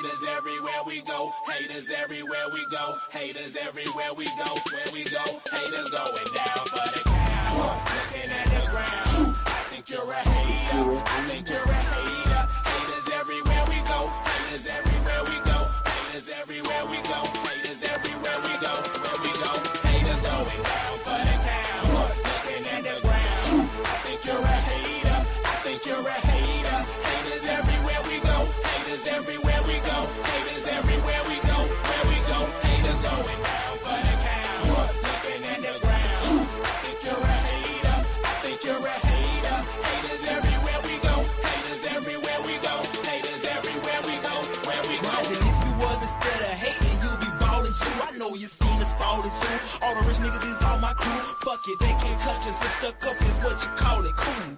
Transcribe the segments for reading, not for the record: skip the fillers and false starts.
Haters everywhere we go. Haters everywhere we go. Haters everywhere we go. Where we go, haters going down for the count. Looking at the ground. I think you're a hater. I think you're a hater. Haters everywhere we go. Haters everywhere we go. Haters everywhere we go. Haters everywhere we go. Where we go, haters going down for the count. Looking at the ground. I think you're a hater. I think you're a hater. Haters everywhere we go. Haters everywhere we go. Haters everywhere we go. Where we go, haters going down for the count. Looking at the ground. I think you're a hater. I think you're a hater. Haters everywhere we go. Haters everywhere we go. Haters everywhere we go. Where we go. And if you was instead of hating, you'd be balling too. I know you seen us falling through. All the rich niggas is all my crew. Fuck it, they can't touch us. If stuck up is what you call it, cool.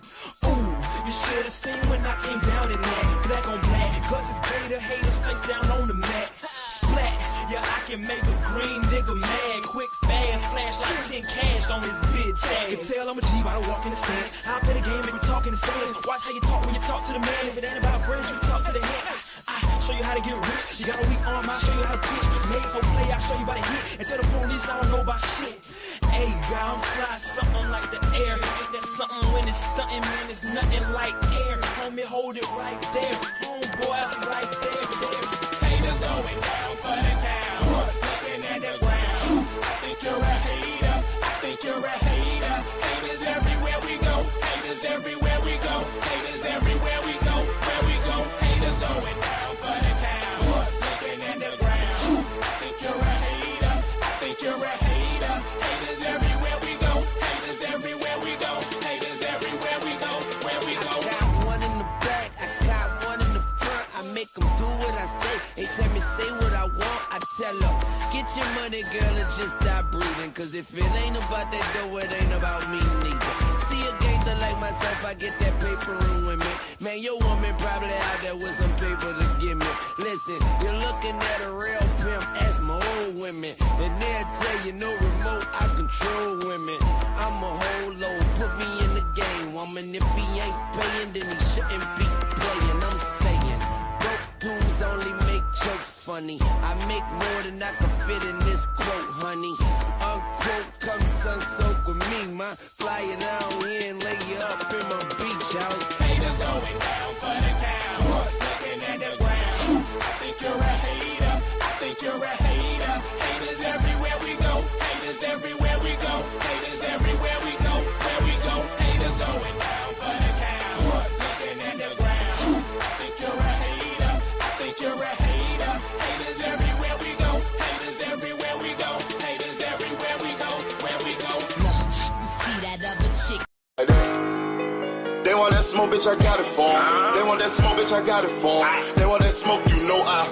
Ooh, you should've seen when I came down in that. Black on black, cause it's greater haters face down on the mat. Splat, yeah, I can make a green nigga mad. Quick, fast, flash like 10 cash on this bitch. I can tell I'm a G by the walk in the stands. I play the game, make me talk in the stands. Watch how you talk when you talk to the man. If it ain't about bridge, you talk to the hand. I show you how to get rich. You got a weak arm, I'll show you how to pitch. Made so play, I'll show you by the hit. And tell the police I don't know about shit. Hey, God, I'm fly, something like the air. Ain't that something when it's stunting, man? It's nothing like air. Homie, hold it right there. Homeboy, right there. Haters going down for the count. Looking at the ground. I think you're a hater. I think you're a hater. Haters everywhere we go. Haters everywhere we go. Haters everywhere we go. Where we go, haters going down for the count. Looking at the ground. I think you're a hater. I think you're a hater. Haters everywhere we go. Haters everywhere we go. Haters everywhere we go. Where we go. I got one in the back, I got one in the front. I make them do what I say. They tell me say what I want, I tell them. Get your money, girl, and just stop breathing. Cause if it ain't about that dough, it ain't about me neither. See a gangster like myself, I get that paper and women. Man, your woman probably out there with some paper to give me. Listen, you're looking at a real pimp, ask my old women. And they'll tell you no remote, I control women. I'm a whole load, put me in the game, woman. If he ain't paying, then he shouldn't be playing. I'm saying, broke dudes only make jokes funny. I make more than I can fit in this quote, honey. Unquote, come sun soak with me, man. Fly it down here and lay you up in my beach house. Haters going down for the count. Looking at the ground. I think you're a hater. I think you're a hater. Haters everywhere we go. Haters everywhere we go. Haters everywhere we go. Where we go, haters going down for the count. Looking at the ground. I think you're a hater. I think you're a hater. Haters everywhere we go. Haters everywhere we go. Haters everywhere we go. Where we go. You see that other chick. They want that smoke, bitch, I got it for 'em. They want that smoke, bitch, I got it for 'em. They want that smoke, you know I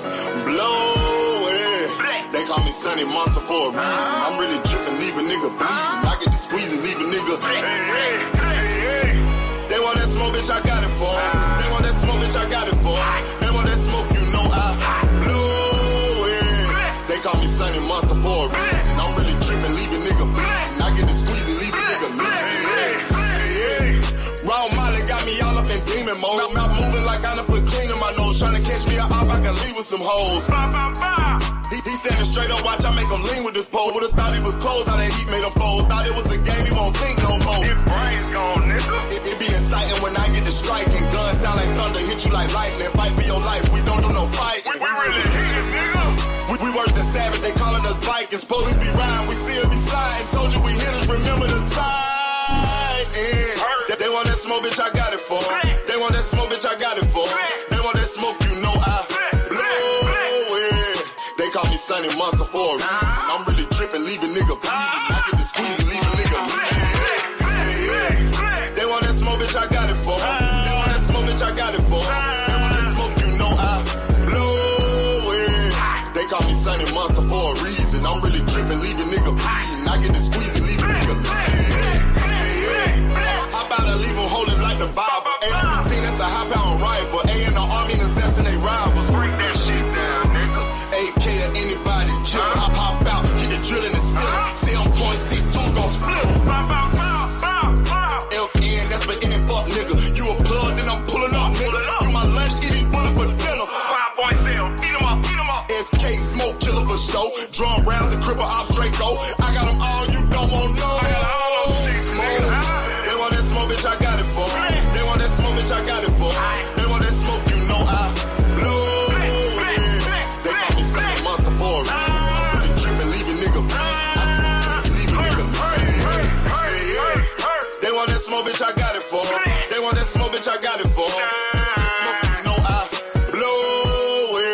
blow it. They call me Sunny Monster for a reason. I'm really dripping, leave a nigga bleeding. I get to squeezing, leave a nigga. They want that smoke, bitch, I got it for 'em. They want that smoke, bitch, I got it for 'em. They want that smoke, you know I blow it. They call me Sunny Monster for a reason. I'm really dripping, leave a nigga bleeding. I get to squeezing, leave a nigga bleeding. Raw Molly got me all up in demon mode. I'm moving like I done put clean in my nose. Trying to catch me a op, I can leave with some hoes. He standing straight up, watch I make him lean with this pole. Would've thought he was closed, how that heat made him fold. Thought it was a game, he won't think no more. His brain's gone, nigga. It be exciting when I get to striking. Guns sound like thunder, hit you like lightning. Fight for your life, we don't do no fighting. We really hit it, nigga. We worse than savage, they calling us Vikings. Police be riding, we still be sliding. Told you we hitters, remember the time. They want that smoke, bitch, I got it for 'em. They want that smoke, bitch, I got it for 'em. They want that smoke, you know I blow it. They call me Sunny Monster for a reason. I'm really dripping, leave a nigga bleeding. I get to squeezing, leave a nigga bleeding. They want that smoke, bitch, I got it for 'em. They want that smoke, bitch, I got it for 'em. They want that smoke, you know I blow it. They call me Sunny Monster for a reason. I'm really dripping, leave a nigga bleeding. I get to squeezing, leave a nigga bleeding. How about I leave them holding like the Bible? AR-15, that's a high-power rifle. A in the army and assassinate rivals. Break that shit down, nigga. AK or anybody kill. Hop out, get the drilling and spilling. Stay on point 6-2, gon' split 'em. FN, that's for any fuck nigga. You a plug, then I'm pulling up, nigga. You my lunch, eat these bullets for dinner. 5.0, eat 'em up. AK smoke killer for show. Drum rounds and cripple ops Draco. I got them all, you don't want no. Smoke. They want that smoke, bitch, I got it for. They want that smoke, bitch, I got it for. They want that smoke, you know I blow it. They call me Sunny Monster for a reason. I'm really tripping, leaving nigga leaving nigga They want that smoke, bitch, I got it for. They want that smoke, bitch, I got it for. They want that smoke, you know I blow it.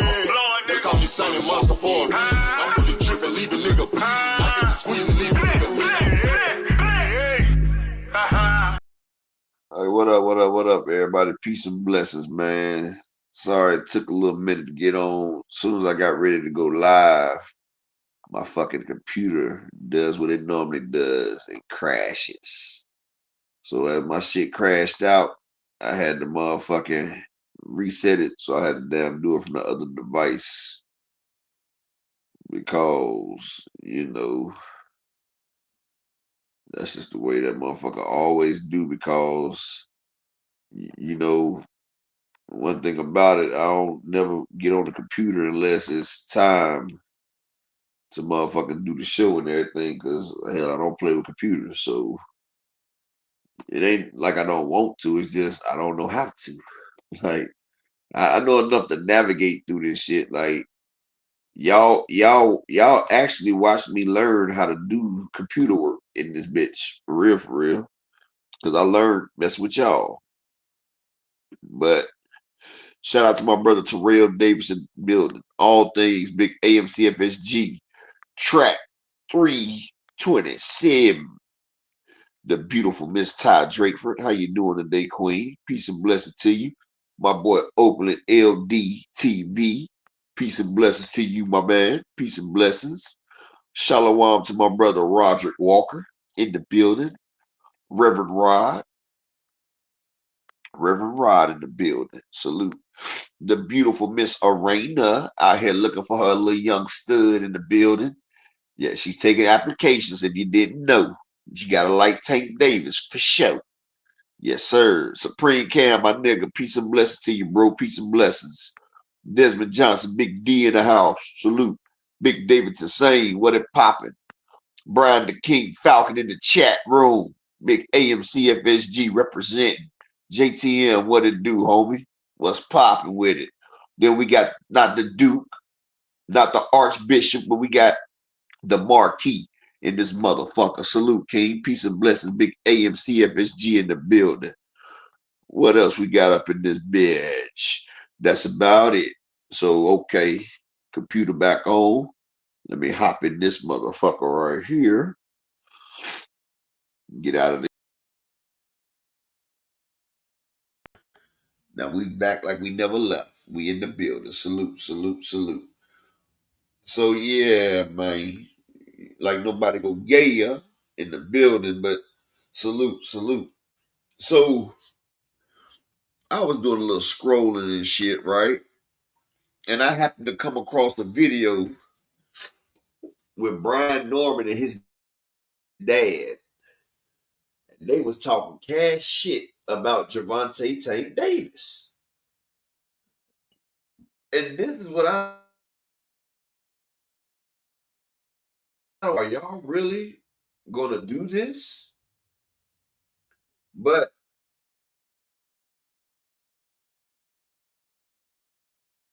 They call me Sunny Monster for a reason. I'm really tripping, leaving nigga I get the squeeze and leaving nigga Hey, what up, everybody? Peace and blessings, man. Sorry it took a little minute to get on. As soon as I got ready to go live, my fucking computer does what it normally does and crashes. So as my shit crashed out, I had to motherfucking reset it. So I had to damn do it from the other device. Because, you know, that's just the way that motherfucker always do. Because, you know, one thing about it, I don't never get on the computer unless it's time to motherfucking do the show and everything. Because, hell, I don't play with computers. So it ain't like I don't want to. It's just I don't know how to. Like, I know enough to navigate through this shit. Like, y'all actually watched me learn how to do computer work in this bitch. For real. Because I learned messing with y'all. But shout out to my brother Terrell Davidson building. All things big AMCFSG. Track 327. The beautiful Miss Ty Drakeford. How you doing today, Queen? Peace and blessings to you. My boy Oakland LDTV. Peace and blessings to you, my man. Peace and blessings. Shalom to my brother Roderick Walker in the building. Reverend Rod in the building. Salute. The beautiful Miss Arena out here looking for her little young stud in the building. Yeah, she's taking applications if you didn't know. You gotta like Tank Davis for sure. Yes, sir. Supreme Cam, my nigga. Peace and blessings to you, bro. Peace and blessings. Desmond Johnson, Big D in the house. Salute. Big David Tassane, what it poppin'? Brian the King Falcon in the chat room. Big AMCFSG representing. JTM, what it do, homie? What's poppin' with it? Then we got not the Duke, not the Archbishop, but we got the Marquis in this motherfucker. Salute, King. Peace and blessings. Big AMCFSG in the building. What else we got up in this bitch? That's about it. So, okay. Computer back on. Let me hop in this motherfucker right here. Get out of there. Now we back like we never left. We in the building. Salute. So, yeah, man. Like nobody go yeah in the building, but salute. So I was doing a little scrolling and shit, right? And I happened to come across a video with Brian Norman and his dad. And they was talking cash shit about Gervonta Tank Davis. And this is what are y'all really gonna do this? But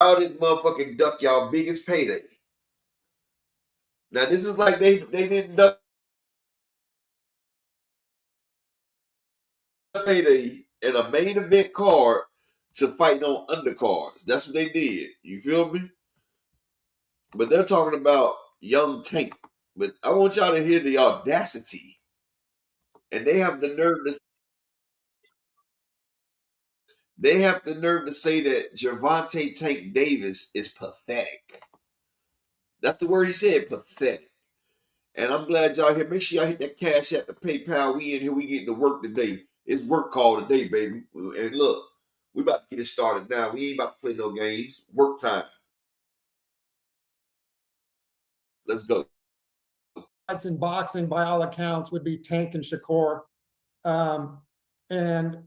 y'all didn't motherfucking duck y'all biggest payday. Now this is like they didn't duck payday in a main event card to fight on undercards. That's what they did. You feel me? But they're talking about young Tank. But I want y'all to hear the audacity. And they have the nerve to say that Gervonta Tank Davis is pathetic. That's the word he said, pathetic. And I'm glad y'all here. Make sure y'all hit that cash at the PayPal. We in here. We getting to work today. It's work call today, baby. And look, we about to get it started now. We ain't about to play no games. Work time. Let's go. Fights in boxing, by all accounts, would be Tank and Shakur. And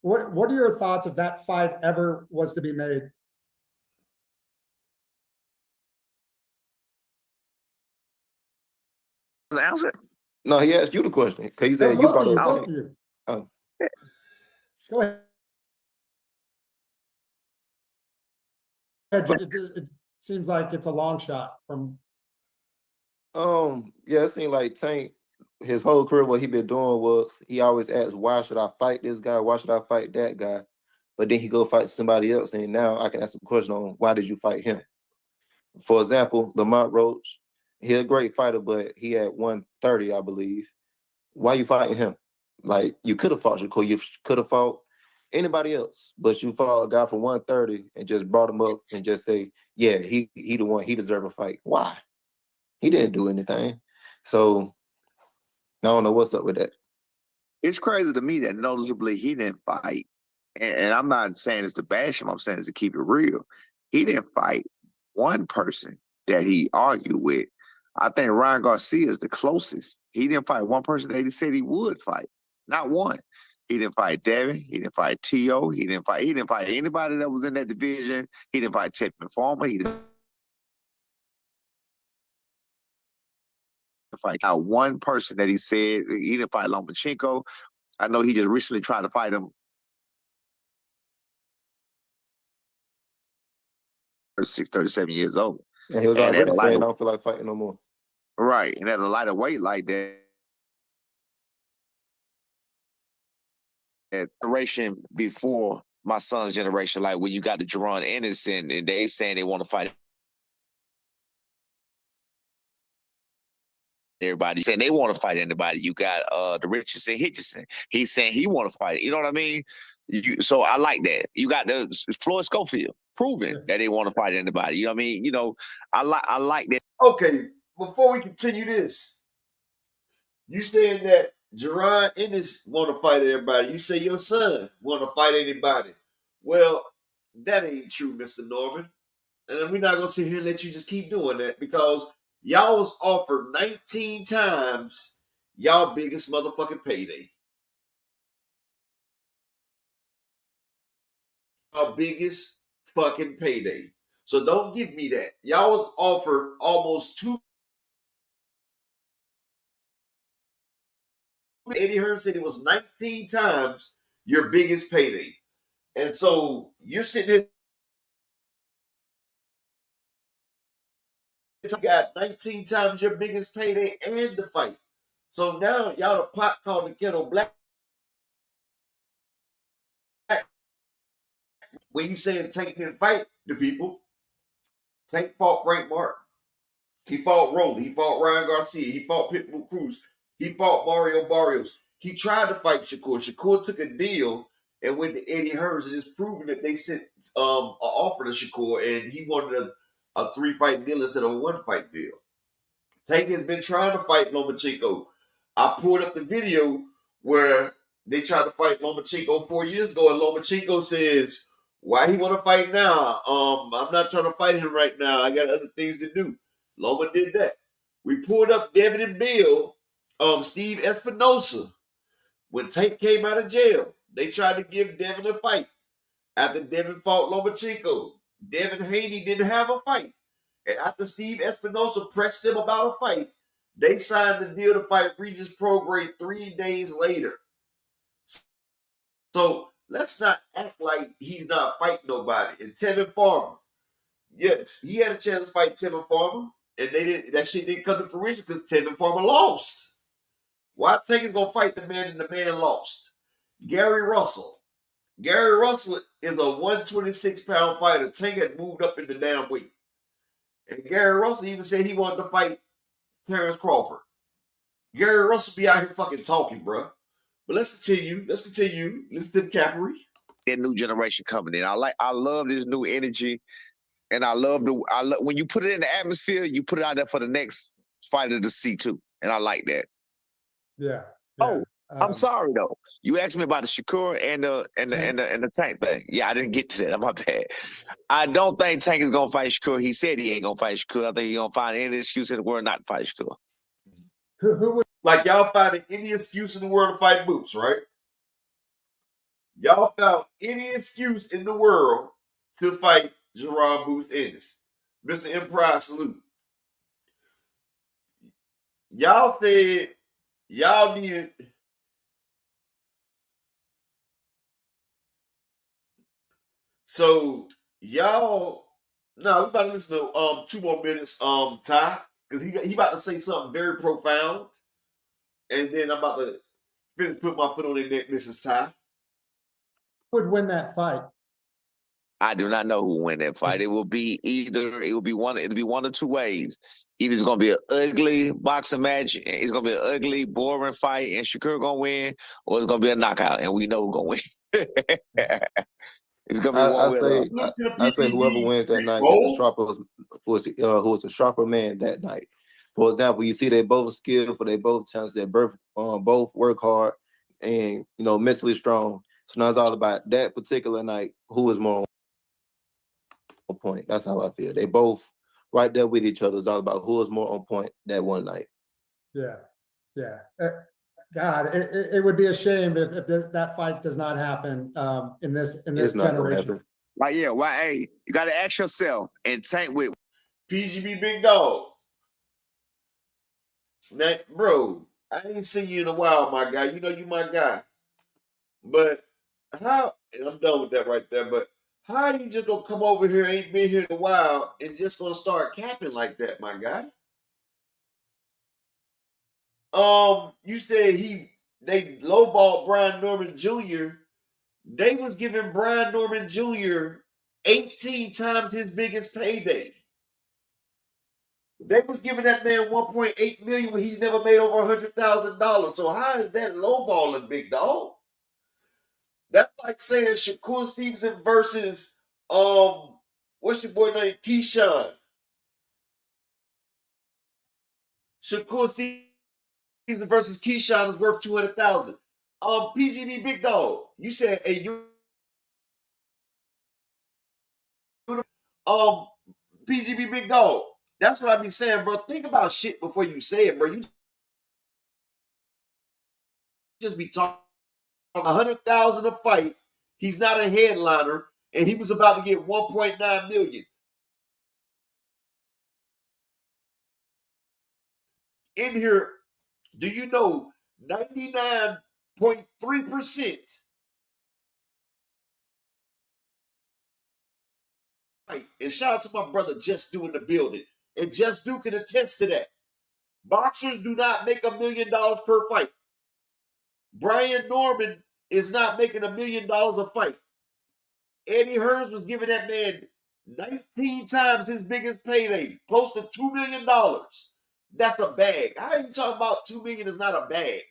What are your thoughts if that fight ever was to be made? Answer. No, he asked you the question because he said you Both brought of you, up both of Tank. you. Oh. Go ahead. It seems like it's a long shot from. Yeah, it seemed like Tank, his whole career, what he been doing was he always asked, why should I fight this guy? Why should I fight that guy? But then he go fight somebody else, and now I can ask a question on why did you fight him? For example, Lamont Roach, he a great fighter, but he had 130, I believe. Why you fighting him? Like, you could have fought Shakur, you could have fought anybody else, but you fought a guy from 130 and just brought him up and just say, yeah, he the one, he deserve a fight. Why? He didn't do anything. So I don't know what's up with that. It's crazy to me that noticeably he didn't fight. And I'm not saying it's to bash him, I'm saying it's to keep it real. He didn't fight one person that he argued with. I think Ryan Garcia is the closest. He didn't fight one person that he said he would fight. Not one. He didn't fight Devin. He didn't fight T.O. He didn't fight anybody that was in that division. He didn't fight Tevin Farmer. He didn't fight not one person that he said. He didn't fight Lomachenko. I know he just recently tried to fight him. 37 years old. And he was already saying, I don't feel like fighting no more. Right. And at a lighter weight like that, generation before my son's generation, like when you got the Jerron Ennis and they saying they want to fight everybody, saying they want to fight anybody. You got the Richardson Hitchison. He's saying he want to fight. You know what I mean? So I like that. You got the Floyd Schofield proving that they want to fight anybody. You know what I mean? You know, I like that. Okay, before we continue this, you saying that Jerron Ennis want to fight everybody. You say your son want to fight anybody. Well, that ain't true, Mr. Norman. And we're not going to sit here and let you just keep doing that because y'all was offered 19 times y'all biggest motherfucking payday. Our biggest fucking payday. So don't give me that. Y'all was offered almost two. Eddie Hearn said it was 19 times your biggest payday. And so you're sitting here, got 19 times your biggest payday and the fight. So now y'all the pot called the kettle black. When you saying Tank didn't fight the people, Tank fought Frank Martin. He fought Rolly. He fought Ryan Garcia. He fought Pitbull Cruz. He fought Mario Barrios. He tried to fight Shakur. Shakur took a deal and went to Eddie Hearns, and it's proven that they sent an offer to Shakur, and he wanted a 3-fight deal instead of a 1-fight deal. Tank has been trying to fight Lomachenko. I pulled up the video where they tried to fight Lomachenko 4 years ago, and Lomachenko says, why he want to fight now? I'm not trying to fight him right now. I got other things to do. Loma did that. We pulled up Devin and Bill, Steve Espinosa. When Tank came out of jail, they tried to give Devin a fight. After Devin fought Lomachenko, Devin Haney didn't have a fight. And after Steve Espinosa pressed him about a fight, they signed the deal to fight Regis Prograis 3 days later. So let's not act like he's not fighting nobody. And Tevin Farmer, yes, he had a chance to fight Tevin Farmer, and that shit didn't come to fruition because Tevin Farmer lost. Why Tank is gonna fight the man and the man lost? Gary Russell. Gary Russell is a 126-pound fighter. Tank had moved up in the damn weight. And Gary Russell even said he wanted to fight Terrence Crawford. Gary Russell be out here fucking talking, bro. But let's continue. Listen to the Cavalry. That new generation coming in. I love this new energy. And I love when you put it in the atmosphere, you put it out there for the next fighter to see too. And I like that. Yeah. I'm sorry though. You asked me about the Shakur and the Tank thing. Yeah, I didn't get to that. My bad. I don't think Tank is gonna fight Shakur. He said he ain't gonna fight Shakur. I think he's gonna find any excuse in the world not to fight Shakur. Who would, like y'all finding any excuse in the world to fight Boots, right? Y'all found any excuse in the world to fight Gerard Booth Ennis. Mr. Empire, salute. Y'all said y'all needed. So y'all, no, we about to listen to 2 more minutes, Ty, because he about to say something very profound, and then I'm about to finish put my foot on their neck, Mrs. Ty. Would win that fight. I do not know who will win that fight. It will be one of two ways. Either it's gonna be an ugly boxing match, it's gonna be an ugly, boring fight, and Shakur gonna win, or it's gonna be a knockout, and we know who's gonna win. It's gonna be one way or the other. I say whoever wins that night is the sharper, who is the sharper man that night. For example, you see they both skillful, they both talented, they both work hard and mentally strong. So now it's all about that particular night, who is more on point. That's how I feel. They both right there with each other. It's all about who is more on point that one night. Yeah. God, it would be a shame if that fight does not happen in this generation. Right, yeah. Why? Hey, you got to ask yourself and tank with PGB Big Dog. Now, bro, I ain't seen you in a while, my guy. You know you my guy. But how? And I'm done with that right there. But how are you just gonna come over here, ain't been here in a while, and just gonna start capping like that, my guy? You said they lowballed Brian Norman Jr. They was giving Brian Norman Jr. 18 times his biggest payday. They was giving that man 1.8 million when he's never made over $100,000. So how is that lowballing, big dog? That's like saying Shakur Stevenson versus what's your boy name? Keyshawn. Shakur Stevenson versus Keyshawn is worth 200,000. PGB Big Dog. You said PGB Big Dog. That's what I be saying, bro. Think about shit before you say it, bro. You just be talking 100,000 a fight. He's not a headliner, and he was about to get 1.9 million. In here, do you know 99.3%? Right. And shout out to my brother Just Do in the building. And Just Do can attest to that. Boxers do not make $1 million per fight. Brian Norman is not making $1 million a fight. Eddie Hearns was giving that man 19 times his biggest payday, close to $2 million. That's a bag. How are you talking about $2 million is not a bag?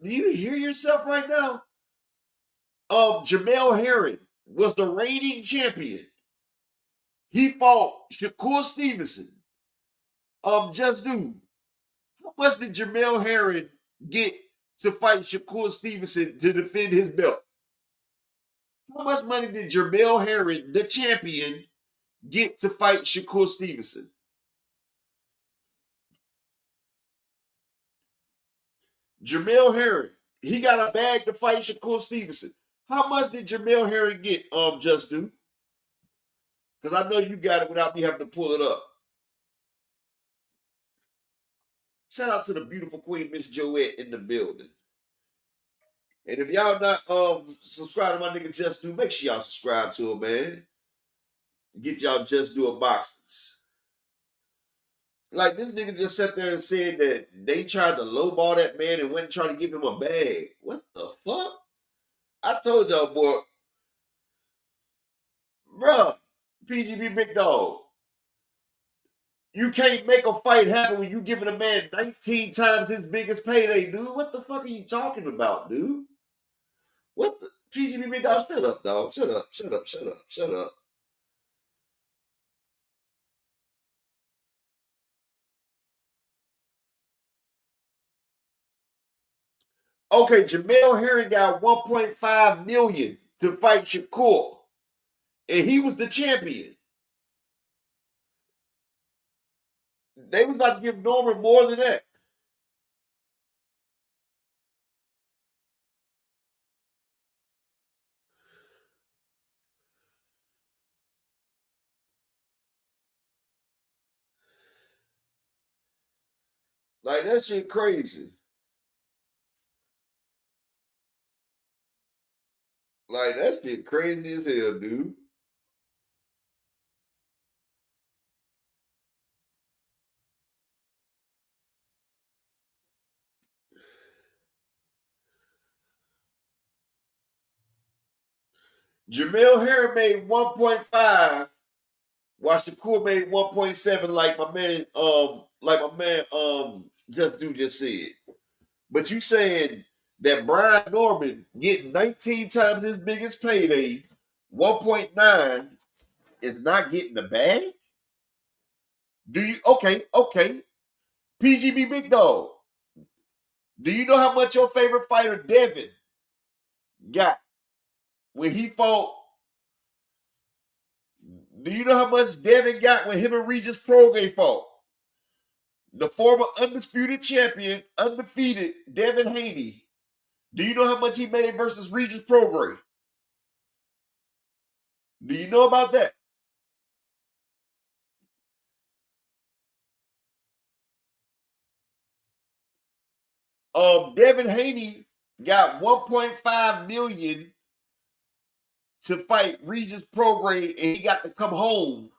Do you hear yourself right now? Jamel Herring was the reigning champion. He fought Shakur Stevenson. Just do. How much did Jamel Herring get to fight Shakur Stevenson to defend his belt? How much money did Jamel Herring, the champion, get to fight Shakur Stevenson? Jamel Herring, he got a bag to fight Shakur Stevenson. How much did Jamel Herring get, Just Do? Because I know you got it without me having to pull it up. Shout out to the beautiful queen, Miss Joette, in the building. And if y'all not subscribed to my nigga Just Do, make sure y'all subscribe to him, man. Get y'all Just Do a boxes. Like, this nigga just sat there and said that they tried to lowball that man and went trying to give him a bag. What the fuck? I told y'all, boy. Bruh, PGB Big Dog. You can't make a fight happen when you giving a man 19 times his biggest payday, dude. What the fuck are you talking about, dude? What the PGB Big Dog? Shut up, dog. Shut up. Okay, Jamel Herring got 1.5 million to fight Shakur, and he was the champion. They was about to give Norman more than that. Like that shit crazy. Like that shit crazy as hell, dude. Jamel Harris made 1.5, while Shakur made 1.7, like my man, just said. But you saying that Brian Norman getting 19 times his biggest payday, 1.9, is not getting the bag? Do you okay. PGB Big Dog. Do you know how much your favorite fighter Devin got when he fought? Do you know how much Devin got when him and Regis Prograis fought? The former undisputed champion, undefeated Devin Haney. Do you know how much he made versus Regis Prograis? Do you know about that? Devin Haney got 1.5 million to fight Regis Prograis, and he got to come home.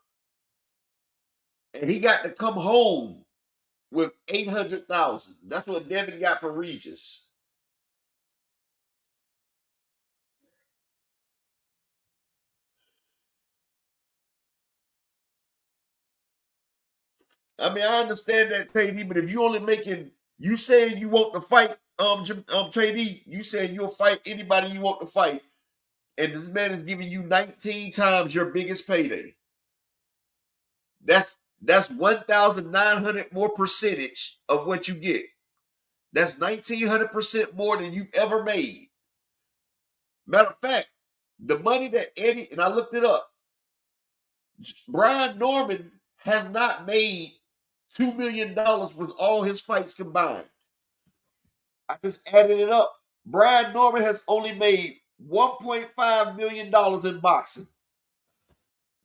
And he got to come home with 800,000. That's what Devin got for Regis. I mean, I understand that, KD, but if you only making, you saying you want to fight, KD, you saying you'll fight anybody you want to fight, and this man is giving you 19 times your biggest payday. That's 1,900 more percentage of what you get. That's 1,900% more than you've ever made. Matter of fact, the money that Eddie, and I looked it up, Brian Norman has not made $2 million with all his fights combined. I just added it up. Brian Norman has only made $1.5 million in boxing.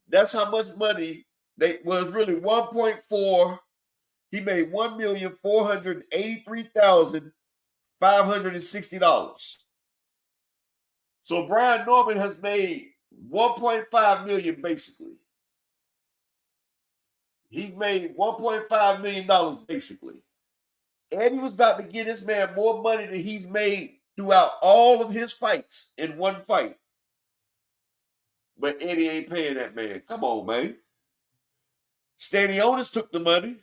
That's how much money they was really 1.4. He made $1,483,560. So Brian Norman has made 1.5 million basically. He's made $1.5 million basically. Eddie was about to give this man more money than he's made throughout all of his fights in one fight. But Eddie ain't paying that man. Come on, man. Stanionis took the money.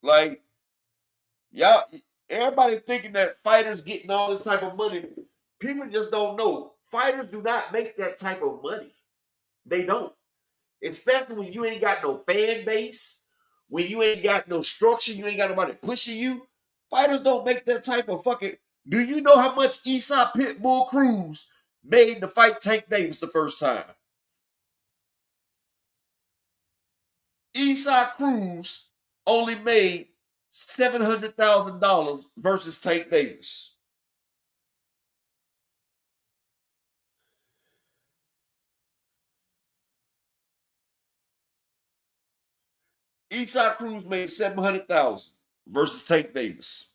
Like, y'all, everybody thinking that fighters getting all this type of money. People just don't know. Fighters do not make that type of money. They don't. Especially when you ain't got no fan base, when you ain't got no structure, you ain't got nobody pushing you. Fighters don't make that type of fucking. Do you know how much Esau Pitbull Cruz made to fight Tank Davis the first time? Esau Cruz only made $700,000 versus Tank Davis. Esau Cruz made $700,000 versus Tank Davis.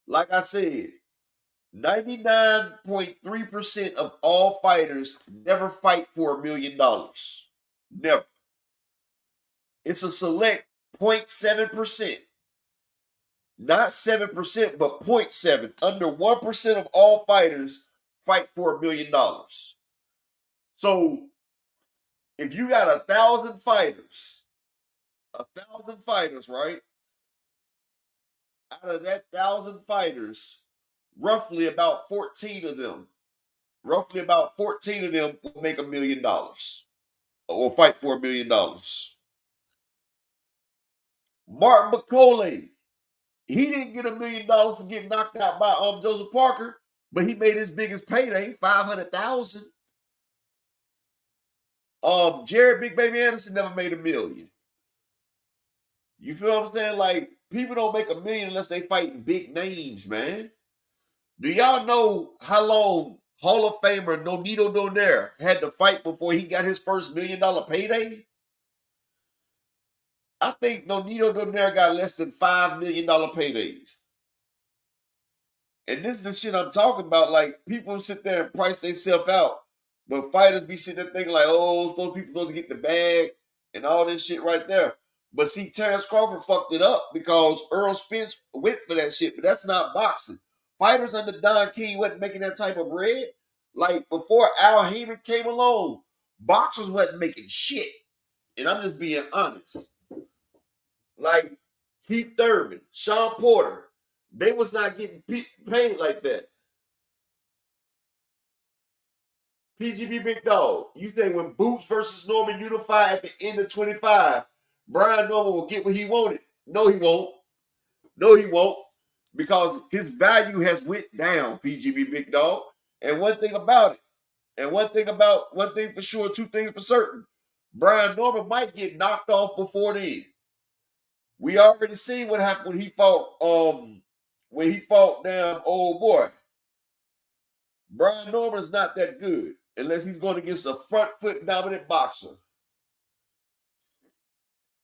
Like I said, 99.3% of all fighters never fight for $1 million. Never. It's a select 0.7%. Not 7%, but 0.7. Under 1% of all fighters fight for $1 million. So if you got 1,000 fighters, right? Out of that 1,000 fighters, roughly about 14 of them will make $1 million or fight for $1 million. Martin McCauley, he didn't get $1 million for getting knocked out by Joseph Parker, but he made his biggest payday, $500,000. Jared Big Baby Anderson never made $1 million. You feel what I'm saying? Like, people don't make $1 million unless they fight big names, man. Do y'all know how long Hall of Famer Nonito Donaire had to fight before he got his first $1 million payday? I think Nonito Donaire got less than $5 million paydays. And this is the shit I'm talking about. Like, people sit there and price themselves out. But fighters be sitting there thinking like, oh, those people supposed to get the bag and all this shit right there. But see, Terrence Crawford fucked it up because Earl Spence went for that shit. But that's not boxing. Fighters under Don King wasn't making that type of bread. Like, before Al Heyman came along, boxers wasn't making shit. And I'm just being honest. Like Keith Thurman, Sean Porter, they was not getting paid like that. PGB Big Dog, you say when Boots versus Norman unify at the end of 25, Brian Norman will get what he wanted. No, he won't. No, he won't. Because his value has went down, PGB Big Dog. And one thing for sure, two things for certain. Brian Norman might get knocked off before then. We already seen what happened when he fought damn old boy. Brian Norman's not that good unless he's going against a front foot dominant boxer.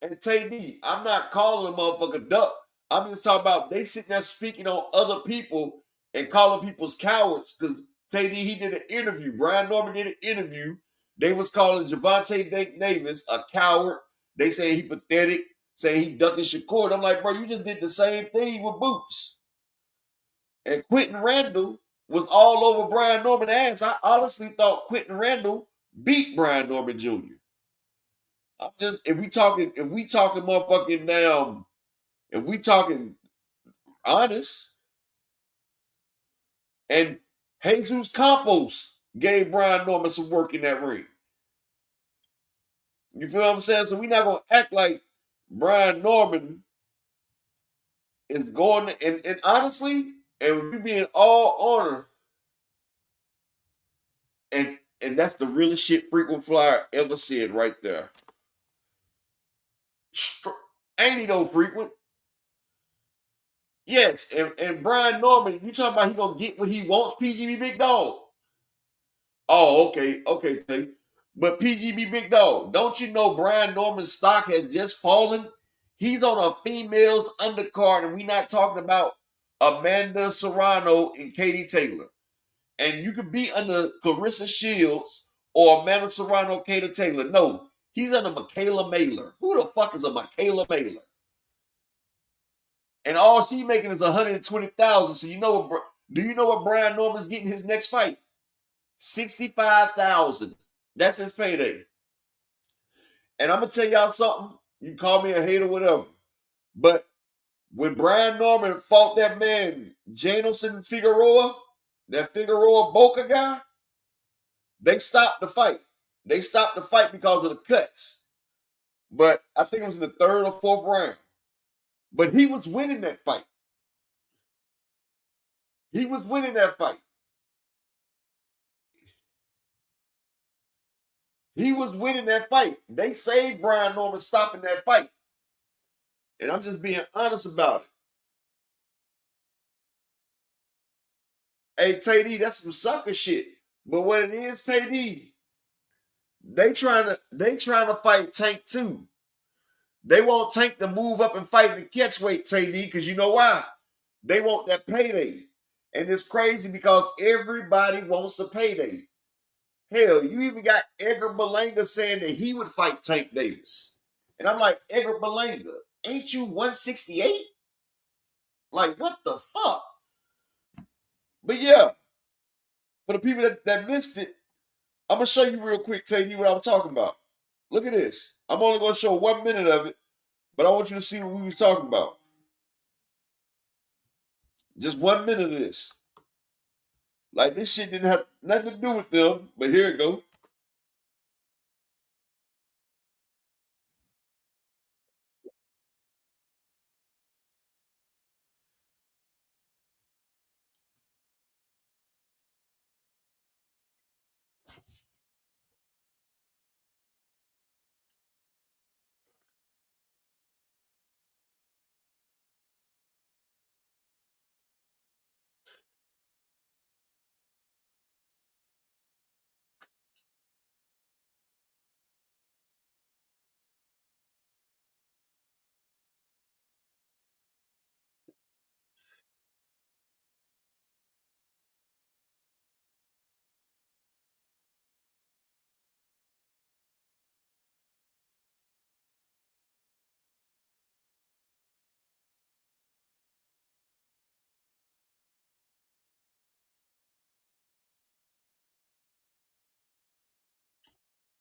And Tay I'm not calling a motherfucker duck. I'm just talking about they sitting there speaking on other people and calling people's cowards because Tay he did an interview. Brian Norman did an interview. They was calling Javante Davis a coward. They say he pathetic, saying he ducking Shakur. And I'm like, bro, you just did the same thing with Boots. And Quentin Randall was all over Brian Norman's ass. I honestly thought Quentin Randall beat Brian Norman Jr. I'm just if we talking motherfucking now, if we talking honest, and Jesus Campos gave Brian Norman some work in that ring. You feel what I'm saying? So we're not gonna act like Brian Norman is going and honestly, and we being all honor, and that's the realest shit frequent flyer ever said right there. Ain't he no frequent? Yes, and Brian Norman, you talking about he gonna get what he wants, PGB Big Dog. Oh, okay, Tay. But PGB Big Dog, don't you know Brian Norman's stock has just fallen? He's on a female's undercard, and we not talking about Amanda Serrano and Katie Taylor. And you could be under Clarissa Shields or Amanda Serrano, Katie Taylor. No, he's under Michaela Mailer. Who the fuck is a Michaela Mailer? And all she making is $120,000. So do you know what Brian Norman's getting his next fight? $65,000. That's his payday. And I'm gonna tell y'all something. You call me a hater, whatever. But when Brian Norman fought that man, Janelson Figueroa, that Figueroa Boca guy, they stopped the fight. They stopped the fight because of the cuts. But I think it was in the third or fourth round. But he was winning that fight. He was winning that fight. He was winning that fight. They saved Brian Norman stopping that fight. And I'm just being honest about it. Hey, Tay that's some sucker shit. But what it is, Tay they trying to fight Tank too. They want Tank to move up and fight the catch weight, Tay because you know why? They want that payday. And it's crazy because everybody wants a payday. Hell, you even got Edgar Berlanga saying that he would fight Tank Davis. And I'm like, Edgar Berlanga, ain't you 168? Like, what the fuck? But yeah, for the people that missed it, I'm going to show you real quick, tell you what I was talking about. Look at this. I'm only going to show 1 minute of it, but I want you to see what we was talking about. Just 1 minute of this. Like, this shit didn't have nothing to do with them, but here it goes.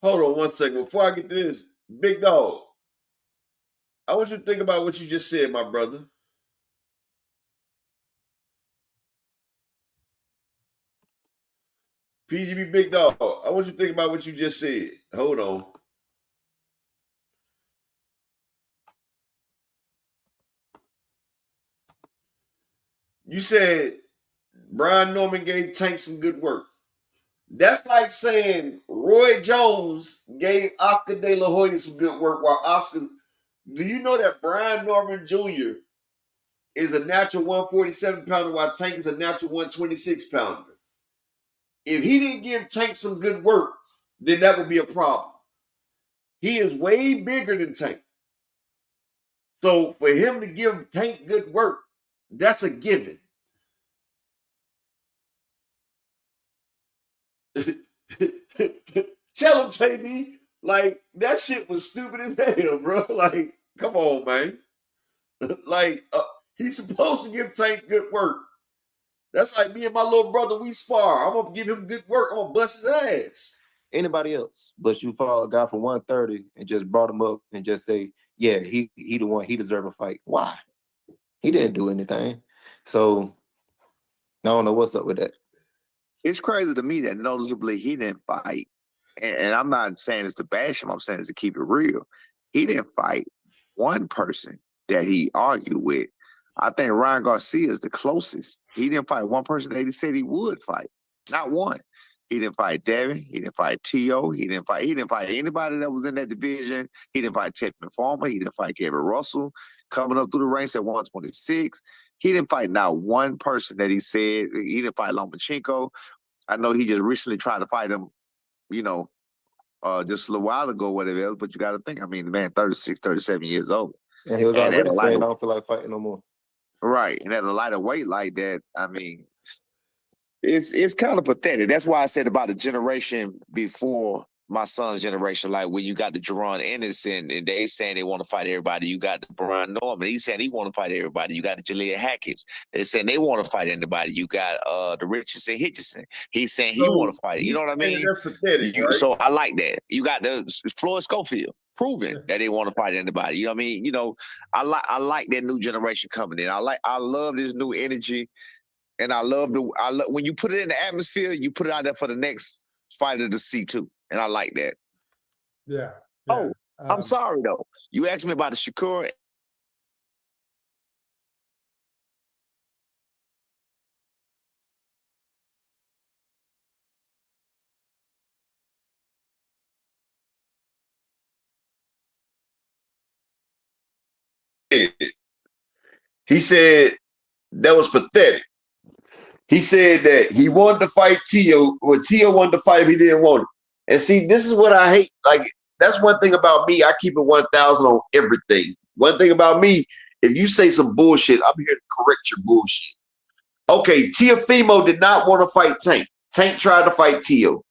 Hold on 1 second. Before I get to this, big dog, I want you to think about what you just said, my brother. PGB Big Dog, I want you to think about what you just said. Hold on. You said Brian Norman gave Tank some good work. That's like saying Roy Jones gave Oscar De La Hoya some good work while Oscar. Do you know that Brian Norman Jr. is a natural 147 pounder while Tank is a natural 126 pounder? If he didn't give Tank some good work, then that would be a problem. He is way bigger than Tank. So for him to give Tank good work, that's a given. Tell him, JD, like, that shit was stupid as hell, bro. Like, come on, man. Like, he's supposed to give Tank good work. That's like me and my little brother, we spar. I'm going to give him good work. I'm going to bust his ass. Anybody else, but you follow a guy from 130 and just brought him up and just say, yeah, he the one, he deserve a fight. Why? He didn't do anything. So I don't know what's up with that. It's crazy to me that noticeably he didn't fight. And I'm not saying it's to bash him. I'm saying it's to keep it real. He didn't fight one person that he argued with. I think Ryan Garcia is the closest. He didn't fight one person that he said he would fight. Not one. He didn't fight Devin. He didn't fight T.O. He didn't fight anybody that was in that division. He didn't fight Tevin Farmer. He didn't fight Gavin Russell. Coming up through the ranks at 126. He didn't fight not one person that he said. He didn't fight Lomachenko. I know he just recently tried to fight him, you know, just a little while ago, whatever else, but you got to think, I mean, the man 36, 37 years old. And he was already saying, I don't feel like fighting no more. Right. And at a lighter weight like that, I mean, it's kind of pathetic. That's why I said about the generation before my son's generation, like when you got the Jerron Ennis and they saying they want to fight everybody. You got the Brian Norman. He's saying he want to fight everybody. You got the Jaleel Hackett's. They're saying they want to fight anybody. You got the Richardson Hitchison. He's saying he want to fight it. You know what I mean? That's pathetic, right? So I like that. You got the Floyd Schofield proving that they want to fight anybody. You know what I mean? You know, I like that new generation coming in. I love this new energy. And I love when you put it in the atmosphere, you put it out there for the next fighter to see too. And I like that. Yeah. Oh, I'm sorry though. You asked me about the Shakur. He said that was pathetic. He said that he wanted to fight Tio, or Tio wanted to fight him, he didn't want it. And see, this is what I hate. Like, that's one thing about me. I keep it 1,000 on everything. One thing about me, if you say some bullshit, I'm here to correct your bullshit. Okay, Teofimo did not want to fight Tank. Tank tried to fight Tio.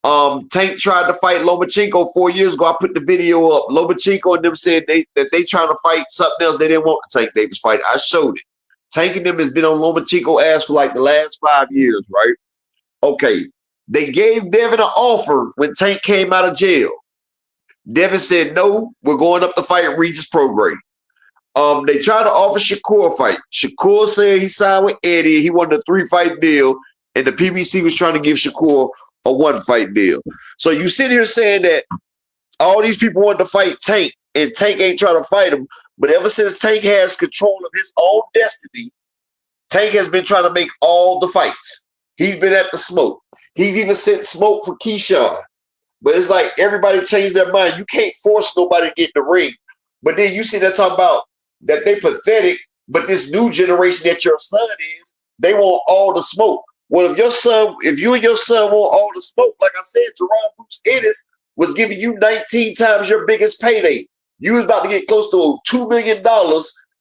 Tank tried to fight Lomachenko 4 years ago. I put the video up. Lomachenko and them said that they trying to fight something else. They didn't want the Tank Davis fight. I showed it. Tank and them has been on Lomachenko ass for like the last 5 years, right? Okay. They gave Devin an offer when Tank came out of jail. Devin said, no, we're going up to fight Regis Prograis. They tried to offer Shakur a fight. Shakur said he signed with Eddie. He wanted a 3-fight deal, and the PBC was trying to give Shakur a 1-fight deal. So you sit here saying that all these people want to fight Tank, and Tank ain't trying to fight him. But ever since Tank has control of his own destiny, Tank has been trying to make all the fights. He's been at the smoke. He's even sent smoke for Keyshawn. But it's like everybody changed their mind. You can't force nobody to get in the ring. But then you see that talk about that they pathetic, but this new generation that your son is, they want all the smoke. Well, if you and your son want all the smoke, like I said, Jerron Bruce Ennis was giving you 19 times your biggest payday. You was about to get close to $2 million,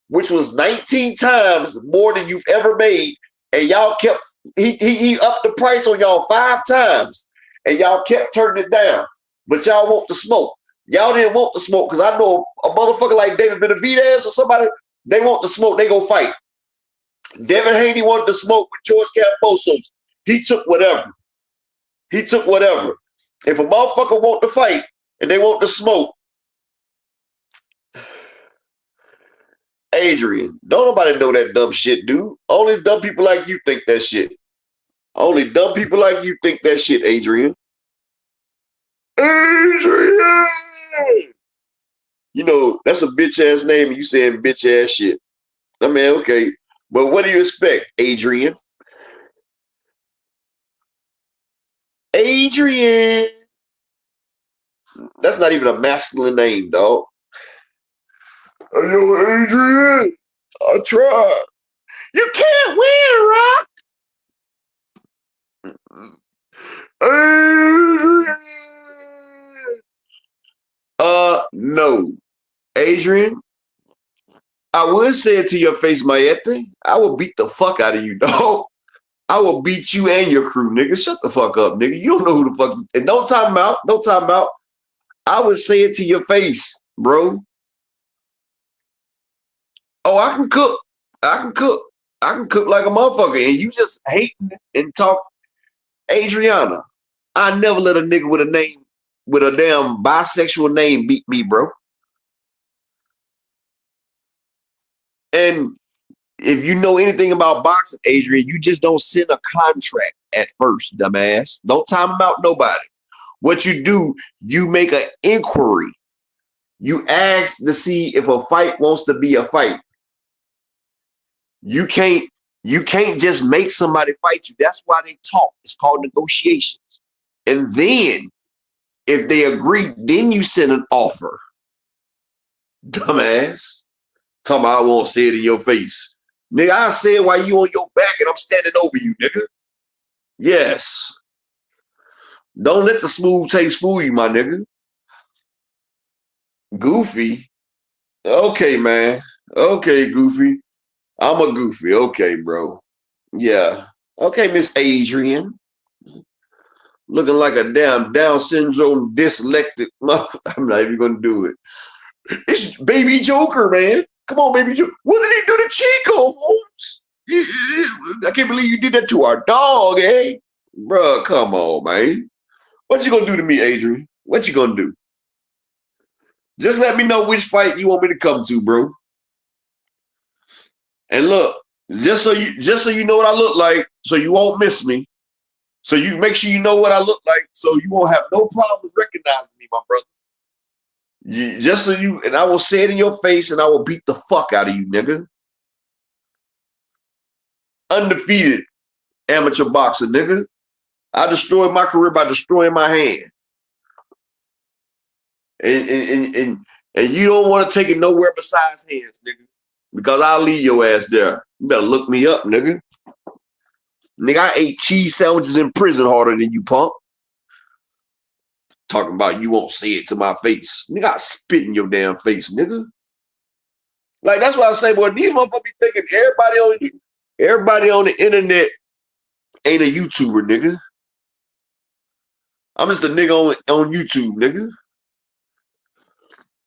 which was 19 times more than you've ever made. And y'all kept, he upped the price on y'all 5 times. And y'all kept turning it down. But y'all want the smoke. Y'all didn't want the smoke because I know a motherfucker like David Benavidez or somebody, they want the smoke, they go fight. Devin Haney wanted the smoke with George Kambosis. He took whatever. If a motherfucker want to fight and they want to smoke, Adrian, don't nobody know that dumb shit, dude. Only dumb people like you think that shit. Only dumb people like you think that shit, Adrian. Adrian! You know, that's a bitch ass name and you saying bitch ass shit. I mean, okay. But what do you expect, Adrian? Adrian! That's not even a masculine name, dog. Hey, yo, Adrian! I tried. You can't win, Rock! Adrian! No. Adrian, I would say it to your face, Mayete. I will beat the fuck out of you, dog. I will beat you and your crew, nigga. Shut the fuck up, nigga. You don't know who the fuck you... And don't time out. Don't time out. I would say it to your face, bro. Oh, I can cook. I can cook. I can cook like a motherfucker. And you just hating and talk. Adriana, I never let a nigga with a name, with a damn bisexual name beat me, bro. And if you know anything about boxing, Adrian, you just don't send a contract at first, dumbass. Don't time out nobody. What you do, you make an inquiry. You ask to see if a fight wants to be a fight. You can't just make somebody fight you. That's why they talk. It's called negotiations. And then, if they agree, then you send an offer. Dumbass. Talking about I won't say it in your face. Nigga, I say it while you on your back and I'm standing over you, nigga. Yes. Don't let the smooth taste fool you, my nigga. Goofy. Okay, man. Okay, Goofy. I'm a goofy. Okay, bro. Yeah. Okay, Miss Adrian. Looking like a damn Down syndrome dyslexic. I'm not even going to do it. It's Baby Joker, man. Come on, Baby Joker. What did he do to Chico, Holmes? I can't believe you did that to our dog, eh? Bruh, come on, man. What you going to do to me, Adrian? What you going to do? Just let me know which fight you want me to come to, bro. And look, just so you know what I look like, so you won't miss me. So you make sure you know what I look like, so you won't have no problem recognizing me, my brother. Just so you, and I will say it in your face, and I will beat the fuck out of you, nigga. Undefeated amateur boxer, nigga. I destroyed my career by destroying my hand. And you don't want to take it nowhere besides hands, nigga. Because I'll leave your ass there. You better look me up, nigga. Nigga, I ate cheese sandwiches in prison harder than you, punk. Talking about you won't say it to my face. Nigga, I spit in your damn face, nigga. Like, that's why I say, boy, these motherfuckers be thinking everybody on the internet ain't a YouTuber, nigga. I'm just a nigga on YouTube, nigga.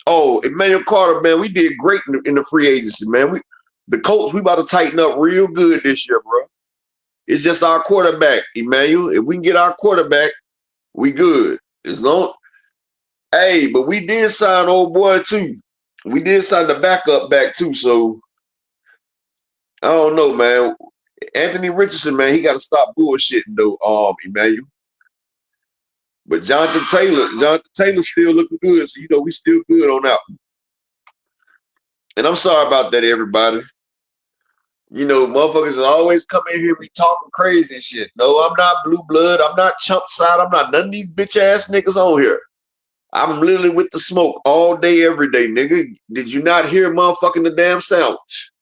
Oh, Emmanuel Carter, man, we did great in the free agency, man. The Colts, we about to tighten up real good this year, bro. It's just our quarterback, Emmanuel. If we can get our quarterback, we good. Hey, but we did sign old boy too. We did sign the backup back too, so I don't know, man. Anthony Richardson, man, he got to stop bullshitting though, Emmanuel. But Jonathan Taylor's still looking good, so you know we still good on that one. And I'm sorry about that, everybody. You know, motherfuckers always come in here and be talking crazy and shit. No, I'm not blue blood. I'm not chump side. I'm not none of these bitch ass niggas on here. I'm literally with the smoke all day, every day, nigga. Did you not hear motherfucking the damn sandwich?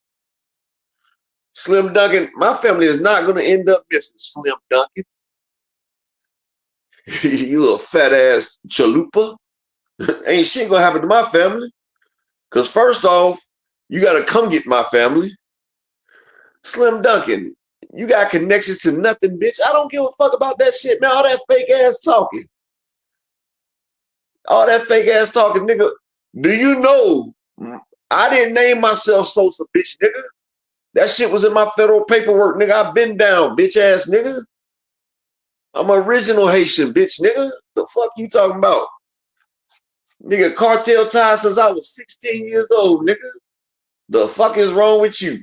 Slim Duncan, my family is not going to end up missing Slim Duncan. You little fat ass chalupa. Ain't shit gonna happen to my family. Cause first off, you gotta come get my family. Slim Duncan, you got connections to nothing, bitch. I don't give a fuck about that shit, man. All that fake ass talking. All that fake ass talking, nigga. Do you know I didn't name myself Sosa, bitch, nigga? That shit was in my federal paperwork, nigga. I've been down, bitch ass nigga. I'm original Haitian, bitch, nigga. The fuck you talking about? Nigga, cartel ties since I was 16 years old, nigga. The fuck is wrong with you?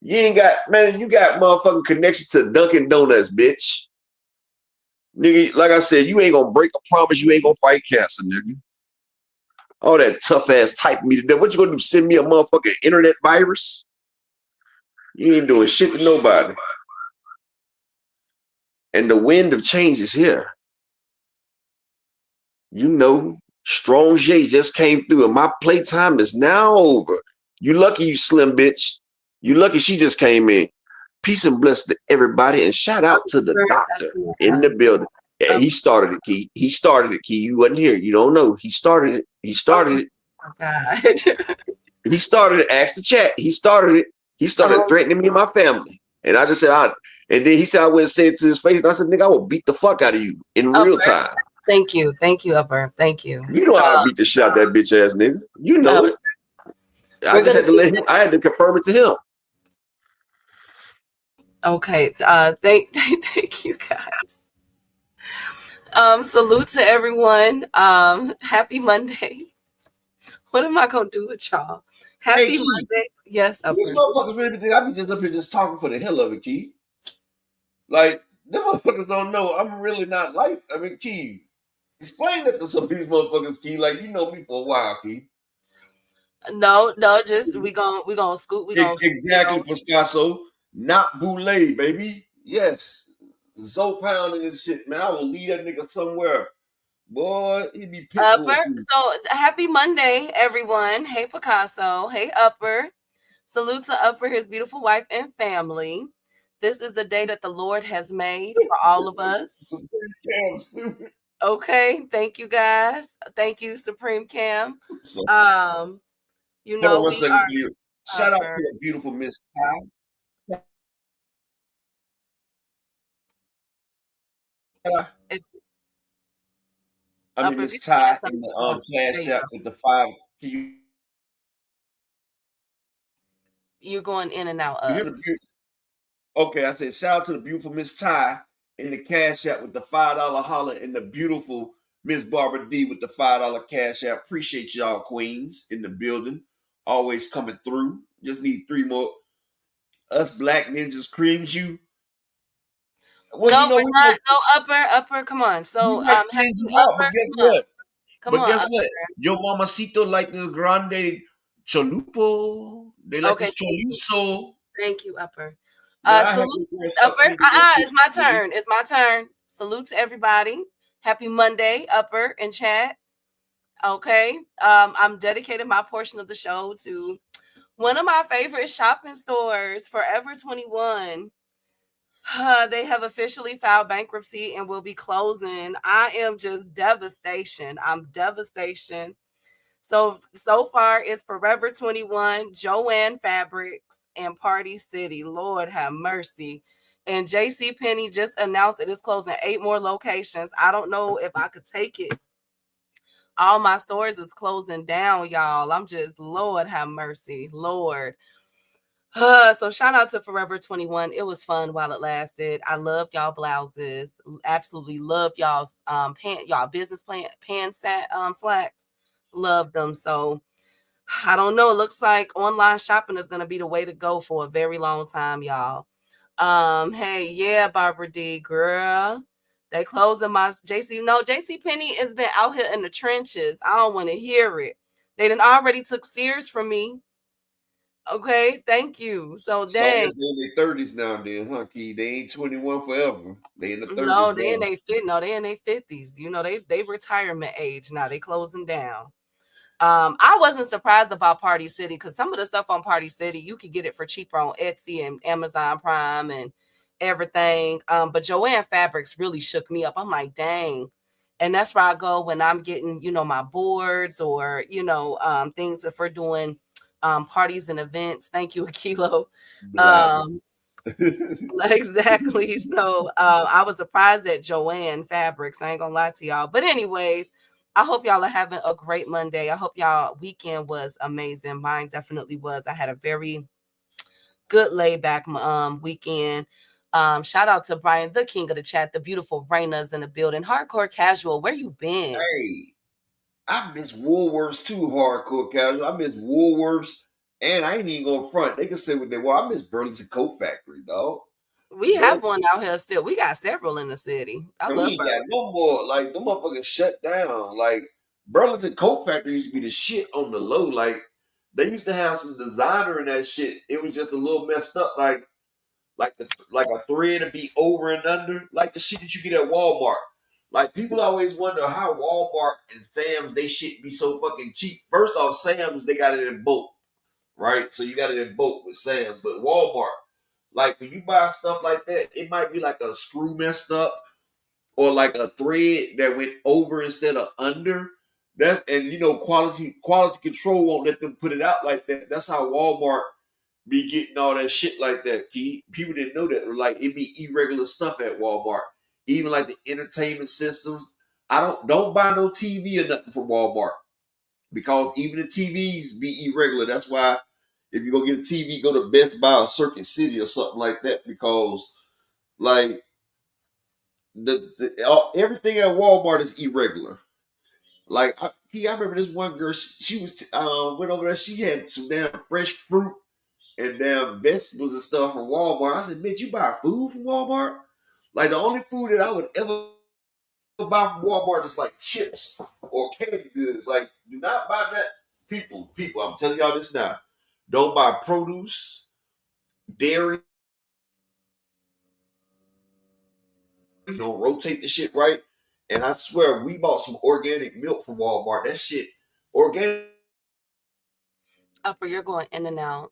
You ain't got, man, you got motherfucking connection to Dunkin' Donuts, bitch. Nigga, like I said, you ain't gonna break a promise, you ain't gonna fight cancer, nigga. All that tough ass type me to death. What you gonna do? Send me a motherfucking internet virus? You ain't doing shit to nobody. And the wind of change is here. You know, Strong J just came through, and my playtime is now over. You lucky, you slim bitch. You lucky she just came in. Peace and bless to everybody, and shout out to the doctor in the building. Yeah, he started it, Key. He started it, Key. You wasn't here. You don't know. He started it. He started it. Oh God. He started it. Ask the chat. He started it. He started threatening me and my family. And I just said, and then he said I wouldn't say it to his face. And I said, nigga, I will beat the fuck out of you in real time. Thank you. Thank you, Upper. Thank you. You know how I beat the shit out that bitch ass nigga. You know it. I just had to let him, I had to confirm it to him. Okay. Thank you guys. Salute to everyone. Happy Monday. What am I gonna do with y'all? Happy Monday. Yes, Upper. These motherfuckers really think I be just up here just talking for the hell of it, Key. Like, them motherfuckers don't know I'm really not like, I mean, Key, explain that to some of these motherfuckers, Key. Like, you know me for a while, Key. No, just we gonna scoot. Exactly, Piscasso. Not Boulay, baby. Yes. Zoe pounding this shit, man. I will leave that nigga somewhere. Boy, he be Upper. So happy Monday, everyone. Hey, Picasso. Hey, Upper. Salute to Upper, his beautiful wife and family. This is the day that the Lord has made for all of us. Okay, thank you guys. Thank you, Supreme Cam. You know, hold on 1 second for you. Shout out to the beautiful Miss Ty. I mean, Miss Ty in the cash app with the 5. You're going in and out. Okay, I said shout out to the beautiful Miss Ty in the cash app with the $5 holler, and the beautiful Miss Barbara D with the $5 cash app. Appreciate y'all, queens, in the building. Always coming through. Just need 3 more. Us black ninjas creams you. Well, no, we're not. No, Upper. Come on. So, but guess what? Guess what? Your mamacito like the grande cholupo. They like this chorizo. Thank you, Upper. Salute, Upper. It's my turn. It's my turn. Salute to everybody. Happy Monday, Upper and chat. Okay. I'm dedicating my portion of the show to one of my favorite shopping stores, Forever 21. They have officially filed bankruptcy and will be closing. I am just devastation. I'm devastation. So far it's Forever 21, Joanne Fabrics, and Party City. Lord have mercy. And JCPenney just announced it is closing 8 more locations. I don't know if I could take it. All my stores is closing down, y'all. I'm just, Lord have mercy. Lord. So shout out to Forever 21. It was fun while it lasted. I loved y'all blouses. Absolutely loved y'all's y'all business pan slacks. Loved them. So I don't know. It looks like online shopping is gonna be the way to go for a very long time, y'all. Hey, yeah, Barbara D, girl. They closing my JCPenney has been out here in the trenches. I don't want to hear it. They done already took Sears from me. Okay, thank you. So they in their 30s now, then, huh, Key? They ain't 21 forever. They in the 30s. No, they in their 50s. You know, they retirement age now. They closing down. I wasn't surprised about Party City because some of the stuff on Party City you could get it for cheaper on Etsy and Amazon Prime and everything. But Joanne Fabrics really shook me up. I'm like, dang. And that's where I go when I'm getting, my boards or, things if we're doing parties and events. Thank you, Akilo. Exactly. So I was surprised at Joanne Fabrics. I ain't gonna lie to y'all. But anyways, I hope y'all are having a great Monday. I hope y'all weekend was amazing. Mine definitely was. I had a very good laid back weekend. Shout out to Brian, the king of the chat. The beautiful Raina's in the building. Hardcore Casual, where you been? Hey, I miss Woolworths too, hardcore casual. I miss Woolworths, and I ain't even going front. They can say what they want. I miss Burlington Coat Factory, dog. We have one out here still. We got several in the city. I love we ain't got no more. Like, them motherfuckers shut down. Like, Burlington Coat Factory used to be the shit on the low. Like, they used to have some designer in that shit. It was just a little messed up. Like a thread to be over and under. Like the shit that you get at Walmart. Like, people always wonder how Walmart and Sam's, they shit be so fucking cheap. First off, Sam's, they got it in bulk, right? So you got it in bulk with Sam's. But Walmart, like, when you buy stuff like that, it might be like a screw messed up or like a thread that went over instead of under. And you know, quality control won't let them put it out like that. That's how Walmart be getting all that shit like that. People didn't know that. Like, it be irregular stuff at Walmart. Even like the entertainment systems. Don't buy no TV or nothing from Walmart, because even the TVs be irregular. That's why if you go get a TV, go to Best Buy or Circuit City or something like that, because like everything at Walmart is irregular. Like, I remember this one girl. She was went over there. She had some damn fresh fruit and damn vegetables and stuff from Walmart. I said, bitch, you buy food from Walmart? Like, the only food that I would ever buy from Walmart is like chips or candy goods. Like, do not buy that. People, I'm telling y'all this now. Don't buy produce, dairy. Don't rotate the shit right. And I swear, we bought some organic milk from Walmart. That shit, organic. Upper, you're going in and out.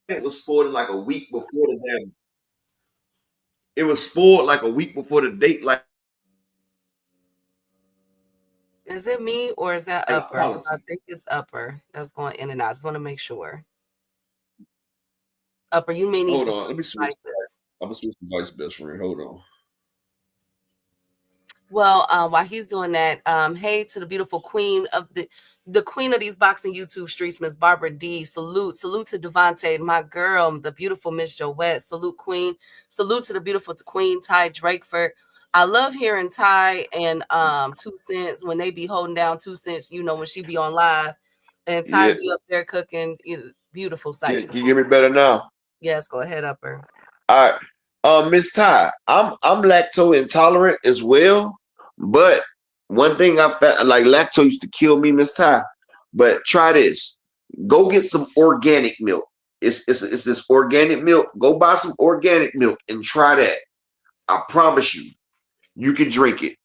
It was spoiled like a week before the damn. It was spoiled like a week before the date. Like, is it me or is that Upper? I think it's Upper that's going in and out. I just want to make sure. Upper, you may need hold to on. Let me switch. devices. I'm gonna switch device, best friend. Hold on. Well, while he's doing that, hey to the beautiful queen of the queen of these boxing YouTube streets, Miss Barbara D. Salute to Devontae, my girl, the beautiful Miss Joette. Salute, queen. Salute to the beautiful queen, Ty Drakeford. I love hearing Ty and 2 Cents when they be holding down 2 Cents. You know, when she be on live and Ty be up there cooking, beautiful sights. Can you hear me better now? Yes, go ahead, Upper. All right, Miss Ty, I'm lactose intolerant as well. But one thing I found, like, lactose used to kill me, Miss Ty. But try this. Go get some organic milk. It's this organic milk. Go buy some organic milk and try that. I promise you can drink it.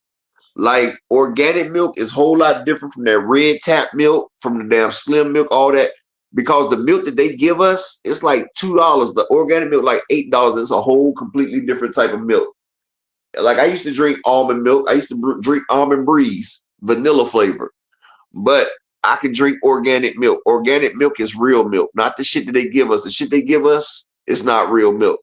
Like, organic milk is a whole lot different from that red tap milk, from the damn slim milk, all that. Because the milk that they give us, it's like $2. The organic milk, like $8. It's a whole completely different type of milk. Like, I used to drink almond milk. I used to drink Almond Breeze, vanilla flavor. But I can drink organic milk. Organic milk is real milk, not the shit that they give us. The shit they give us is not real milk.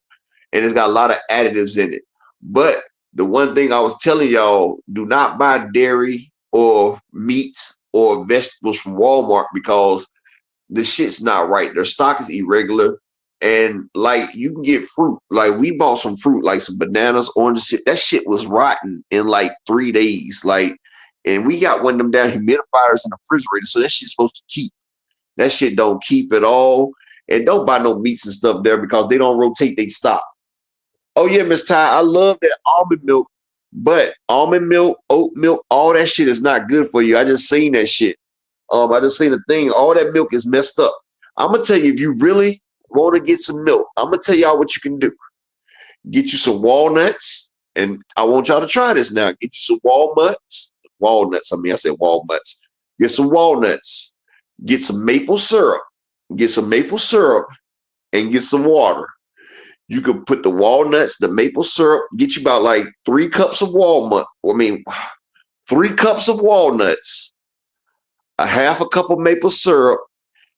And it's got a lot of additives in it. But the one thing I was telling y'all, do not buy dairy or meat or vegetables from Walmart, because the shit's not right. Their stock is irregular. And like, you can get fruit. Like, we bought some fruit, like some bananas, oranges. Shit. That shit was rotten in like 3 days. Like, and we got one of them down humidifiers in the refrigerator, so that shit's supposed to keep. That shit don't keep at all. And don't buy no meats and stuff there, because they don't rotate, they stop. Oh yeah, Miss Ty, I love that almond milk, but almond milk, oat milk, all that shit is not good for you. I just seen that shit. I just seen the thing. All that milk is messed up. I'm gonna tell you, if you really want to get some milk, I'm gonna tell y'all what you can do. Get you some walnuts, and I want y'all to try this now. Get you some walnuts. I said walnuts. Get some walnuts. Get some maple syrup. Get some maple syrup, and get some water. You can put the walnuts, the maple syrup. Get you about like 3 cups of 3 cups of walnuts, a half a cup of maple syrup,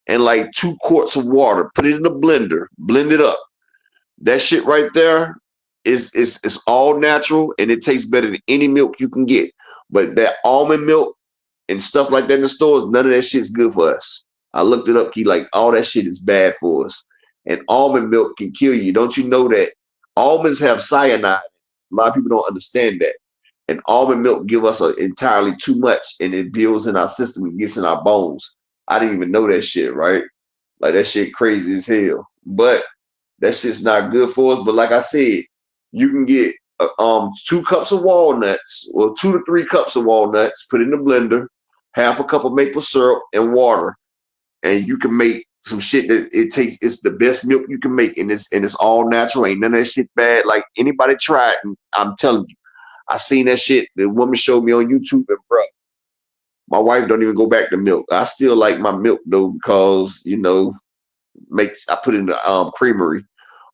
and like 2 quarts of water. Put it in a blender. Blend it up. That shit right there is all natural, and it tastes better than any milk you can get. But that almond milk and stuff like that in the stores, none of that shit's good for us. I looked it up, like, all that shit is bad for us. And almond milk can kill you. Don't you know that almonds have cyanide. A lot of people don't understand that. And almond milk give us entirely too much, and it builds in our system and gets in our bones. I didn't even know that shit, right? Like that shit crazy as hell. But that shit's not good for us. But like I said, you can get 2 cups of walnuts, or 2 to 3 cups of walnuts, put in the blender, half a cup of maple syrup and water, and you can make some shit that it's the best milk you can make, and it's all natural. Ain't none of that shit bad. Like anybody tried, and I'm telling you, I seen that shit. The woman showed me on YouTube, and bro, my wife don't even go back to milk. I still like my milk though, because I put it in the creamery.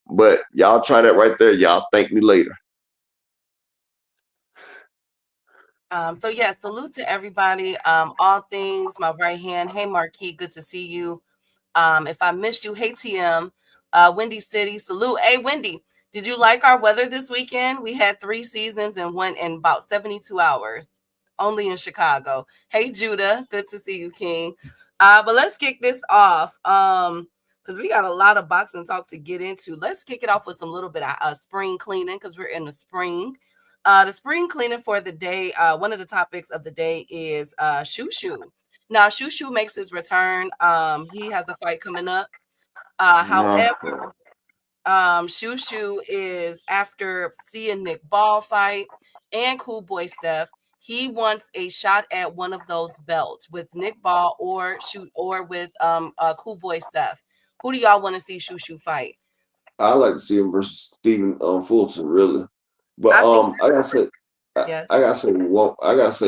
But y'all try that right there. Y'all thank me later. So yeah, salute to everybody. All things, my right hand. Hey Marquis, good to see you. If I missed you, hey TM, Windy City, salute. Hey Wendy, did you like our weather this weekend? We had 3 seasons and went in about 72 hours, only in Chicago. Hey Judah, good to see you, King. But let's kick this off, because we got a lot of boxing talk to get into. Let's kick it off with some little bit of spring cleaning, because we're in the spring. The spring cleaning for the day, one of the topics of the day is Shushu. Now, Shushu makes his return. He has a fight coming up. However, Shushu is, after seeing Nick Ball fight and Cool Boy Steph, he wants a shot at one of those belts with Nick Ball or with Cool Boy Steph. Who do y'all want to see Shushu fight? I like to see him versus Stephen Fulton, really. But I gotta say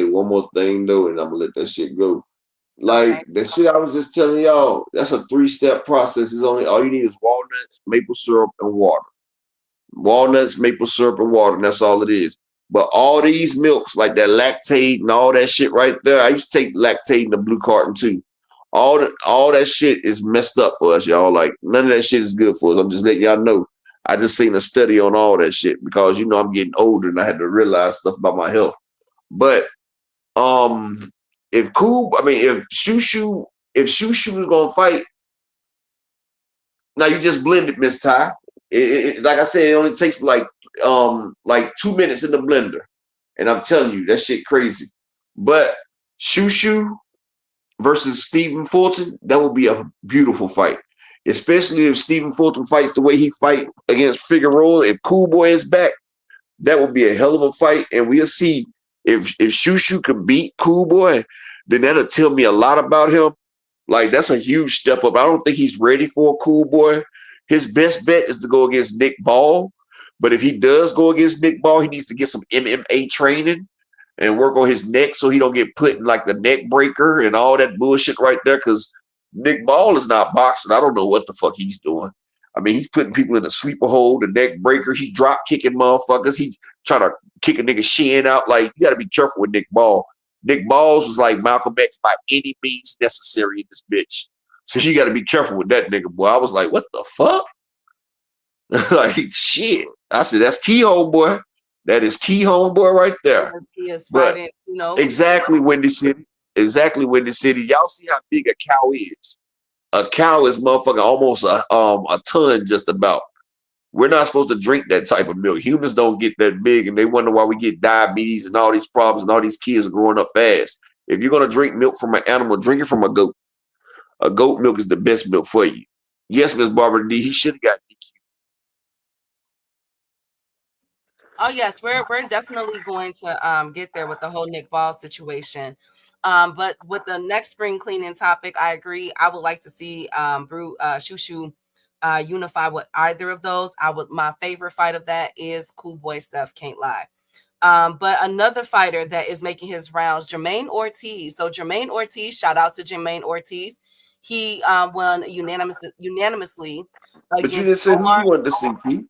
one more thing though, and I'm gonna let that shit go. Like the shit I was just telling y'all, that's a 3-step process. It's only all you need is walnuts, maple syrup, and water. Walnuts, maple syrup, and water, and that's all it is. But all these milks, like that lactate and all that shit right there, I used to take lactate in the blue carton too. All that shit is messed up for us, y'all. Like none of that shit is good for us. I'm just letting y'all know. I just seen a study on all that shit because I'm getting older and I had to realize stuff about my health. But if Shushu was gonna fight, now you just blend it, Miss Ty. Like I said, it only takes like 2 minutes in the blender, and I'm telling you that shit crazy. But Shushu versus Stephen Fulton, that would be a beautiful fight. Especially if Stephen Fulton fights the way he fight against Figueroa. If Cool Boy is back, that would be a hell of a fight. And we'll see if Shushu could beat Cool Boy, then that'll tell me a lot about him. Like, that's a huge step up. I don't think he's ready for a Cool Boy. His best bet is to go against Nick Ball. But if he does go against Nick Ball, he needs to get some MMA training and work on his neck so he don't get put in like the neck breaker and all that bullshit right there, because Nick Ball is not boxing. I don't know what the fuck he's doing. I mean, he's putting people in the sleeper hold, the neck breaker. He drop kicking motherfuckers. He's trying to kick a nigga shin out. Like, you got to be careful with Nick Ball. Nick Balls was like Malcolm X by any means necessary in this bitch. So you got to be careful with that nigga, boy. I was like, what the fuck? Like, shit. I said, that's key homeboy. That is key homeboy right there. He is but fighting, exactly, Windy City. Exactly, Windy City. Y'all see how big a cow is. A cow is motherfucking almost a ton just about. We're not supposed to drink that type of milk. Humans don't get that big, and they wonder why we get diabetes and all these problems, and all these kids are growing up fast. If you're going to drink milk from an animal, drink it from a goat. A goat milk is the best milk for you. Yes, Miss Barbara D, he should have got DQ. Oh yes, we're definitely going to get there with the whole Nick Ball situation. But with the next spring cleaning topic, I agree. I would like to see Shushu unify with either of those. My favorite fight of that is Cool Boy Steph, can't lie. But another fighter that is making his rounds, Jermaine Ortiz. So Jermaine Ortiz, shout out to Jermaine Ortiz. He won unanimously. But you didn't say who you wanted to see, Pete.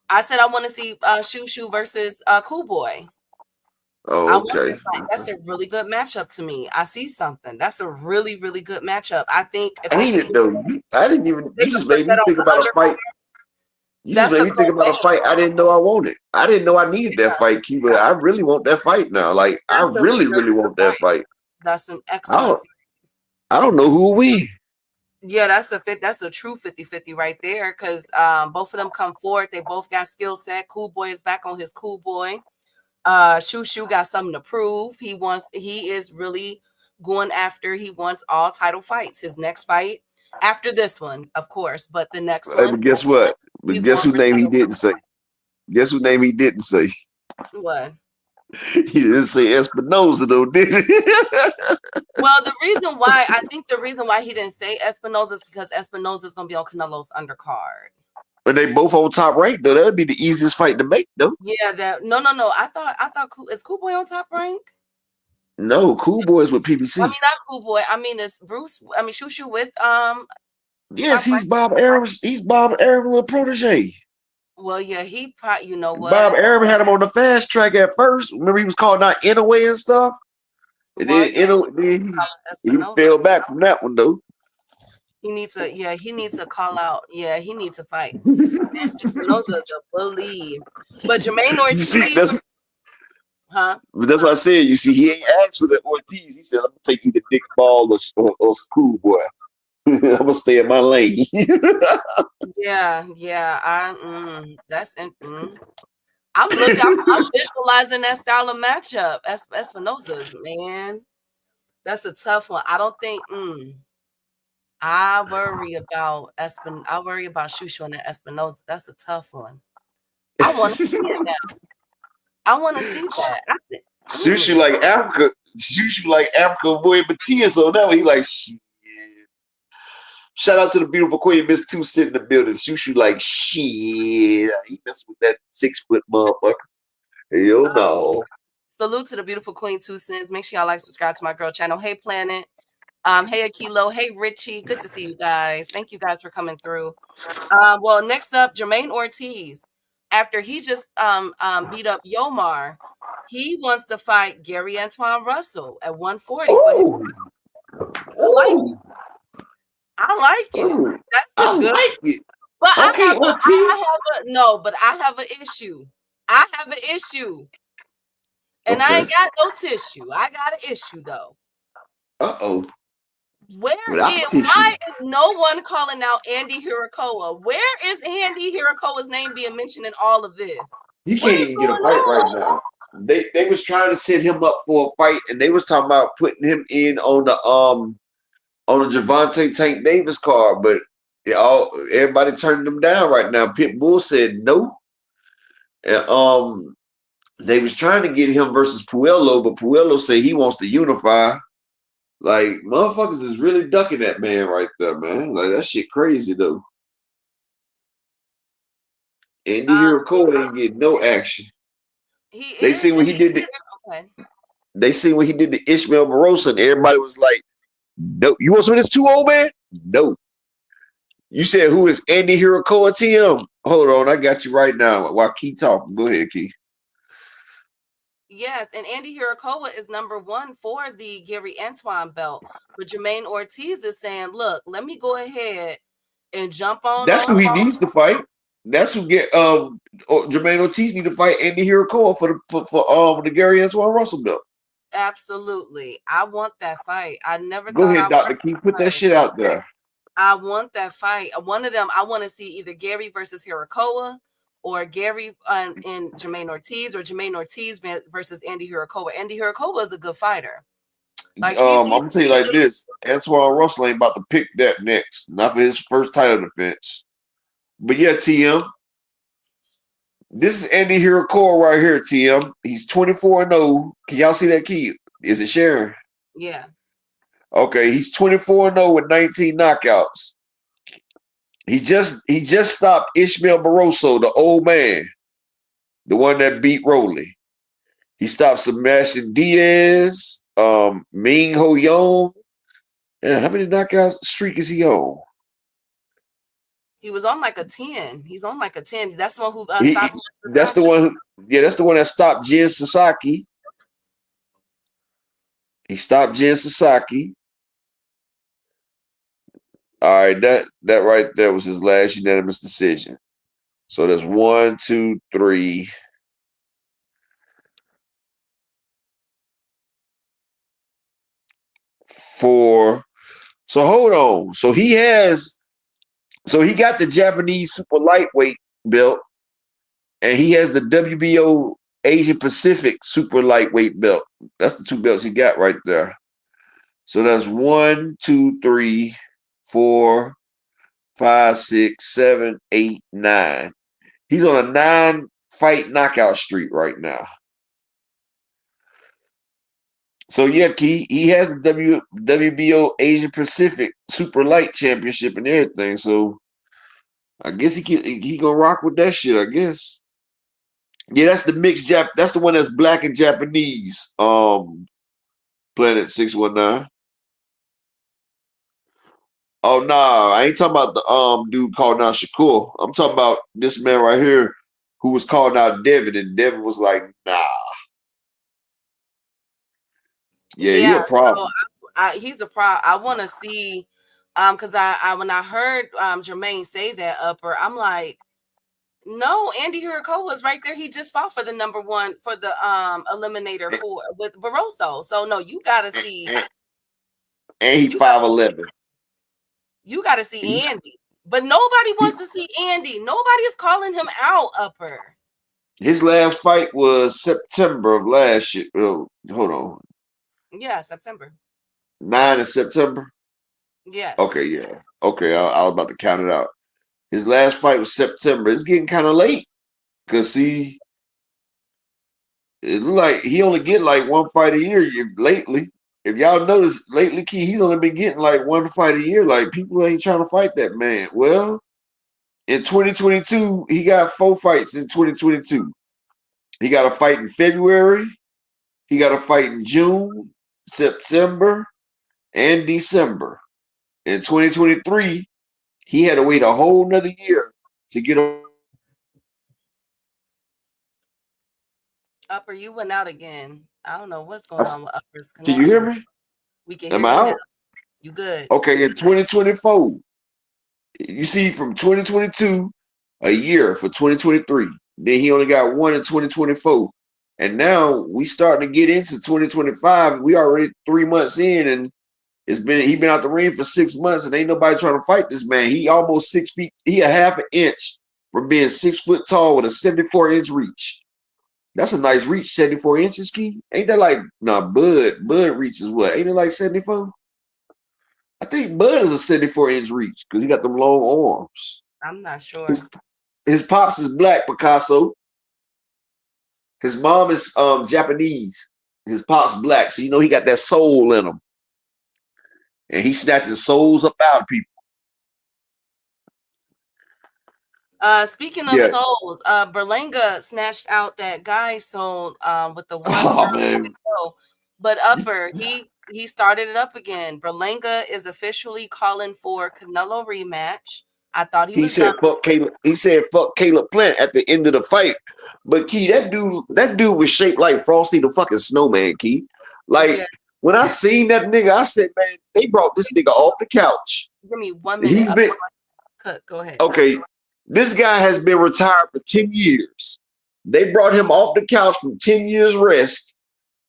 I said I want to see Shushu versus Cool Boy. Oh, okay. That's a really good matchup to me. I see something. That's a really, really good matchup. I think. I need it though. I didn't even. You just made me think about a fight. You just made me think about a fight I didn't know I wanted. I didn't know I needed that fight, Kiba. I really want that fight now. Like, I really, really want that fight. That's an excellent. I don't know who will win. Yeah, that's a true 50-50 right there, because both of them come forward. They both got skill set. Cool Boy is back on his cool boy. Shushu got something to prove. He is really going after, he wants all title fights. His next fight after this one, of course, but the next Hey, one, but guess what? But he's guess going whose for name he title. didn't say? Guess whose name he didn't say? What? He didn't say Espinosa though, did he? Well, I think the reason why he didn't say Espinosa is because Espinosa is going to be on Canelo's undercard. But they both on top rank though. That'd be the easiest fight to make though. Yeah, no. I thought is Cool Boy on top rank? No, Cool Boy is with PBC. I mean, not Cool Boy. I mean, it's Bruce. I mean, Shushu with Yes, he's Bob Arum's. He's Bob Arum's little protege. Well, yeah, he probably. You know what? Bob Arum had him on the fast track at first. Remember, he was called out Inouye and stuff. And then he fell back from that one though. He needs to call out. Yeah, he needs to fight. Espinosa's a bully. But Jermaine Ortiz. Huh? But that's what I said. You see, he ain't asked for that Ortiz. He said, "I'm gonna take you to Dick Ball or School Boy. I'm gonna stay in my lane." Yeah. I'm visualizing that style of matchup. Espinosa's, man. That's a tough one. I don't think. I worry about Shushu and Espinosa. That's a tough one. I want to see it now. I want to see that. Shushu like Africa boy Batia. So now he like shit. Shout out to the beautiful Queen Miss Two sitting in the building. Shushu like shit. He messing with that 6 foot motherfucker. Hell no. Salute to the beautiful Queen Two Cents. Make sure y'all like, subscribe to my girl channel. Hey Planet. Hey Akilo. Hey Richie. Good to see you guys. Thank you guys for coming through. Well, next up, Jermaine Ortiz. After he just beat up Yomar, he wants to fight Gary Antoine Russell at 140. I like it. That's good. But okay, I have an issue. And I ain't got no tissue. I got an issue though. Why is no one calling out Andy Hirakoa? Where is Andy Hirakoa's name being mentioned in all of this? He can't even get a fight right now. They was trying to set him up for a fight, and they was talking about putting him in on the Gervonta Tank Davis card, but everybody turned him down right now. Pitbull said no. And they was trying to get him versus Puello, but Puello said he wants to unify. Like, motherfuckers is really ducking that man right there, man. Like, that shit crazy, though. Andy Hirakoa ain't getting no action. They seen what he did to Ishmael Barossa, and everybody was like, no. You want some of this too, old man? No. You said, who is Andy Hirakoa, TM? Hold on, I got you right now. While Key talking. Go ahead, Key. Yes, and Andy Hirakoa is number 1 for the Gary Antoine belt. But Jermaine Ortiz is saying, look, let me go ahead and jump on. That's who he needs to fight. That's who Jermaine Ortiz need to fight Andy Hirakoa for the Gary Antoine Russell belt. Absolutely. I want that fight. I never Go ahead, Dr. Key. Put that shit out there. I want that fight. One of them, I want to see either Gary versus Hirakoa, or Gary and Jermaine Ortiz, or Jermaine Ortiz versus Andy Hirakoa. Andy Hirakoa is a good fighter. Like, I'm gonna tell you like this: Antoine Russell ain't about to pick that next, not for his first title defense. But yeah, TM, this is Andy Hirakoa right here. TM, he's 24-0. Can y'all see that, Key? Is it sharing? Yeah. Okay, he's 24-0 with 19 knockouts. He just stopped Ishmael Barossa, the old man, the one that beat Rolly. He stopped Sebastian Diaz, Ming Ho Young. And how many knockouts streak is he on? He was on like a 10. He's on like a 10. That's the one who stopped. That's the one. That's the one that stopped Jin Sasaki. He stopped Jin Sasaki. All right, that right there was his last unanimous decision. So there's 1, 2, 3, 4. So hold on. So he got the Japanese super lightweight belt, and he has the WBO Asia Pacific super lightweight belt. That's the two belts he got right there. So that's 1, 2, 3, 4, 5, 6, 7, 8, 9. He's on a 9-fight knockout streak right now. So yeah, he has the WBO Asia Pacific Super Light Championship and everything. So I guess he gonna rock with that shit. I guess. Yeah, that's the mixed That's the one that's black and Japanese. Planet 619. Oh nah, I ain't talking about the dude called out Shakur. I'm talking about this man right here who was calling out Devin, and Devin was like, nah. Yeah, he a problem. So he's a problem. I want to see, because I when I heard Jermaine say that upper, I'm like, no, Andy Hiroko was right there. He just fought for the number one for the eliminator with Barroso. So no, you gotta see. And he 5'11". You gotta see Andy, but nobody wants to see Andy. Nobody is calling him out, upper. His last fight was September of last year. Hold on. Yeah, September. 9 of September? Yes. Okay, yeah. Okay, I was about to count it out. His last fight was September. It's getting kind of late. Because it look like he only get like one fight a year lately. If y'all notice, lately, Key, he's only been getting like one fight a year. Like, people ain't trying to fight that man. Well, in 2022, he got 4 fights in 2022. He got a fight in February. He got a fight in June, September, and December. In 2023, he had to wait a whole nother year to get a. Upper, you went out again. I don't know what's going on with Upper's Can connection. you hear me? We can hear you out? now. You good. Okay, in 2024, you see from 2022, a year for 2023. Then he only got one in 2024. And now we starting to get into 2025. We already 3 months in, and he been out the ring for 6 months, and ain't nobody trying to fight this man. He almost 6 feet. He a half an inch from being 6 foot tall with a 74-inch reach. That's a nice reach, 74 inches, Key. Ain't that like, Bud reach is what? Ain't it like 74? I think Bud is a 74-inch reach because he got them long arms. I'm not sure. His pops is black, Picasso. His mom is Japanese. His pop's black, so he got that soul in him. And he snatching souls up out of people. Speaking of souls, Berlanga snatched out that guy's soul with the one. Oh man! But upper, he started it up again. Berlanga is officially calling for Canelo rematch. I thought he said fuck Caleb. He said fuck Caleb Plant at the end of the fight. But Key, that dude was shaped like Frosty the fucking Snowman, Key. Like when I seen that nigga, I said, man, they brought this nigga off the couch. Give me 1 minute. Go ahead. Okay. This guy has been retired for 10 years. They brought him off the couch from 10 years rest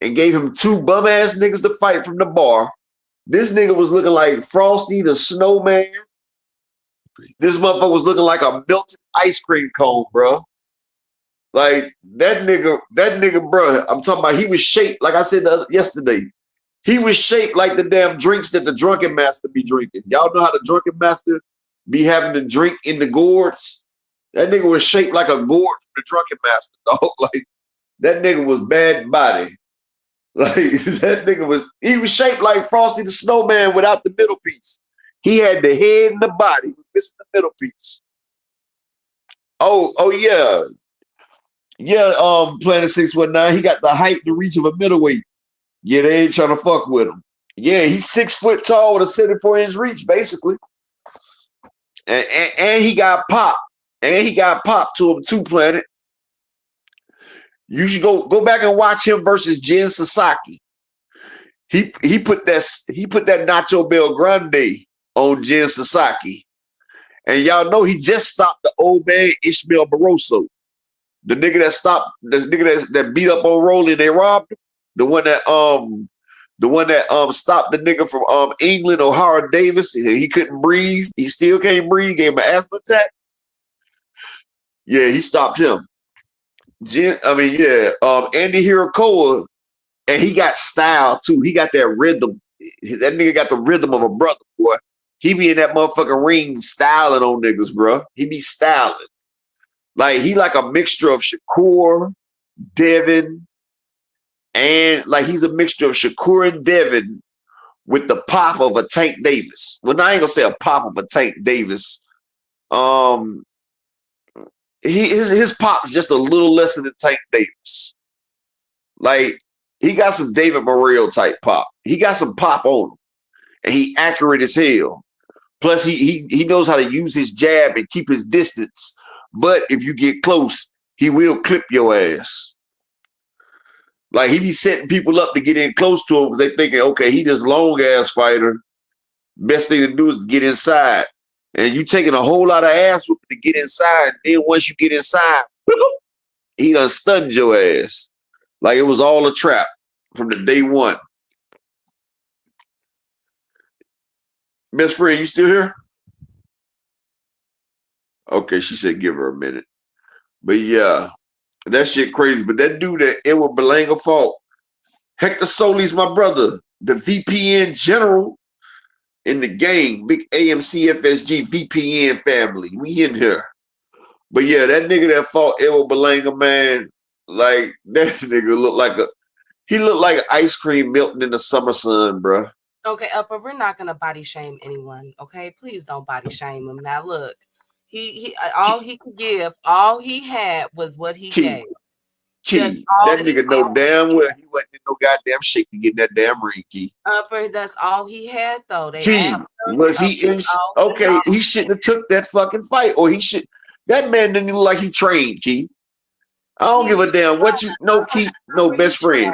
and gave him 2 bum ass niggas to fight from the bar. This nigga was looking like Frosty the Snowman. This motherfucker was looking like a melted ice cream cone, bro. Like that nigga, bro. I'm talking about he was shaped, like I said yesterday. He was shaped like the damn drinks that the drunken master be drinking. Y'all know how the drunken master be having to drink in the gourds? That nigga was shaped like a gourd from the drunken master, dog. Like that nigga was bad body. Like that nigga he was shaped like Frosty the Snowman without the middle piece. He had the head and the body, missing the middle piece. Oh yeah. Yeah, Planet 619, he got the height and the reach of a middleweight. Yeah, they ain't trying to fuck with him. Yeah, he's 6 foot tall with a 74-inch reach, basically. And he got popped. And he got popped to him too, Planet. You should go back and watch him versus Jin Sasaki. He put that Nacho Belgrande on Jin Sasaki. And y'all know he just stopped the old man Ishmael Barroso. The nigga that stopped, the nigga that beat up on Rolly and they robbed him. The The one that stopped the nigga from England, O'Hara Davis. He couldn't breathe. He still can't breathe. Gave him an asthma attack. Yeah, he stopped him. Andy Hirakoa, and he got style too. He got that rhythm. That nigga got the rhythm of a brother, boy. He be in that motherfucking ring styling on niggas, bro. He be styling. Like, he like a mixture of Shakur, Devin, and like he's a mixture of Shakur and Devin with the pop of a Tank Davis. Well, I ain't gonna say a pop of a Tank Davis. His pop is just a little less than Tank Davis. Like, he got some David Morrell type pop. He got some pop on him, and he accurate as hell. Plus, he knows how to use his jab and keep his distance. But if you get close, he will clip your ass. Like, he be setting people up to get in close to him. They thinking, okay, he this long ass fighter. Best thing to do is get inside. And you taking a whole lot of ass whooping to get inside. And then once you get inside, he done stunned your ass. Like, it was all a trap from the day one. Best friend, you still here? Okay, she said give her a minute. But yeah, that shit crazy. But that dude that Edward Berlanga fought, Hector Soli's my brother, the VPN general in the game, big AMC FSG VPN family. We in here. But yeah, that nigga that fought Edward Berlanga, man, like, that nigga looked like ice cream melting in the summer sun, bro. Okay, Upper, we're not gonna body shame anyone. Okay, please don't body shame him. Now look, he all he could give, all he had was what he gave. That nigga know damn well he wasn't in no goddamn shape to get in that damn ring, Key. Upper, that's all he had though. He shouldn't have took that fucking fight, or he should. That man didn't look like he trained, Key. I don't give a damn what you. No, Key. No, best friend.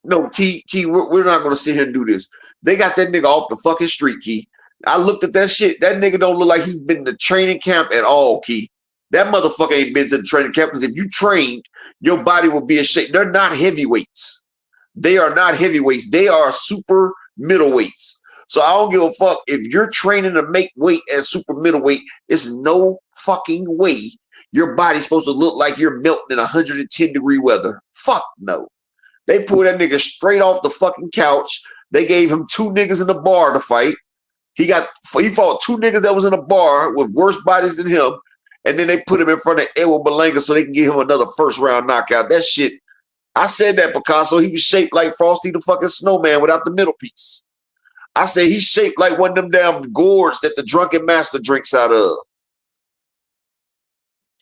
No, Key. We're not gonna sit here and do this. They got that nigga off the fucking street, Key. I looked at that shit. That nigga don't look like he's been in the training camp at all, Key. That motherfucker ain't been to the training camp, because if you trained, your body will be in shape. They're not heavyweights. They are not heavyweights. They are super middleweights. So I don't give a fuck if you're training to make weight at super middleweight. It's no fucking way your body's supposed to look like you're melting in 110-degree weather. Fuck no. They pulled that nigga straight off the fucking couch. They gave him 2 niggas in the bar to fight. He fought 2 niggas that was in a bar with worse bodies than him. And then they put him in front of Edward Berlanga so they can give him another first round knockout. That shit, I said that, Picasso. He was shaped like Frosty the fucking Snowman without the middle piece. I said he's shaped like one of them damn gourds that the drunken master drinks out of.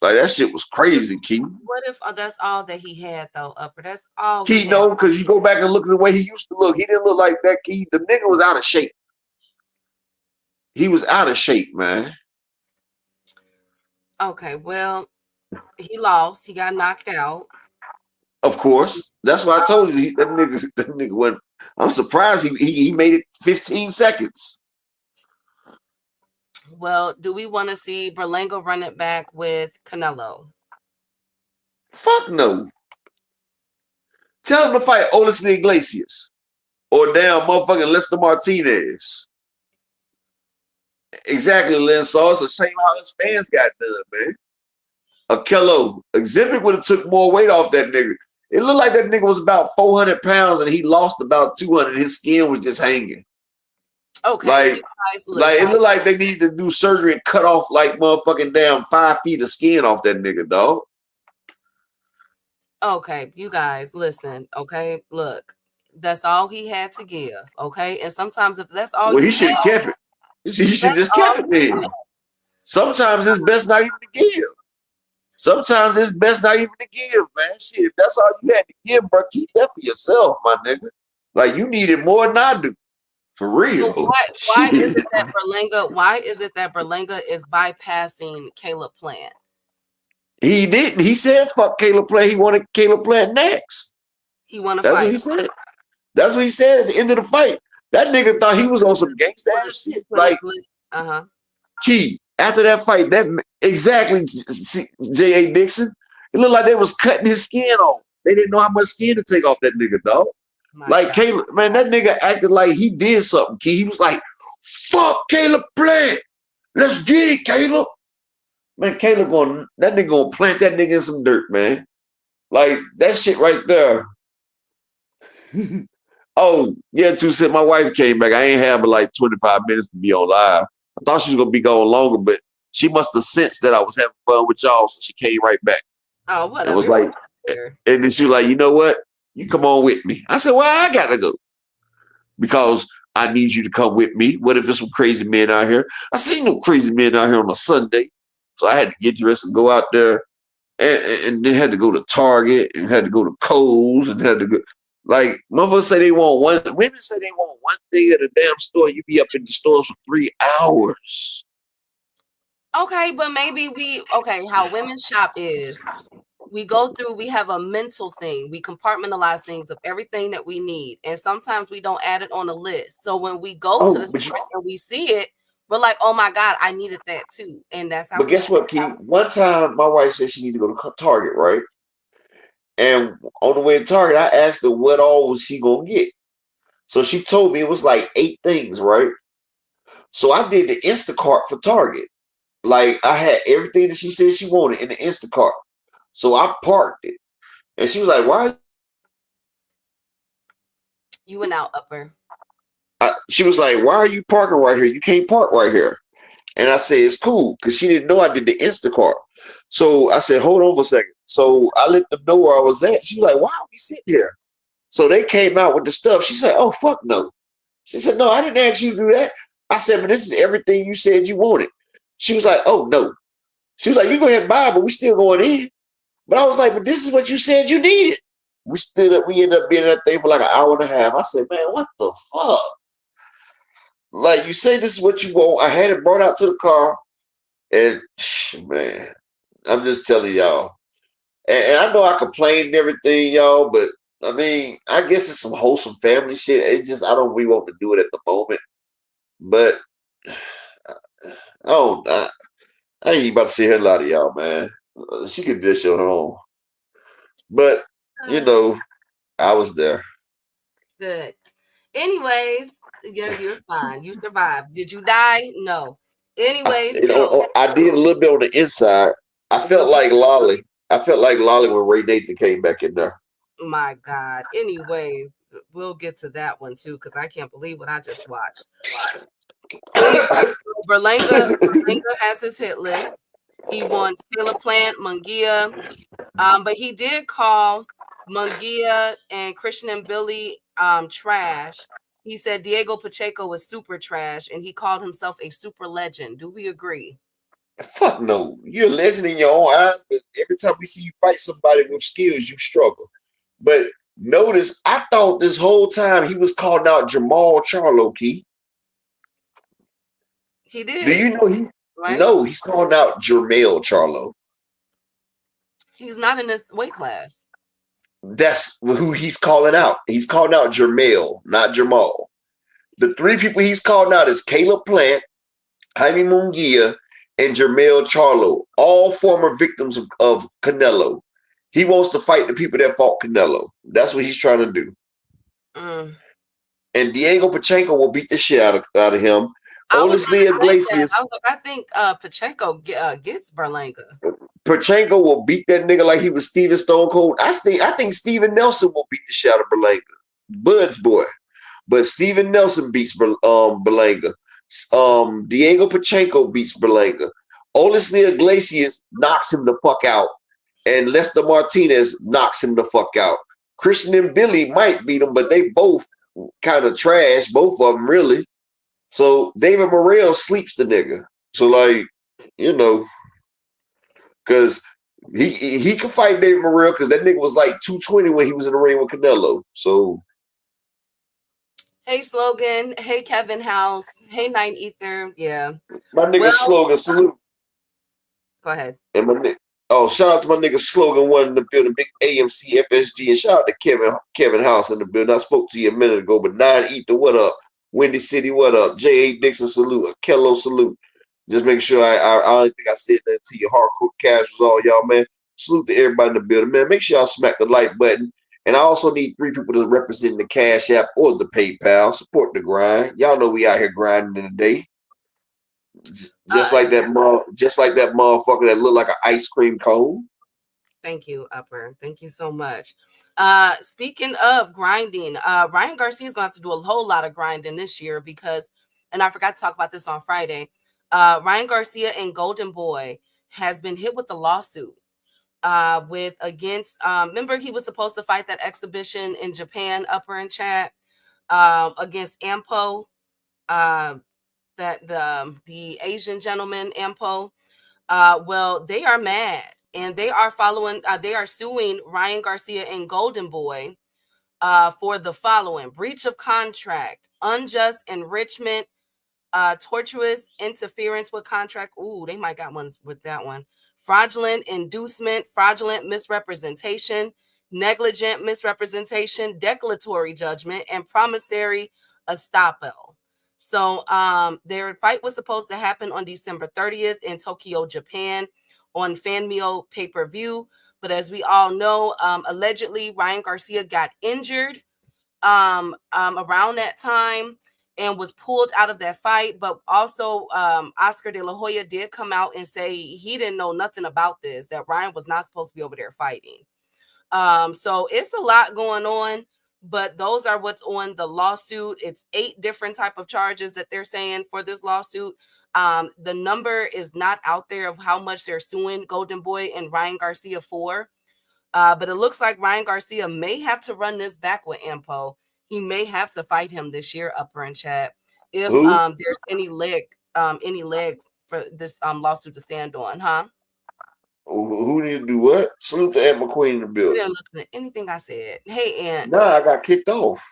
Like, that shit was crazy, Key. What if that's all that he had, though, Upper? That's all. Key, no, because you go back and look at the way he used to look. He didn't look like that, Key. The nigga was out of shape. He was out of shape, man. Okay, well, he lost. He got knocked out. Of course. That's why I told you that nigga went. I'm surprised he made it 15 seconds. Well, do we want to see Berlanga run it back with Canelo? Fuck no. Tell him to fight Olesen Iglesias or damn motherfucking Lester Martinez. Exactly, Lynn Saw. It's a shame how his fans got done, man. Akello Exhibit would have took more weight off that nigga. It looked like that nigga was about 400 pounds and he lost about 200. His skin was just hanging. Okay. Like it looked like they need to do surgery and cut off like motherfucking damn 5 feet of skin off that nigga, dog. Okay, you guys, listen. Okay, look, that's all he had to give. Okay, and sometimes if that's all, well, he should have kept it. He should just kept it there. Sometimes it's best not even to give. Sometimes it's best not even to give, man. Shit, if that's all you had to give, bro, keep that for yourself, my nigga. Like, you need it more than I do. For real. So why is it that Berlanga is bypassing Caleb Plant? He didn't. He said fuck Caleb Plant. He wanted Caleb Plant next. He wanted to fight. fight. What he said. That's what he said at the end of the fight. That nigga thought he was on some gangsta ass shit. Like, Key, after that fight, that exactly J.A. Dixon, it looked like they was cutting his skin off. They didn't know how much skin to take off that nigga, dog. Like Caleb, man, that nigga acted like he did something. Key. He was like, "Fuck Caleb Plant, let's get it, Caleb." Man, that nigga gonna plant that nigga in some dirt, man. Like that shit right there. Oh yeah, 2 Cent. My wife came back. I ain't had but like 25 minutes to be on live. I thought she was gonna be going longer, but she must have sensed that I was having fun with y'all, so she came right back. Oh, whatever. It was like, and then she was like, "You know what? You come on with me." I said, "Well, I gotta go because I need you to come with me. What if there's some crazy men out here?" I seen no crazy men out here on a Sunday, so I had to get dressed and go out there, and then had to go to Target and had to go to Kohl's and had to go. Like motherfuckers say they want one. Women say they want one thing at a damn store. You be up in the stores for 3 hours. Okay, but maybe how women shop is we go through, we have a mental thing. We compartmentalize things of everything that we need. And sometimes we don't add it on a list. So when we go to the store and we see it, we're like, oh my God, I needed that too. And that's how. But guess what, Key? One time my wife said she needed to go to Target, right? And on the way to Target, I asked her what all was she gonna get. So she told me it was like 8 things, right? So I did the Instacart for Target. Like I had everything that she said she wanted in the Instacart. So I parked it. And she was like, "Why?" You went out, Upper. She was like, "Why are you parking right here? You can't park right here." And I said, "It's cool," because she didn't know I did the Instacart. So I said, "Hold on for a second." So I let them know where I was at. She was like, "Why are we sitting here?" So they came out with the stuff. She said, "Oh, fuck no." She said, "No, I didn't ask you to do that." I said, "But this is everything you said you wanted." She was like, "Oh, no." She was like, "You go ahead and buy it, but we still going in." But I was like, "But this is what you said you needed." We stood up. We ended up being in that thing for like an hour and a half. I said, "Man, what the fuck?" Like, you say this is what you want. I had it brought out to the car. And, man, I'm just telling y'all. And I know I complained and everything, y'all, but, I mean, I guess it's some wholesome family shit. It's just I don't really want to do it at the moment. But, I ain't even about to say a lot of y'all, man. She can dish on her own. But, you know, I was there. Good. Anyways, you're fine. You survived. Did you die? No. Anyways, I did a little bit on the inside. I felt like Lolly. When Ray Nathan came back in there. My God. Anyways, we'll get to that one too, because I can't believe what I just watched. Berlanga has his hit list. He wants Caleb Plant, Munguia, but he did call Munguia and Christian and Billy trash. He said Diego Pacheco was super trash, and he called himself a super legend. Do we agree? Fuck no. You're a legend in your own eyes, but every time we see you fight somebody with skills, you struggle. But notice, I thought this whole time he was calling out Jamal Charlo, Key. He did. Do you know right? No, he's calling out Jermell Charlo. He's not in this weight class. That's who he's calling out. He's calling out Jermell, not Jamal. The 3 people he's calling out is Caleb Plant, Jaime Munguia, and Jermell Charlo, all former victims of Canelo. He wants to fight the people that fought Canelo. That's what he's trying to do. And Diego Pacheco will beat the shit out of him. Honestly, Iglesias. I think Pacheco gets Berlanga. Pacheco will beat that nigga like he was Steven Stone Cold. I think Steven Nelson will beat the shit out of Berlanga. Bud's boy. But Steven Nelson beats Berlanga. Diego Pacheco beats Berlanga. Honestly, Iglesias knocks him the fuck out. And Lester Martinez knocks him the fuck out. Christian and Billy might beat him, but they both kind of trash, both of them really. So David Morrell sleeps the nigga. So like, you know, because he can fight David Morrell because that nigga was like 220 when he was in the ring with Canelo. So hey Slogan, hey Kevin House, hey Nine Ether, yeah. My nigga Slogan, salute. Go ahead. And shout out to my nigga Slogan one in the building, big AMC FSG, and shout out to Kevin House in the building. I spoke to you a minute ago, but Nine Ether, what up? Windy City, what up? J.A. Dixon, salute. Kello, salute. Just make sure I don't think I said that to you. Hardcore Casuals, all y'all, man. Salute to everybody in the building, man. Make sure y'all smack the like button. And I also need 3 people to represent the Cash App or the PayPal. Support the grind. Y'all know we out here grinding in the day. Just like that motherfucker that looked like an ice cream cone. Thank you, Upper. Thank you so much. Speaking of grinding, Ryan Garcia is going to have to do a whole lot of grinding this year because, and I forgot to talk about this on Friday, Ryan Garcia and Golden Boy has been hit with a lawsuit remember he was supposed to fight that exhibition in Japan, Upper and Chat, against Ampo, that the Asian gentleman Ampo. Well, they are mad and they are suing Ryan Garcia and Golden Boy for the following: breach of contract, unjust enrichment, tortuous interference with contract. Ooh, they might got ones with that one. Fraudulent inducement, fraudulent misrepresentation, negligent misrepresentation, declaratory judgment, and promissory estoppel. So their fight was supposed to happen on December 30th in Tokyo, Japan, on Fanmio pay-per-view. But as we all know, allegedly Ryan Garcia got injured around that time and was pulled out of that fight. But also Oscar De La Hoya did come out and say he didn't know nothing about this, that Ryan was not supposed to be over there fighting. So it's a lot going on, but those are what's on the lawsuit. It's 8 different type of charges that they're saying for this lawsuit. The number is not out there of how much they're suing Golden Boy and Ryan Garcia for. But it looks like Ryan Garcia may have to run this back with Ampo. He may have to fight him this year, Upper and Chat, if there's any leg for this lawsuit to stand on, huh? Who need to do what? Salute to Aunt McQueen in the building. You didn't listen to anything I said. Hey, Aunt. Nah, I got kicked off.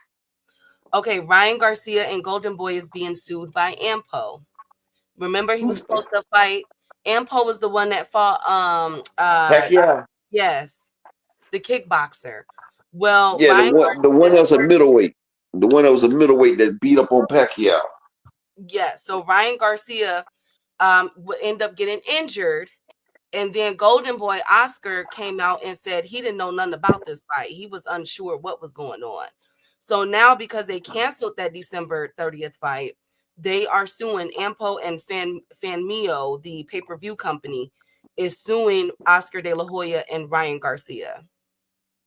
Okay, Ryan Garcia and Golden Boy is being sued by Ampo. Remember, he was supposed to fight. Ampo was the one that fought Pacquiao. Yes, the kickboxer. Well, yeah, the one that's a middleweight. The one that was a middleweight that beat up on Pacquiao. Yeah, so Ryan Garcia would end up getting injured. And then Golden Boy Oscar came out and said he didn't know nothing about this fight. He was unsure what was going on. So now, because they canceled that December 30th fight, they are suing Ampo, and Fanmio, the pay-per-view company, is suing Oscar De La Hoya and Ryan Garcia.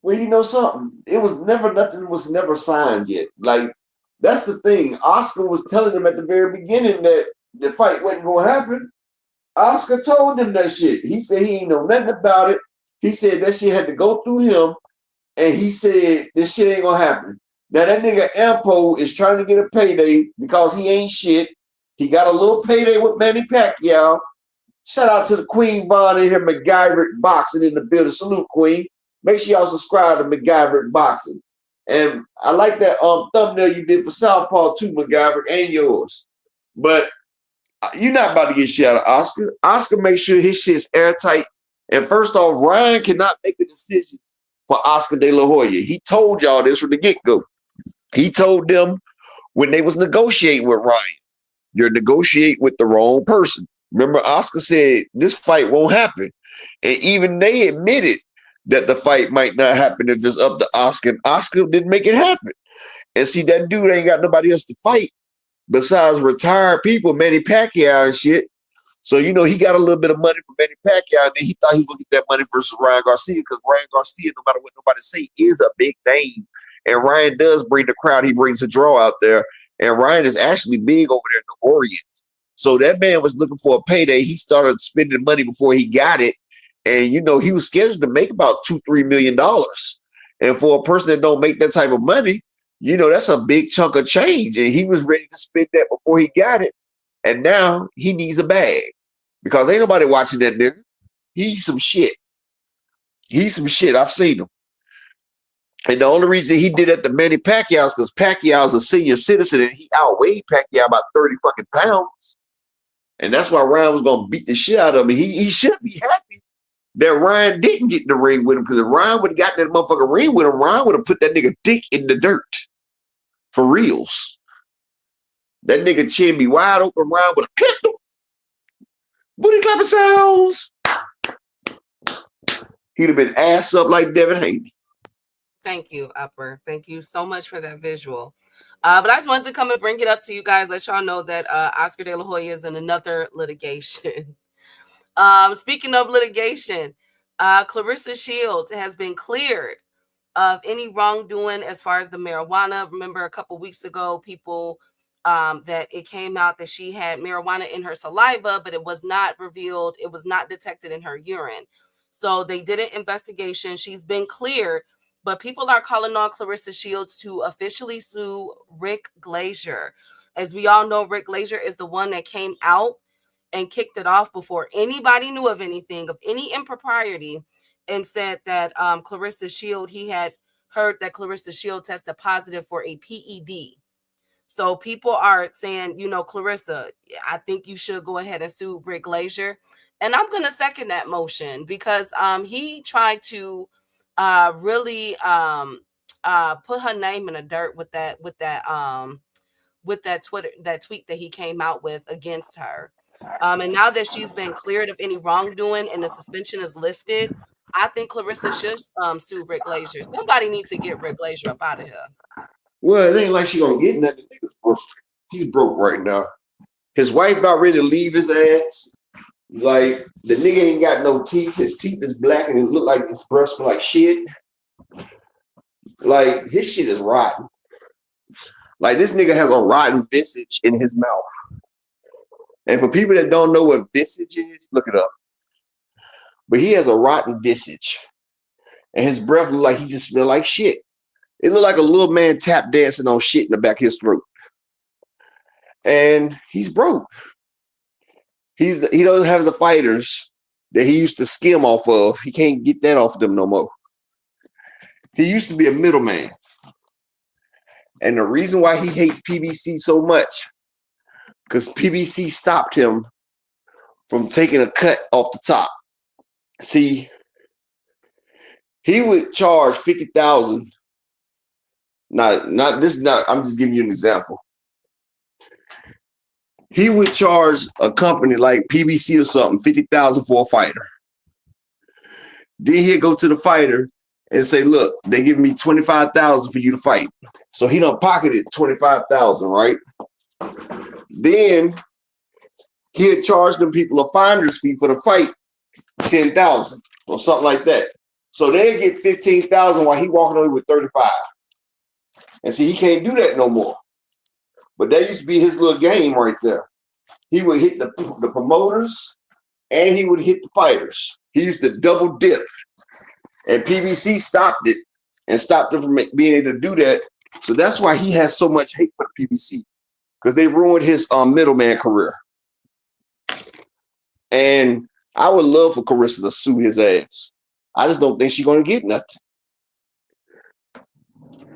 Well, you know something? Nothing was never signed yet. Like, that's the thing. Oscar was telling them at the very beginning that the fight wasn't going to happen. Oscar told them that shit. He said he ain't know nothing about it. He said that shit had to go through him, and he said this shit ain't gonna happen. Now that nigga Ampo is trying to get a payday because he ain't shit. He got a little payday with Manny Pacquiao. Shout out to the Queen Vaughn in here, MacGyver Boxing in the building. Salute, Queen. Make sure y'all subscribe to MacGyver Boxing. And I like that thumbnail you did for Southpaw too, MacGyver, and yours. But you're not about to get shit out of Oscar. Oscar makes sure his shit's airtight. And first off, Ryan cannot make a decision for Oscar De La Hoya. He told y'all this from the get-go. He told them when they was negotiating with Ryan, you're negotiating with the wrong person. Remember, Oscar said this fight won't happen. And even they admitted that the fight might not happen if it's up to Oscar. And Oscar didn't make it happen. And see, that dude ain't got nobody else to fight besides retired people, Manny Pacquiao and shit. So, you know, he got a little bit of money from Manny Pacquiao, and then he thought he was going to get that money versus Ryan Garcia, because Ryan Garcia, no matter what nobody say, is a big name. And Ryan does bring the crowd. He brings a draw out there. And Ryan is actually big over there in the Orient. So that man was looking for a payday. He started spending money before he got it. And, you know, he was scheduled to make about $2-3 million. And for a person that don't make that type of money, you know, that's a big chunk of change. And he was ready to spend that before he got it. And now he needs a bag because ain't nobody watching that nigga. He's some shit. He's some shit. I've seen him. And the only reason he did that to Manny Pacquiao is because Pacquiao's a senior citizen and he outweighed Pacquiao about 30 fucking pounds. And that's why Ryan was going to beat the shit out of him. He should be happy that Ryan didn't get in the ring with him, because if Ryan would have got that motherfucking ring with him, Ryan would have put that nigga dick in the dirt. For reals. That nigga chin be wide open, Ryan would have clipped him. Booty clapping sounds. He'd have been ass up like Devin Haney. Thank you, Upper. Thank you so much for that visual. But I just wanted to come and bring it up to you guys, let y'all know that Oscar De La Hoya is in another litigation. Speaking of litigation, Clarissa Shields has been cleared of any wrongdoing as far as the marijuana. Remember a couple weeks ago, people that it came out that she had marijuana in her saliva, but it was not revealed. It was not detected in her urine. So they did an investigation. She's been cleared, but people are calling on Clarissa Shields to officially sue Rick Glazier. As we all know, Rick Glazier is the one that came out and kicked it off before anybody knew of anything, of any impropriety, and said that Clarissa Shield, he had heard that Clarissa Shield tested positive for a PED. So people are saying, you know, Clarissa, I think you should go ahead and sue Rick Glazier. And I'm going to second that motion because he tried to really put her name in the dirt with that tweet that he came out with against her. And now that she's been cleared of any wrongdoing and the suspension is lifted, I think Clarissa should sue Rick Glazier. Somebody needs to get Rick Glazier up out of here. Well, it ain't like she gonna get nothing. He's broke right now. His wife about ready to leave his ass. Like the nigga ain't got no teeth. His teeth is black and it look like his breath smell like shit. Like his shit is rotten. Like this nigga has a rotten visage in his mouth. And for people that don't know what visage is, look it up. But he has a rotten visage. And his breath look like he just smell like shit. It looked like a little man tap dancing on shit in the back of his throat. And he's broke. He doesn't have the fighters that he used to skim off of. He can't get that off of them no more. He used to be a middleman. And the reason why he hates PBC so much, because PBC stopped him from taking a cut off the top. See, he would charge $50,000. I'm just giving you an example. He would charge a company like PBC or something $50,000 for a fighter. Then he'd go to the fighter and say, look, they give me $25,000 for you to fight. So he done pocketed $25,000, right? Then he'd charge them people a finder's fee for the fight, $10,000 or something like that. So they'd get $15,000 while he walking away with $35,000. And see, he can't do that no more. But that used to be his little game right there. He would hit the promoters and he would hit the fighters. He used to double dip. And PBC stopped it and stopped him from being able to do that. So that's why he has so much hate for the PBC, because they ruined his middleman career. And I would love for Clarissa to sue his ass. I just don't think she's going to get nothing.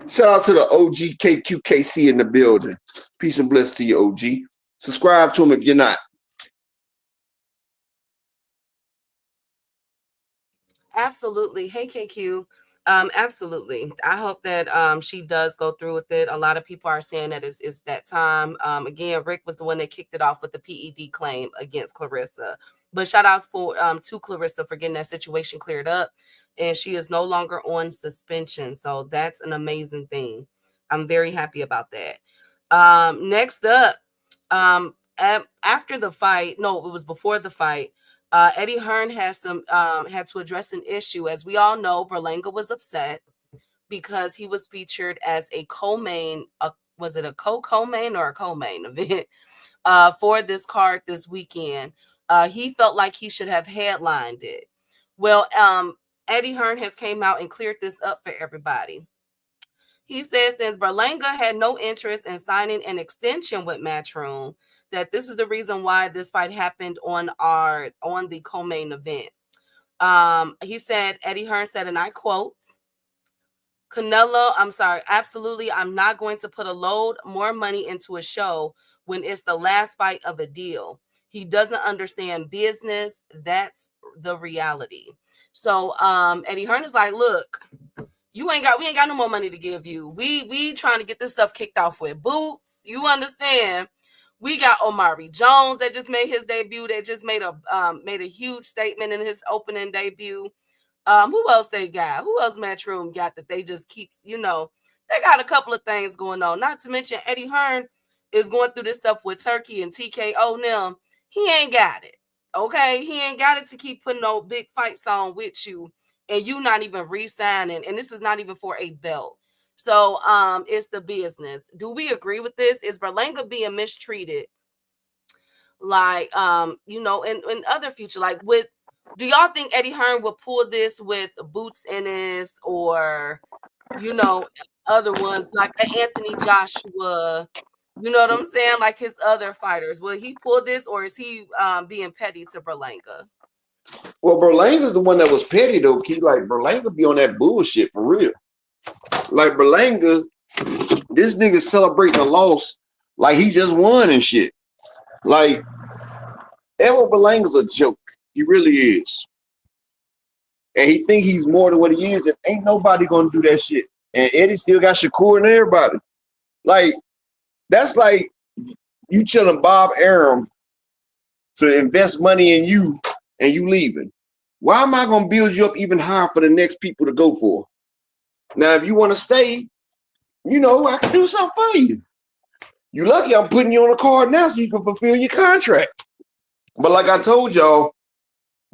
Shout out to the OG KQKC in the building. Peace and bliss to you, OG. Subscribe to him if you're not. Absolutely. Hey, KQ. Absolutely. I hope that she does go through with it. A lot of people are saying that it's that time. Again, Rick was the one that kicked it off with the PED claim against Clarissa. But shout out to Clarissa for getting that situation cleared up. And she is no longer on suspension. So that's an amazing thing. I'm very happy about that. Next up, after the fight, no, it was before the fight. Eddie Hearn had to address an issue. As we all know, Berlanga was upset because he was featured as a co-main. Was it a co-main or a co-main event for this card this weekend? He felt like he should have headlined it. Well, Eddie Hearn has came out and cleared this up for everybody. He says since Berlanga had no interest in signing an extension with Matchroom, that this is the reason why this fight happened on the co-main event. He said, Eddie Hearn said, and I quote, Canelo, absolutely, I'm not going to put a load more money into a show when it's the last fight of a deal. He doesn't understand business. That's the reality. So Eddie Hearn is like, look, we ain't got no more money to give you. We trying to get this stuff kicked off with boots. You understand? We got Omari Jones that just made his debut. That just made a huge statement in his opening debut. Who else they got? Who else Matchroom got that they just keeps, they got a couple of things going on. Not to mention Eddie Hearn is going through this stuff with Turkey and TKO them. He ain't got it. Okay. He ain't got it to keep putting no big fights on with you and you not even re-signing. And this is not even for a belt. So it's the business. Do we agree with this? Is Berlanga being mistreated? Like in other future, like do y'all think Eddie Hearn will pull this with Boots Ennis or other ones like Anthony Joshua? You know what I'm saying? Like his other fighters. Will he pull this or is he being petty to Berlanga? Well, Berlanga's the one that was petty though, Key. Like Berlanga be on that bullshit for real. Like Berlanga, this nigga celebrating a loss like he just won and shit. Like Edward Berlanga's a joke. He really is. And he think he's more than what he is, and ain't nobody gonna do that shit. And Eddie still got Shakur and everybody. Like, that's like you telling Bob Arum to invest money in you and you leaving. Why am I gonna build you up even higher for the next people to go for? Now, if you want to stay, I can do something for you. You lucky I'm putting you on a card now so you can fulfill your contract. But like I told y'all,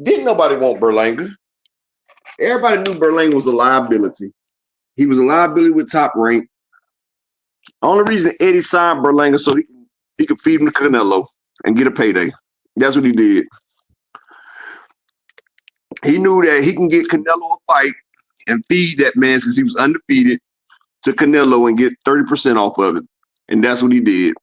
didn't nobody want Berlanga. Everybody knew Berlanga was a liability. He was a liability with Top Rank. Only reason Eddie signed Berlanga so he could feed him to Canelo and get a payday. That's what he did. He knew that he can get Canelo a fight and feed that man since he was undefeated to Canelo and get 30% off of it. And that's what he did.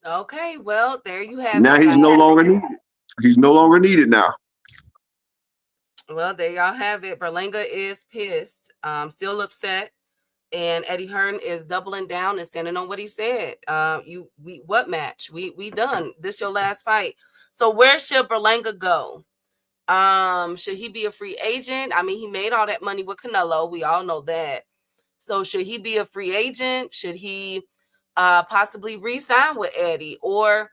Okay, well, there you have now it. Now he's no longer needed. He's no longer needed now. Well, there y'all have it. Berlanga is pissed, still upset, and Eddie Hearn is doubling down and standing on what he said. What match? We done. This your last fight. So where should Berlanga go? Should he be a free agent? I mean, he made all that money with Canelo. We all know that. So should he be a free agent? Should he possibly re-sign with Eddie or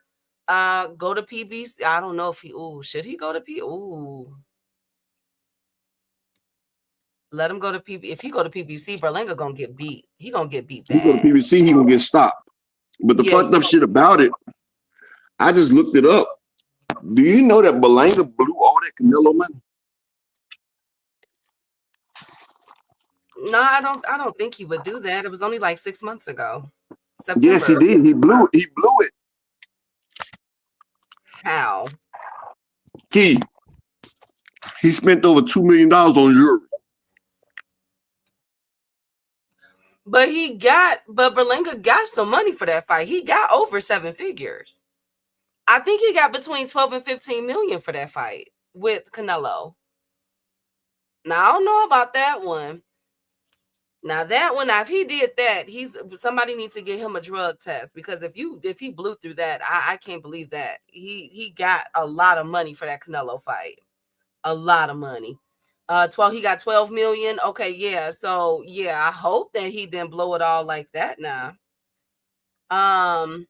go to PBC? I don't know if should he go to let him go to PBC. If he go to PBC, Berlanga gonna get beat. He gonna get beat bad. He go to PBC, he gonna get stopped. But the fucked up shit about it, I just looked it up. Do you know that Berlanga blew all that Canelo money? No, I don't think he would do that. It was only like 6 months ago. September. Yes, he did. He blew it. How? He spent over $2 million on jewelry. But Berlanga got some money for that fight. He got over 7 figures. I think he got between 12 and 15 million for that fight with Canelo. Now, I don't know about that one. Now, if he did that, somebody needs to get him a drug test, because if he blew through that, I can't believe that. He got a lot of money for that Canelo fight. A lot of money. He got 12 million. Okay, yeah. So yeah, I hope that he didn't blow it all like that now. How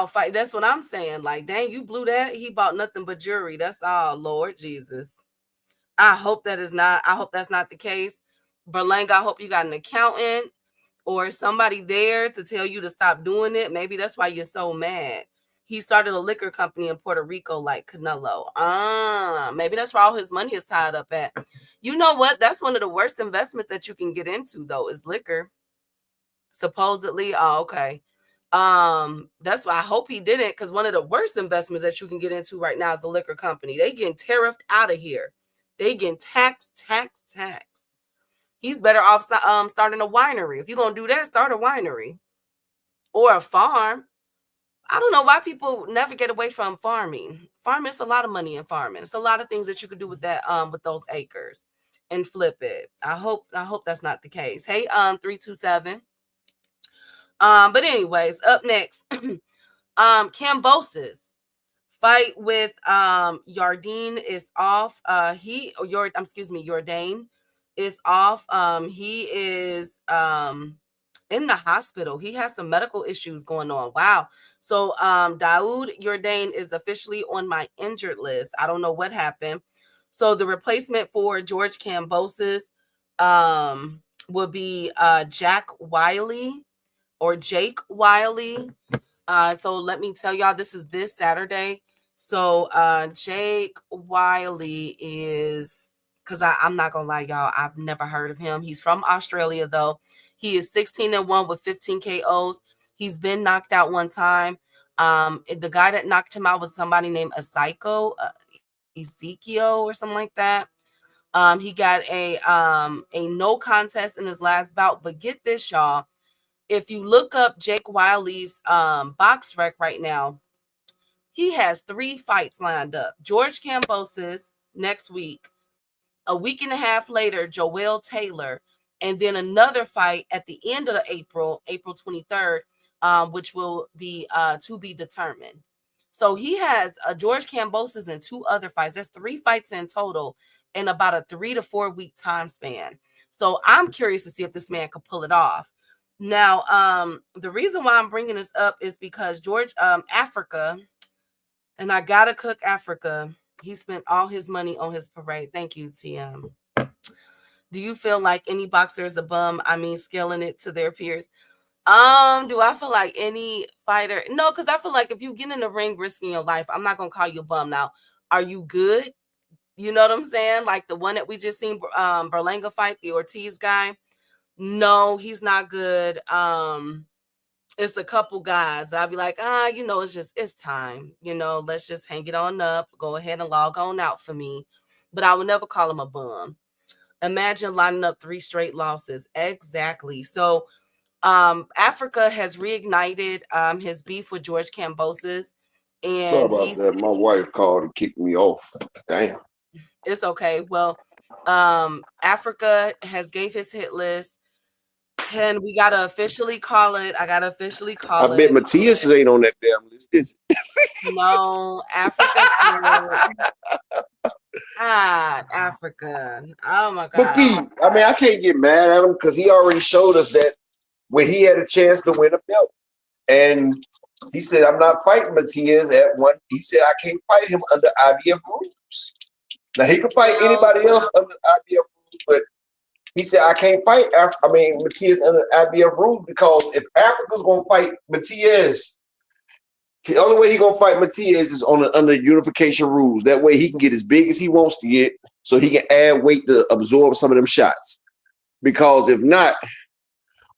fight? That's what I'm saying. Like, dang, you blew that. He bought nothing but jewelry. That's all, Lord Jesus. I hope that's not the case. Berlanga, I hope you got an accountant or somebody there to tell you to stop doing it. Maybe that's why you're so mad. He started a liquor company in Puerto Rico like Canelo. Maybe that's where all his money is tied up at. You know what? That's one of the worst investments that you can get into, though, is liquor. Supposedly. Oh, okay. That's why I hope he didn't, because one of the worst investments that you can get into right now is a liquor company. They getting tariffed out of here. They getting taxed. He's better off starting a winery. If you're going to do that, start a winery or a farm. I don't know why people never get away from farming. Farming, it's a lot of money in farming. It's a lot of things that you could do with that, with those acres and flip it. I hope that's not the case. Hey, 327. But anyways, up next, Kambosis fight with Yardine is off. Jourdain is off. He is in the hospital. He has some medical issues going on. Wow. So Daoud Jourdain is officially on my injured list. I don't know what happened. So the replacement for George Kambosis will be Jack Wiley or Jake Wiley. So let me tell y'all, this is this Saturday. So Jake Wiley is, because I'm not gonna lie, y'all, I've never heard of him. He's from Australia though. He is 16-1 with 15 KOs. He's been knocked out one time. The guy that knocked him out was somebody named Ezekiel or something like that. He got a no contest in his last bout. But get this, y'all. If you look up Jake Wiley's box rec right now, he has 3 fights lined up. George Kambosis next week. A week and a half later, Joel Taylor. And then another fight at the end of April 23rd, which will be to be determined. So he has George Kambosis and 2 other fights. There's 3 fights in total in about a 3 to 4 week time span. So I'm curious to see if this man could pull it off. Now, the reason why I'm bringing this up is because George, Africa, and I gotta cook Africa. He spent all his money on his parade. Thank you, TM. Do you feel like any boxer is a bum? I mean, scaling it to their peers. Do I feel like any fighter? No, because I feel like if you get in the ring risking your life, I'm not gonna call you a bum. Now, are you good? You know what I'm saying? Like the one that we just seen, Berlanga fight, the Ortiz guy. No, he's not good. It's a couple guys. I'll be like, it's time. Let's just hang it on up. Go ahead and log on out for me. But I would never call him a bum. Imagine lining up 3 straight losses. Exactly. So Africa has reignited his beef with George Kambosis. And sorry about that. My wife called and kicked me off. Damn. It's okay. Well, Africa has gave his hit list. And we gotta officially call it. I gotta officially call it. I bet Matias ain't on that damn list, is it? No, Africa. Africa. Oh my God. But I can't get mad at him because he already showed us that when he had a chance to win a belt. And he said, I'm not fighting Matias at one. He said, I can't fight him under IBF rules. Now, he can fight anybody else under IBF rules, but he said, I can't fight Matias under IBF rules because if Africa's going to fight Matias, the only way he's going to fight Matias is under unification rules. That way he can get as big as he wants to get so he can add weight to absorb some of them shots. Because if not,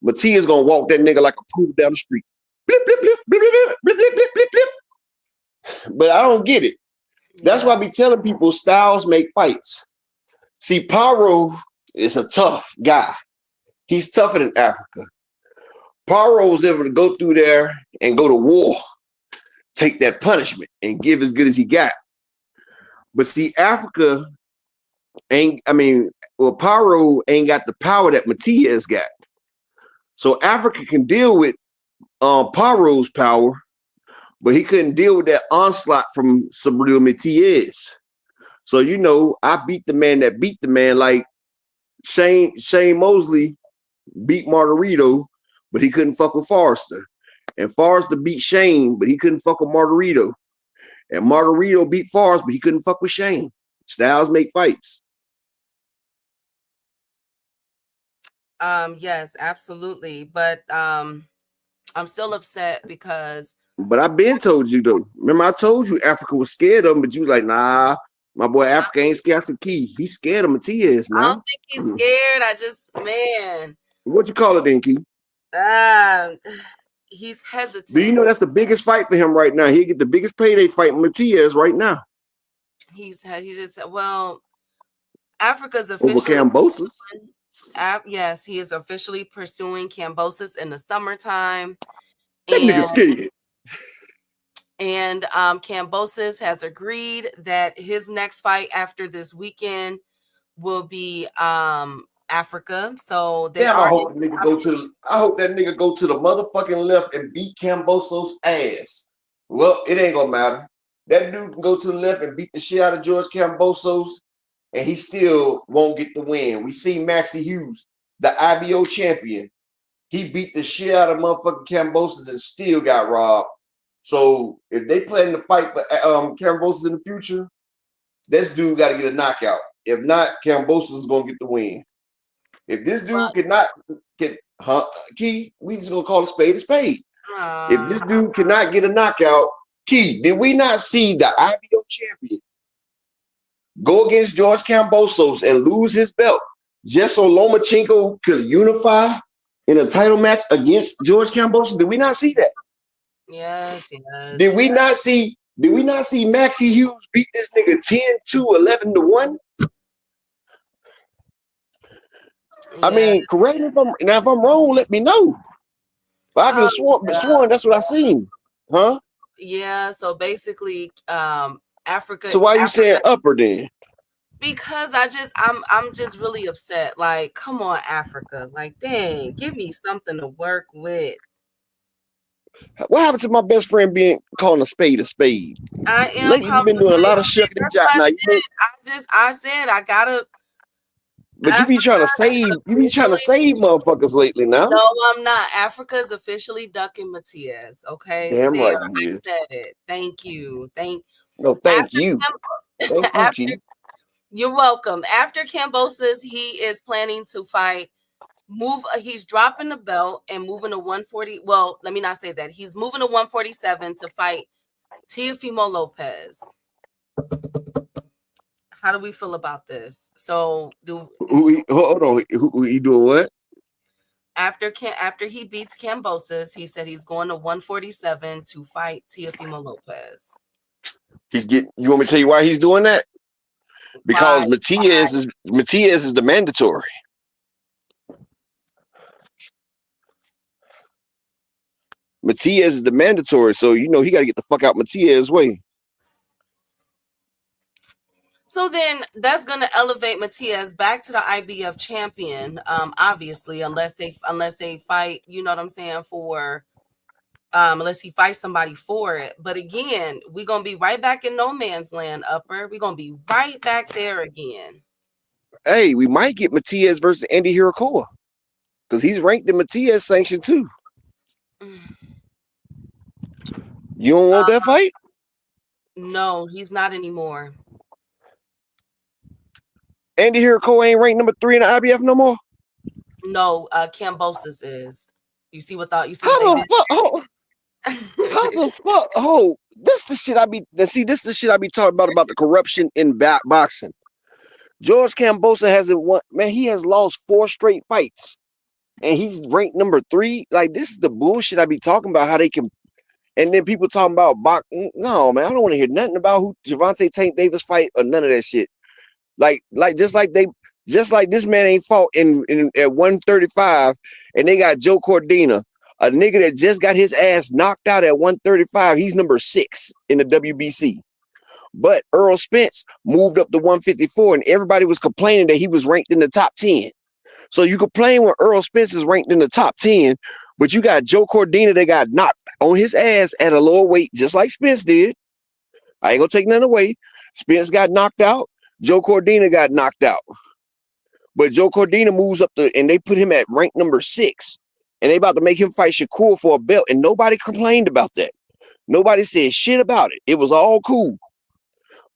Matias going to walk that nigga like a poodle down the street. Blip, blip, blip, blip, blip, blip, blip, blip, blip, blip. But I don't get it. That's why I be telling people styles make fights. See, Paro is a tough guy. He's tougher than Africa. Paro was able to go through there and go to war, take that punishment, and give as good as he got. But see, Africa Paro ain't got the power that Matias got. So Africa can deal with Paro's power, but he couldn't deal with that onslaught from Sabril Matias. So, I beat the man that beat the man, like Shane Mosley beat Margarito, but he couldn't fuck with Forrester. And Forrester beat Shane, but he couldn't fuck with Margarito. And Margarito beat Forrester, but he couldn't fuck with Shane. Styles make fights. Yes, absolutely. But I'm still upset because. But I've been told you though. Remember, I told you Africa was scared of him, but you was like, nah, my boy Africa ain't scared of Key. He's scared of Matias now. I don't think he's scared. Man. What you call it then, Key? He's hesitant. Do you know that's the biggest fight for him right now? He'll get the biggest payday fight with Matias right now. Africa's officially over Kambosis. Yes, he is officially pursuing Kambosis in the summertime. That nigga scared. And Kambosis has agreed that his next fight after this weekend will be Africa. So I hope that nigga go to the motherfucking left and beat Kambosos' ass. Well, it ain't gonna matter. That dude can go to the left and beat the shit out of George Kambosos, and he still won't get the win. We see Maxie Hughes, the IBO champion. he beat the shit out of motherfucking Kambosis and still got robbed. So if they plan to fight for Kambosis in the future, this dude got to get a knockout. If not, Kambosis is gonna get the win. If this dude Key, we just gonna call a spade. If this dude cannot get a knockout, Key, did we not see the IBO champion go against George Kambosos and lose his belt just so Lomachenko could unify in a title match against George Kambosos? Did we not see that? Yes. Did we not see Maxie Hughes beat this nigga 10-2, 11-1? I mean, correct me if I'm wrong, let me know. But I could have sworn that's what I seen. Huh? Yeah, so basically Africa. So why you saying upper then? Because I'm just really upset. Like, come on, Africa. Like, dang, give me something to work with. What happened to my best friend being calling a spade a spade? I am. Lately, you've been doing a lot of shucking and jiving. I said I gotta. But you be trying to save motherfuckers lately now. No, I'm not. Africa is officially ducking Matias. Okay. Damn right you is. Said it. Thank you. Thank you. You're welcome. After Kambosis, he is planning to fight. He's dropping the belt and moving to 140. Well, let me not say that. He's moving to 147 to fight Teofimo Lopez. How do we feel about this? So hold on. Who he doing what? After he beats Kambosis, he said he's going to 147 to fight Teofimo Lopez. You want me to tell you why he's doing that? Because Matias is the mandatory. Matias is the mandatory, so he got to get the fuck out Matias' way. So then that's going to elevate Matias back to the IBF champion, obviously, unless they fight, you know what I'm saying, for unless he fights somebody for it. But again, we're going to be right back in no man's land, Upper. We're going to be right back there again. Hey, we might get Matias versus Andy Hirakoa because he's ranked in Matias sanction too. You don't want that fight? No, he's not anymore. Andy Hirakoa ain't ranked number 3 in the IBF no more? No, Kambosis is. You see what thought? You see how what the fuck? Oh, this the shit I be talking about the corruption in boxing. George Kambosos hasn't won. Man, he has lost 4 straight fights, and he's ranked number 3. Like, this is the bullshit I be talking about. How they can, and then people talking about boxing. No, man, I don't want to hear nothing about who Gervonta Tank Davis fight or none of that shit. Like just like this man ain't fought in at 135, and they got Joe Cordina, a nigga that just got his ass knocked out at 135. He's number 6 in the WBC. But Earl Spence moved up to 154, and everybody was complaining that he was ranked in the top 10. So you complain when Earl Spence is ranked in the top 10, but you got Joe Cordina that got knocked on his ass at a lower weight, just like Spence did. I ain't gonna take nothing away. Spence got knocked out. Joe Cordina got knocked out. But Joe Cordina moves up and they put him at rank number 6. And they about to make him fight Shakur for a belt. And nobody complained about that. Nobody said shit about it. It was all cool.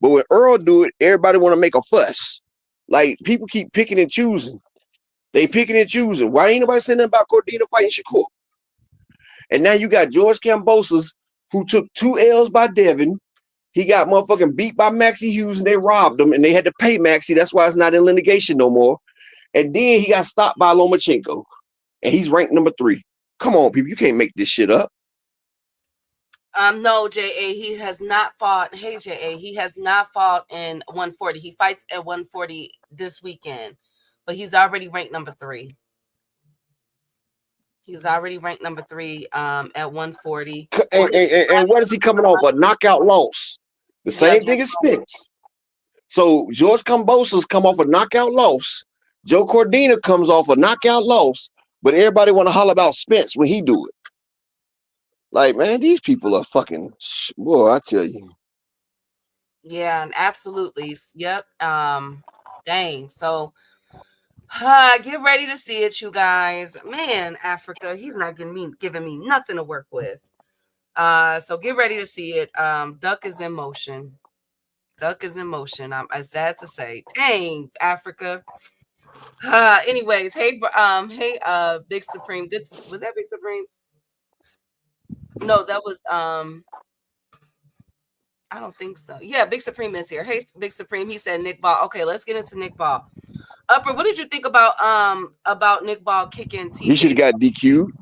But when Earl do it, everybody want to make a fuss. Like, people keep picking and choosing. They picking and choosing. Why ain't nobody saying nothing about Cordina fighting Shakur? And now you got George Kambosos, who took 2 L's by Devin. He got motherfucking beat by Maxie Hughes, and they robbed him, and they had to pay Maxie. That's why it's not in litigation no more. And then he got stopped by Lomachenko, and he's ranked number 3. Come on, people. You can't make this shit up. No, J.A., he has not fought. Hey, J.A., he has not fought in 140. He fights at 140 this weekend, but he's already ranked number 3. He's already ranked number 3 at 140. And what is he coming off? A knockout loss. The same thing as Spence. So George Kambosos come off a knockout loss. Joe Cordina comes off a knockout loss, but everybody want to holler about Spence when he do it. Like, man, these people are fucking, boy, I tell you. Yeah, absolutely. Yep. Dang. So Get ready to see it, you guys. Man, Africa, he's not giving me nothing to work with. So get ready to see it. Duck is in motion. Duck is in motion. I'm sad to say. Dang, Africa. Anyways, hey, Big Supreme. Was that Big Supreme? No, that was I don't think so. Yeah, Big Supreme is here. Hey, Big Supreme. He said Nick Ball. Okay, let's get into Nick Ball. Upper, what did you think about Nick Ball kicking TJ? He should have got DQ'd.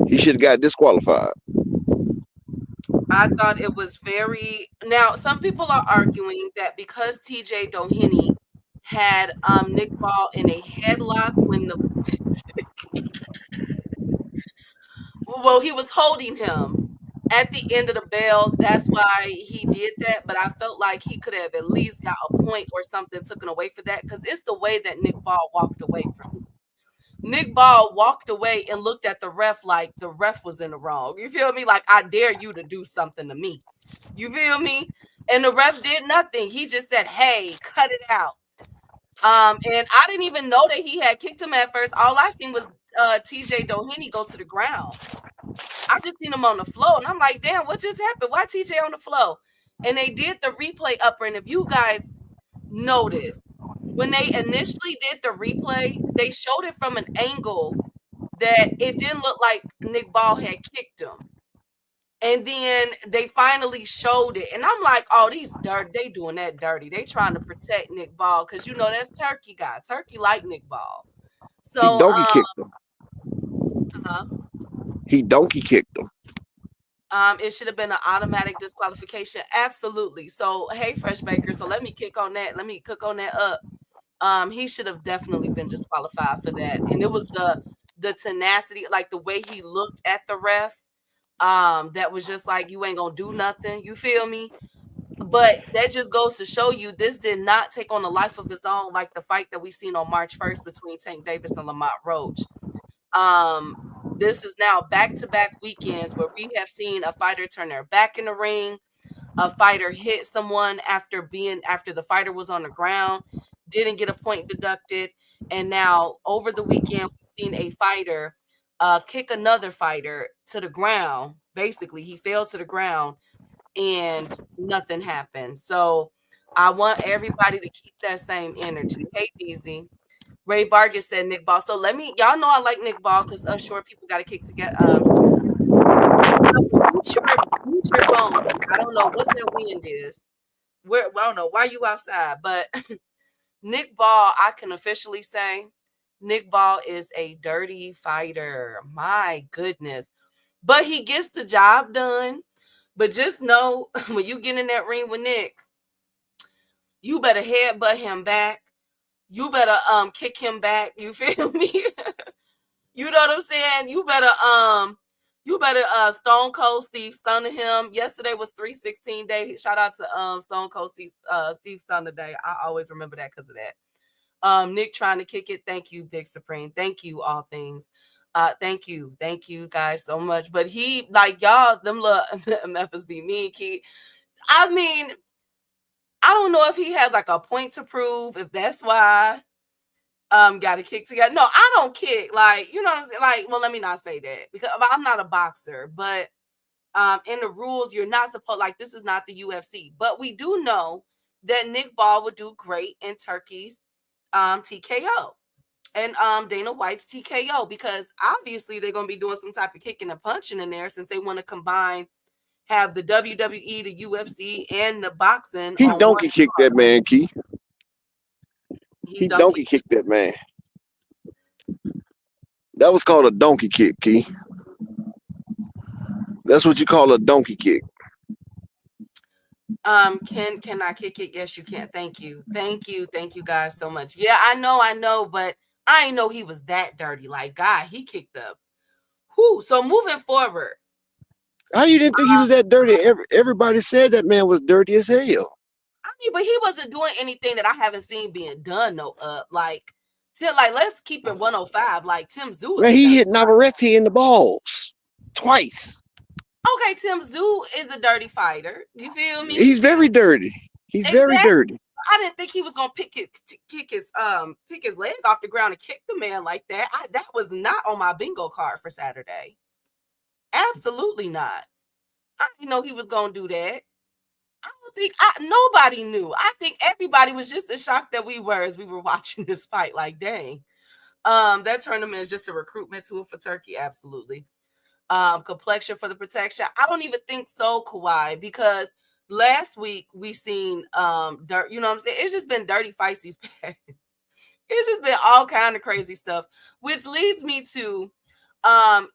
He should have got disqualified. I thought it was very. Now, some people are arguing that because TJ Doheny had Nick Ball in a headlock when well, he was holding him at the end of the bell. That's why he did that. But I felt like he could have at least got a point or something taken away for that, because it's the way that Nick Ball walked away from him. Nick Ball walked away and looked at the ref like the ref was in the wrong. You feel me? Like, I dare you to do something to me. You feel me? And the ref did nothing. He just said, hey, cut it out. And I didn't even know that he had kicked him at first. All I seen was TJ Doheny go to the ground. I just seen him on the floor, and I'm like, damn, what just happened? Why TJ on the floor? And they did the replay, Upper, and if you guys notice, when they initially did the replay, they showed it from an angle that it didn't look like Nick Ball had kicked him. And then they finally showed it. And I'm like, oh, these dirt, they doing that dirty. They trying to protect Nick Ball, because, you know, that's Turkey guy. Turkey like Nick Ball. So he donkey kicked him. He donkey kicked him. It should have been an automatic disqualification. Absolutely. So, hey, Fresh Baker. So let me cook on that up. He should have definitely been disqualified for that. And it was the tenacity, like the way he looked at the ref. That was just like, you ain't gonna do nothing. You feel me? But that just goes to show you this did not take on a life of its own, like the fight that we seen on March 1st between Tank Davis and Lamont Roach. This is now back-to-back weekends where we have seen a fighter turn their back in the ring, a fighter hit someone after the fighter was on the ground, didn't get a point deducted, and now over the weekend we've seen a fighter kick another fighter to the ground. Basically, he fell to the ground and nothing happened. So I want everybody to keep that same energy. Hey, DZ. Ray Vargas said Nick Ball. So y'all know I like Nick Ball, because us short people got to kick together. Mute your phone. I don't know what that wind is. I don't know why you outside, but Nick Ball, I can officially say, Nick Ball is a dirty fighter. My goodness. But he gets the job done. But just know, when you get in that ring with Nick, you better headbutt him back. You better kick him back. You feel me? You know what I'm saying? You better Stone Cold Steve Stunner him. Yesterday was 316 Day. Shout out to Stone Cold Steve Stunner Day. I always remember that because of that. Nick trying to kick it. Thank you, Big Supreme. Thank you, all things. Thank you guys so much. But he, like, y'all, them little FSB mean key. I mean, I don't know if he has like a point to prove, if that's why got to kick together. No, I don't kick. Like, you know what I'm saying? Like, well, let me not say that, because I'm not a boxer, but in the rules, you're not supposed, like, this is not the UFC. But we do know that Nick Ball would do great in Turkey's TKO and Dana White's TKO, because obviously they're going to be doing some type of kicking and punching in there, since they want to have the WWE, the UFC, and the boxing. He donkey kicked that man, Key. He donkey kicked that man. That was called a donkey kick, Key. That's what you call a donkey kick. Can I kick it? Yes, you can. Thank you guys so much. Yeah, I know, but I didn't know he was that dirty. Like, God, he kicked up. Whoo. So moving forward. How you didn't think he was that dirty? Everybody said that man was dirty as hell. I mean, but he wasn't doing anything that I haven't seen being done. Like let's keep it 105. Like Tim Tszyu. Man, he hit Navarrete in the balls twice. Okay, Tim Tszyu is a dirty fighter. You feel me? He's very dirty. He's very dirty. I didn't think he was gonna kick his leg off the ground and kick the man like that. That was not on my bingo card for Saturday. Absolutely not. I didn't know he was gonna do that. I don't think nobody knew. I think everybody was just as shocked that we were as we were watching this fight. Like, dang. That tournament is just a recruitment tool for Turkey. Absolutely. Complexion for the protection. I don't even think so, Kawhi, because last week we seen dirt, you know what I'm saying? It's just been dirty fights these past. It's just been all kind of crazy stuff, which leads me to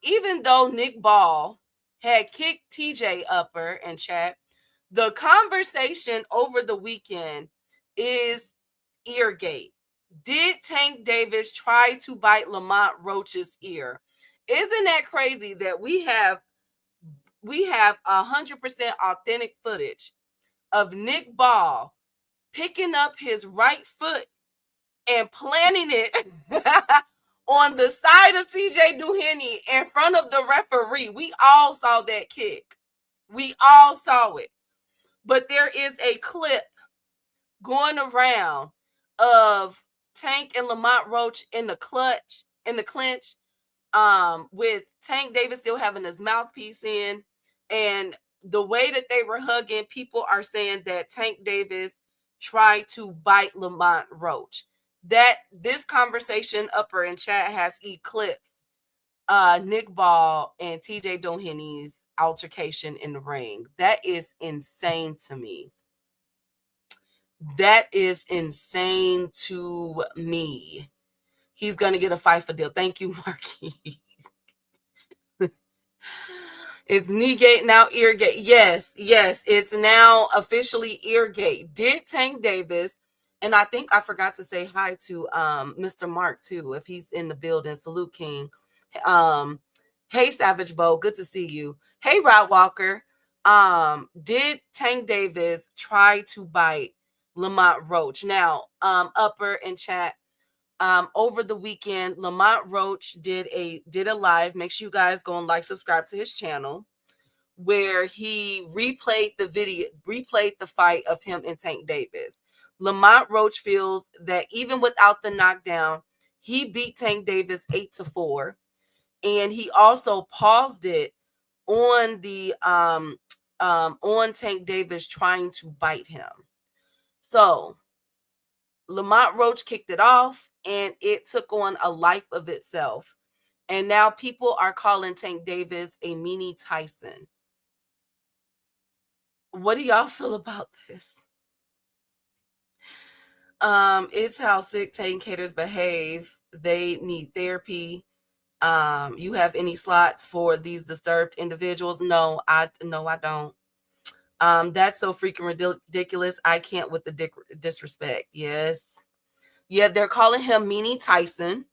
even though Nick Ball had kicked TJ upper and chat, the conversation over the weekend is eargate. Did Tank Davis try to bite Lamont Roach's ear? Isn't that crazy that we have 100% authentic footage of Nick Ball picking up his right foot and planting it on the side of TJ Duheny in front of the referee? We all saw that kick. We all saw it. But there is a clip going around of Tank and Lamont Roach in the clinch, with Tank Davis still having his mouthpiece in, and the way that they were hugging, people are saying that Tank Davis tried to bite Lamont Roach. That this conversation upper in chat has eclipsed Nick Ball and TJ Doheny's altercation in the ring. That is insane to me. That is insane to me. He's going to get a fight for deal. Thank you, Marky. It's knee gate, now ear gate. Yes, it's now officially ear gate. Did Tank Davis, and I think I forgot to say hi to Mr. Mark too, if he's in the building. Salute King. Hey Savage Bo, good to see you. Hey Rod Walker. Did Tank Davis try to bite Lamont Roach? Now, upper in chat, over the weekend, Lamont Roach did a live. Make sure you guys go and like, subscribe to his channel, where he replayed the fight of him and Tank Davis. Lamont Roach feels that even without the knockdown, he beat Tank Davis 8-4, and he also paused it on the on Tank Davis trying to bite him. So Lamont Roach kicked it off, and it took on a life of itself. And now people are calling Tank Davis a mini Tyson. What do y'all feel about this? It's how sick Tank haters behave. They need therapy. You have any slots for these disturbed individuals? No, I don't. That's so freaking ridiculous. I can't with the disrespect. Yes. Yeah, they're calling him Meanie Tyson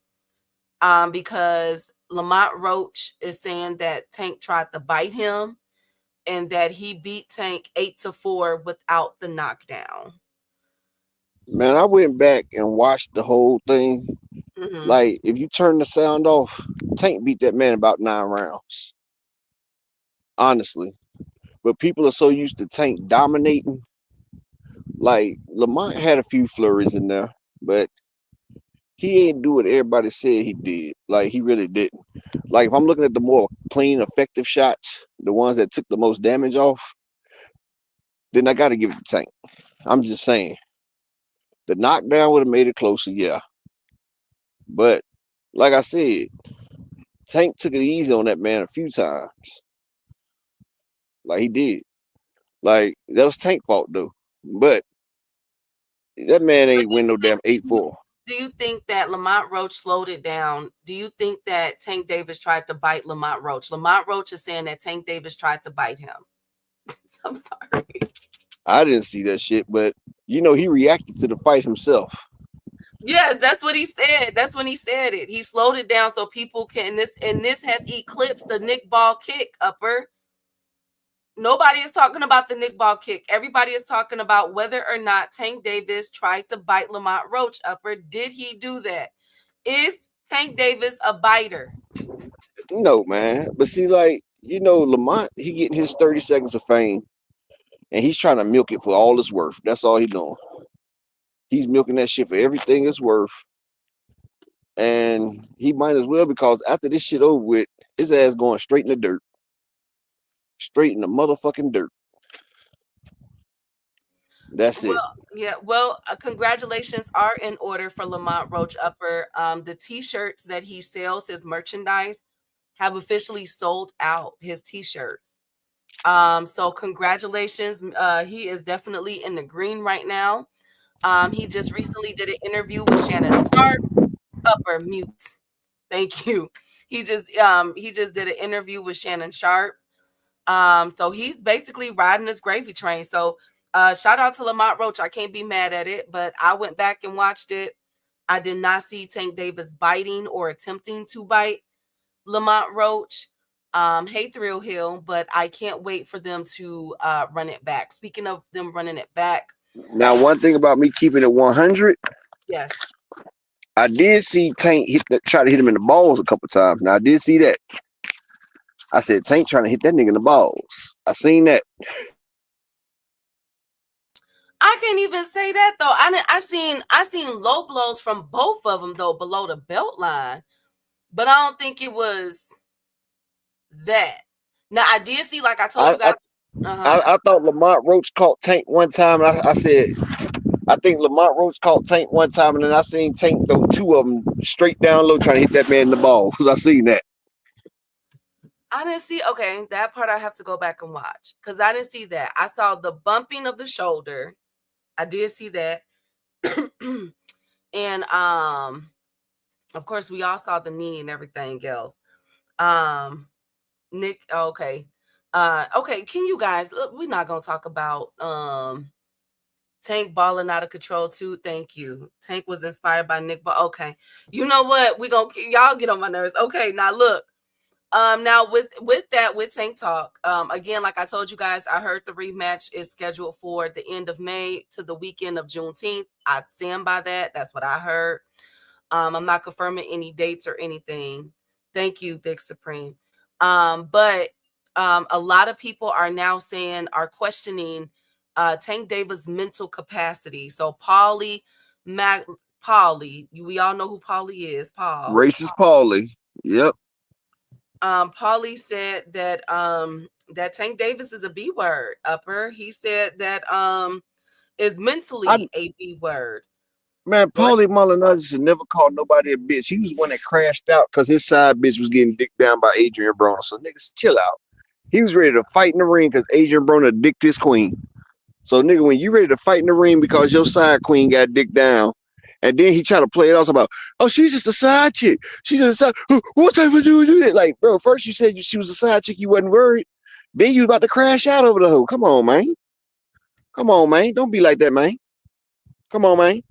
because Lamont Roach is saying that Tank tried to bite him and that he beat Tank 8-4 without the knockdown. Man, I went back and watched the whole thing. Mm-hmm. Like, if you turn the sound off, Tank beat that man about 9 rounds. Honestly. But people are so used to Tank dominating. Like, Lamont had a few flurries in there, but he ain't do what everybody said he did. Like, he really didn't. Like, if I'm looking at the more clean, effective shots, the ones that took the most damage off, then I got to give it to Tank. I'm just saying. The knockdown would have made it closer, yeah. But, like I said, Tank took it easy on that man a few times. Like, he did. Like, that was Tank's fault, though. But that man ain't win no damn 8-4. Do you think that Lamont Roach slowed it down? Do you think that Tank Davis tried to bite Lamont Roach? Lamont Roach is saying that Tank Davis tried to bite him. I'm sorry. I didn't see that shit, but, you know, he reacted to the fight himself. Yes, that's what he said. That's when he said it. He slowed it down so people can, this has eclipsed the Nick Ball kick, upper. Nobody is talking about the Nick Ball kick. Everybody is talking about whether or not Tank Davis tried to bite Lamont Roach, upper. Did he do that? Is Tank Davis a biter? No, man. But see, like, you know, Lamont, he getting his 30 seconds of fame, and he's trying to milk it for all it's worth. That's all he's doing. He's milking that shit for everything it's worth. And he might as well, because after this shit over with, his ass going straight in the dirt. Straight in the motherfucking dirt. That's it. Yeah, well, congratulations are in order for Lamont Roach Upper. The t-shirts that he sells, his merchandise, have officially sold out, his t-shirts. So congratulations. He is definitely in the green right now. He just recently did an interview with Shannon Sharp. Upper mute. Thank you. He just did an interview with Shannon Sharp. So he's basically riding this gravy train. So shout out to Lamont Roach. I can't be mad at it, but I went back and watched it. I did not see Tank Davis biting or attempting to bite Lamont Roach. Hey Thrill Hill, but I can't wait for them to run it back. Speaking of them running it back. Now, one thing about me keeping it 100. Yes. I did see Tank try to hit him in the balls a couple times. Now, I did see that. I said, Tank trying to hit that nigga in the balls. I seen that. I can't even say that though. I seen low blows from both of them though below the belt line, but I don't think it was that. Now I did see, like I told you guys. I thought Lamont Roach caught Tank one time, and I said, I think Lamont Roach caught Tank one time, and then I seen Tank throw two of them straight down low trying to hit that man in the balls. I seen that. I didn't see. Okay, that part I have to go back and watch because I didn't see that. I saw the bumping of the shoulder. I did see that. And of course we all saw the knee and everything else. Nick, okay. Okay, can you guys, we're not gonna talk about Tank balling out of control too. Thank you. Tank was inspired by Nick, but okay. You know what? Y'all get on my nerves. Okay, now look. Now with Tank Talk, again, like I told you guys, I heard the rematch is scheduled for the end of May to the weekend of Juneteenth. I'd stand by that. That's what I heard. I'm not confirming any dates or anything. Thank you, Big Supreme. But a lot of people are now questioning Tank Davis' mental capacity. So Paulie, we all know who Paulie is. Racist Paulie. Yep. Paulie said that that Tank Davis is a B word. Upper. He said that is mentally a B word. Man, Paulie Malignaggi should never call nobody a bitch. He was one that crashed out because his side bitch was getting dicked down by Adrian Broner. So niggas, chill out. He was ready to fight in the ring because Adrian Broner dicked his queen. So nigga, when you ready to fight in the ring because your side queen got dicked down, and then he tried to play it off about, oh, she's just a side chick. She's just a side. What type of dude do that? Like, bro, first you said she was a side chick, you wasn't worried. Then you was about to crash out over the hoe. Come on, man. Come on, man. Don't be like that, man. Come on, man.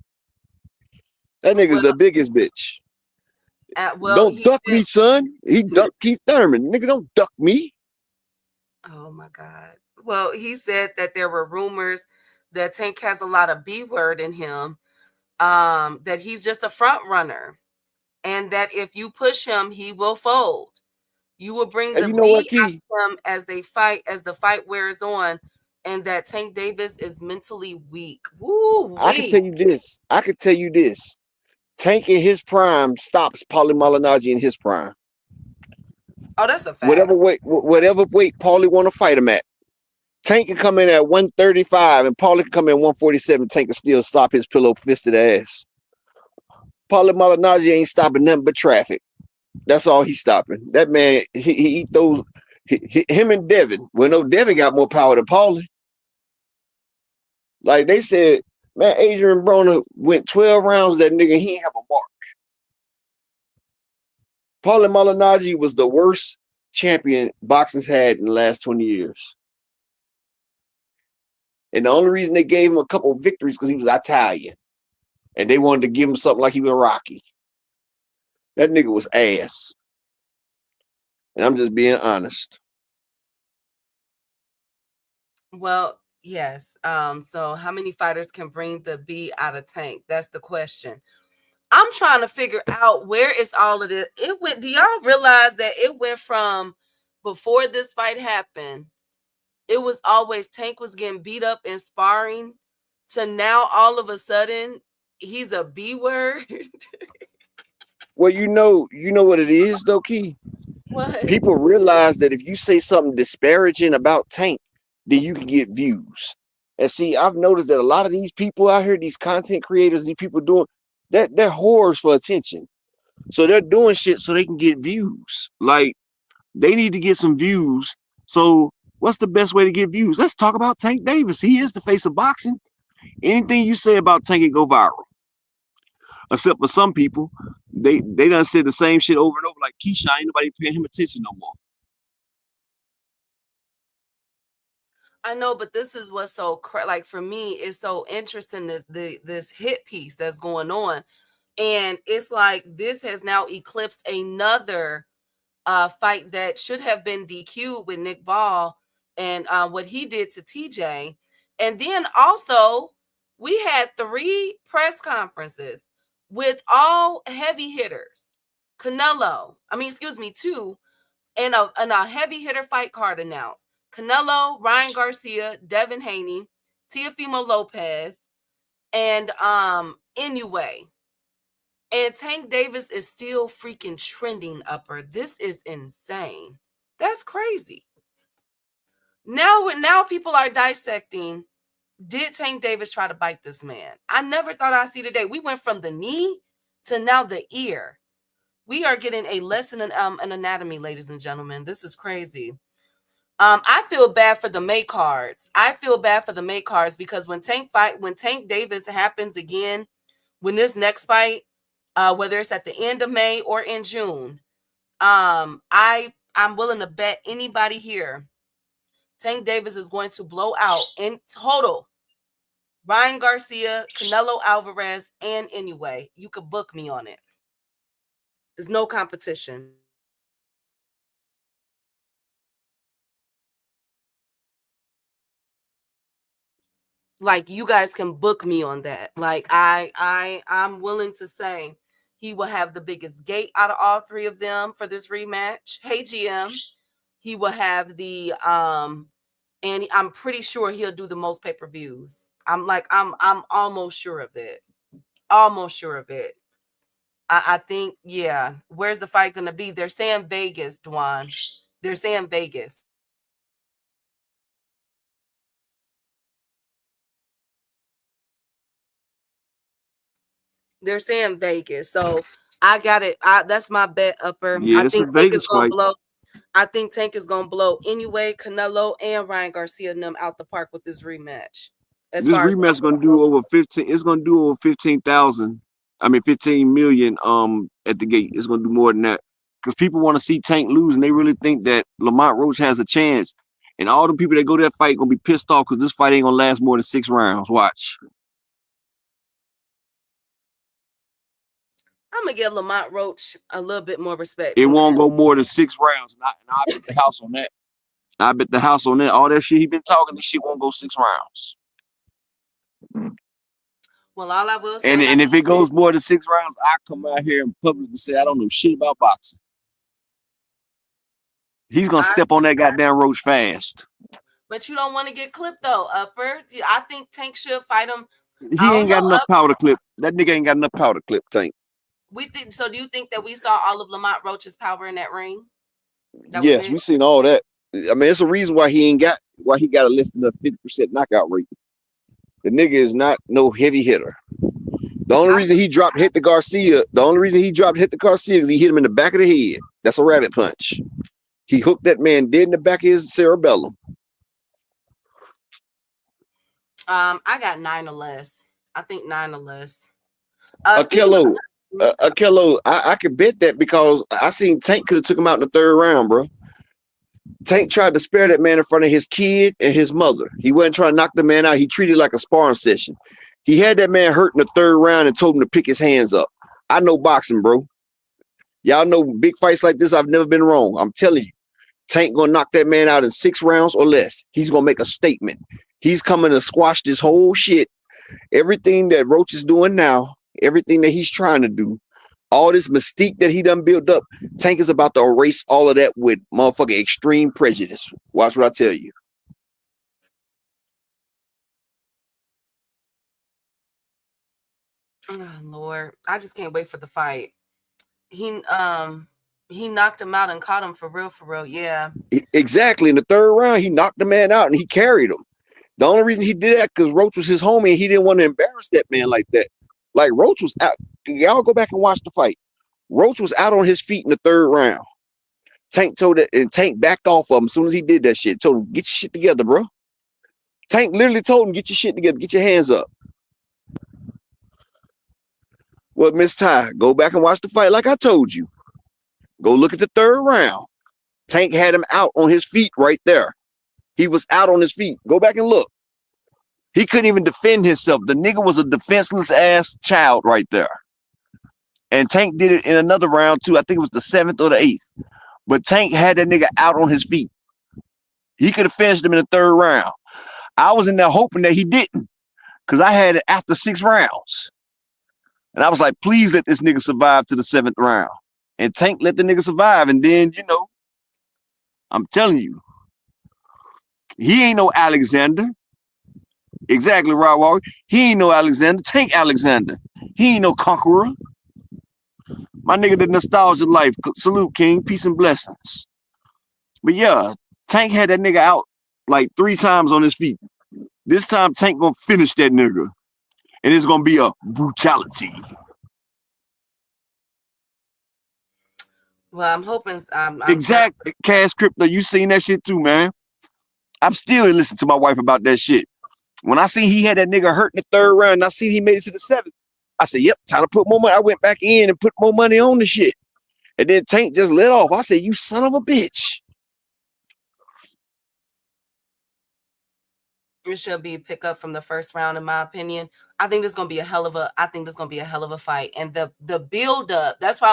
That nigga's the biggest bitch. Don't duck me, son. He ducked Keith Thurman. Nigga, don't duck me. Oh my God. Well, he said that there were rumors that Tank has a lot of B word in him, that he's just a front runner, and that if you push him, he will fold. You will bring the B out of him as the fight wears on, and that Tank Davis is mentally weak. Woo! I can tell you this. Tank in his prime stops Paulie Malignaggi in his prime. Oh, that's a fact. Whatever weight Paulie want to fight him at. Tank can come in at 135 and Paulie can come in 147. Tank can still stop his pillow-fisted ass. Paulie Malignaggi ain't stopping nothing but traffic. That's all he's stopping. That man, he throws him and Devin. Well, no, Devin got more power than Paulie. Like they said, man, Adrian Broner went 12 rounds. That nigga, he ain't have a mark. Paulie Malignaggi was the worst champion boxing's had in the last 20 years. And the only reason they gave him a couple of victories because he was Italian. And they wanted to give him something like he was Rocky. That nigga was ass. And I'm just being honest. Well, yes. So how many fighters can bring the B out of Tank? That's the question. I'm trying to figure out where is all of this. Do y'all realize that it went from before this fight happened, it was always Tank was getting beat up in sparring, to now all of a sudden He's a B word. Well, you know what it is, though, Key. What? People realize that if you say something disparaging about Tank, then you can get views. And see, I've noticed that a lot of these people out here, these content creators, these people doing that, they're whores for attention. So they're doing shit so they can get views. Like, they need to get some views. So what's the best way to get views? Let's talk about Tank Davis. He is the face of boxing. Anything you say about Tank can go viral. Except for some people, they done said the same shit over and over. Like Keisha, ain't nobody paying him attention no more. I know, but this is what's so like for me. It's so interesting this hit piece that's going on, and it's like this has now eclipsed another fight that should have been DQ'd with Nick Ball and what he did to TJ, and then also we had 3 press conferences with all heavy hitters. Canelo, 2, and a heavy hitter fight card announced. Canelo, Ryan Garcia, Devin Haney, Teofimo Lopez, and Inoue. And Tank Davis is still freaking trending upper. This is insane. That's crazy. Now people are dissecting. Did Tank Davis try to bite this man? I never thought I'd see the day. We went from the knee to now the ear. We are getting a lesson in anatomy, ladies and gentlemen. This is crazy. I feel bad for the May cards. I feel bad for the May cards because when Tank Davis happens again, when this next fight, whether it's at the end of May or in June, I'm willing to bet anybody here, Tank Davis is going to blow out in total Ryan Garcia, Canelo Alvarez, and Inoue. You could book me on it. There's no competition. Like, you guys can book me on that. Like, I'm willing to say he will have the biggest gate out of all 3 of them for this rematch. Hey, GM. He will have the and I'm pretty sure he'll do the most pay-per-views. I'm almost sure of it. Almost sure of it. I think, yeah. Where's the fight gonna be? They're saying Vegas, Dwan. They're saying Vegas. They're saying Vegas. So I got it. That's my bet, upper. Yeah, I think Tank is gonna fight. blow. I think Tank is gonna blow Inoue, Canelo, and Ryan Garcia and them out the park with this rematch. This rematch is gonna do over 15. It's gonna do over 15,000. 15 million. At the gate, it's gonna do more than that because people want to see Tank lose, and they really think that Lamont Roach has a chance. And all the people that go to that fight gonna be pissed off because this fight ain't gonna last more than 6 rounds. Watch. I'm gonna give Lamont Roach a little bit more respect. It won't go more than 6 rounds, and I bet the house on that. I bet the house on that. All that shit he been talking, this shit won't go 6 rounds. Well, all I will say, and if it goes more than 6 rounds, I come out here in public and say I don't know shit about boxing. He's gonna step on that goddamn Roach fast. But you don't want to get clipped though, upper. I think Tank should fight him. He ain't got enough power to clip. That nigga ain't got enough power to clip Tank. So do you think that we saw all of Lamont Roach's power in that ring? Yes, we seen all that. It's a reason why he got a listed a 50% knockout rate. The nigga is not no heavy hitter. The only reason he hit the Garcia is he hit him in the back of the head. That's a rabbit punch. He hooked that man dead in the back of his cerebellum. I got 9 or less. I think 9 or less. Akello, I could bet that because I seen Tank could have took him out in the 3rd round, bro. Tank tried to spare that man in front of his kid and his mother. He wasn't trying to knock the man out. He treated it like a sparring session. He had that man hurt in the 3rd round and told him to pick his hands up. I know boxing, bro. Y'all know big fights like this, I've never been wrong. I'm telling you, Tank gonna knock that man out in 6 rounds or less. He's gonna make a statement. He's coming to squash this whole shit. Everything that Roach is doing now, everything that he's trying to do, all this mystique that he done built up, Tank is about to erase all of that with motherfucking extreme prejudice. Watch what I tell you. Oh, Lord, I just can't wait for the fight. He knocked him out and caught him for real. Yeah. Exactly. In the third round, he knocked the man out and he carried him. The only reason he did that because Roach was his homie and he didn't want to embarrass that man like that. Like Roach was out. Y'all go back and watch the fight. Roach was out on his feet in the third round. Tank told that, and Tank backed off of him as soon as he did that shit. Told him, get your shit together, bro. Tank literally told him, get your shit together, get your hands up. Well, Miss Ty, go back and watch the fight like I told you. Go look at the third round. Tank had him out on his feet right there. He was out on his feet. Go back and look. He couldn't even defend himself. The nigga was a defenseless ass child right there. And Tank did it in another round too. I think it was the 7th or the 8th. But Tank had that nigga out on his feet. He could have finished him in the third round. I was in there hoping that he didn't. Because I had it after 6 rounds. And I was like, please let this nigga survive to the 7th round. And Tank let the nigga survive. And then, you know, I'm telling you, he ain't no Alexander. Exactly, Rod Walker. He ain't no Alexander. Tank Alexander. He ain't no conqueror. My nigga, the nostalgia life. Salute, King. Peace and blessings. But yeah, Tank had that nigga out like 3 times on his feet. This time, Tank gonna finish that nigga. And it's gonna be a brutality. Well, I'm hoping. Exact. Cash Crypto, you seen that shit too, man. I'm still listening to my wife about that shit. When I seen he had that nigga hurt in the third round, and I seen he made it to the 7th, I said, yep, time to put more money. I went back in and put more money on the shit. And then Tank just let off. I said, you son of a bitch. It should be pick up from the first round, in my opinion. I think this is gonna be a hell of a fight. And the build up, that's why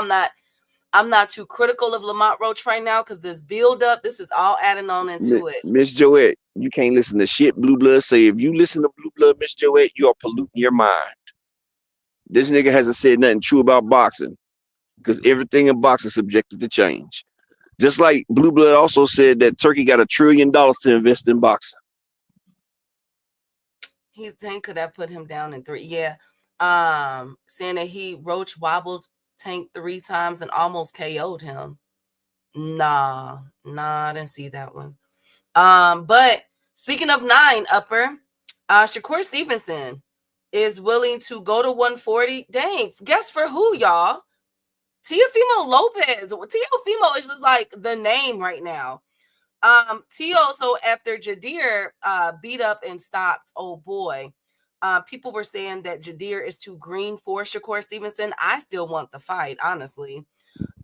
I'm not too critical of Lamont Roach right now, because this build up, this is all adding on into it. Miss Joette, you can't listen to shit Blue Blood say. If you listen to Blue Blood, Miss Joette, you are polluting your mind. This nigga hasn't said nothing true about boxing, because everything in boxing is subjected to change. Just like Blue Blood also said that Turkey got $1 trillion to invest in boxing. Tank could have put him down in 3. Yeah. Saying that Roach wobbled Tank 3 times and almost KO'd him. Nah, I didn't see that one. But speaking of 9, Upper, Shakur Stevenson is willing to go to 140. Dang, guess for who, y'all? Teofimo Lopez. Teofimo is just like the name right now. Tio, so after Jadir beat up and stopped old boy, people were saying that Jadir is too green for Shakur Stevenson. I still want the fight, honestly.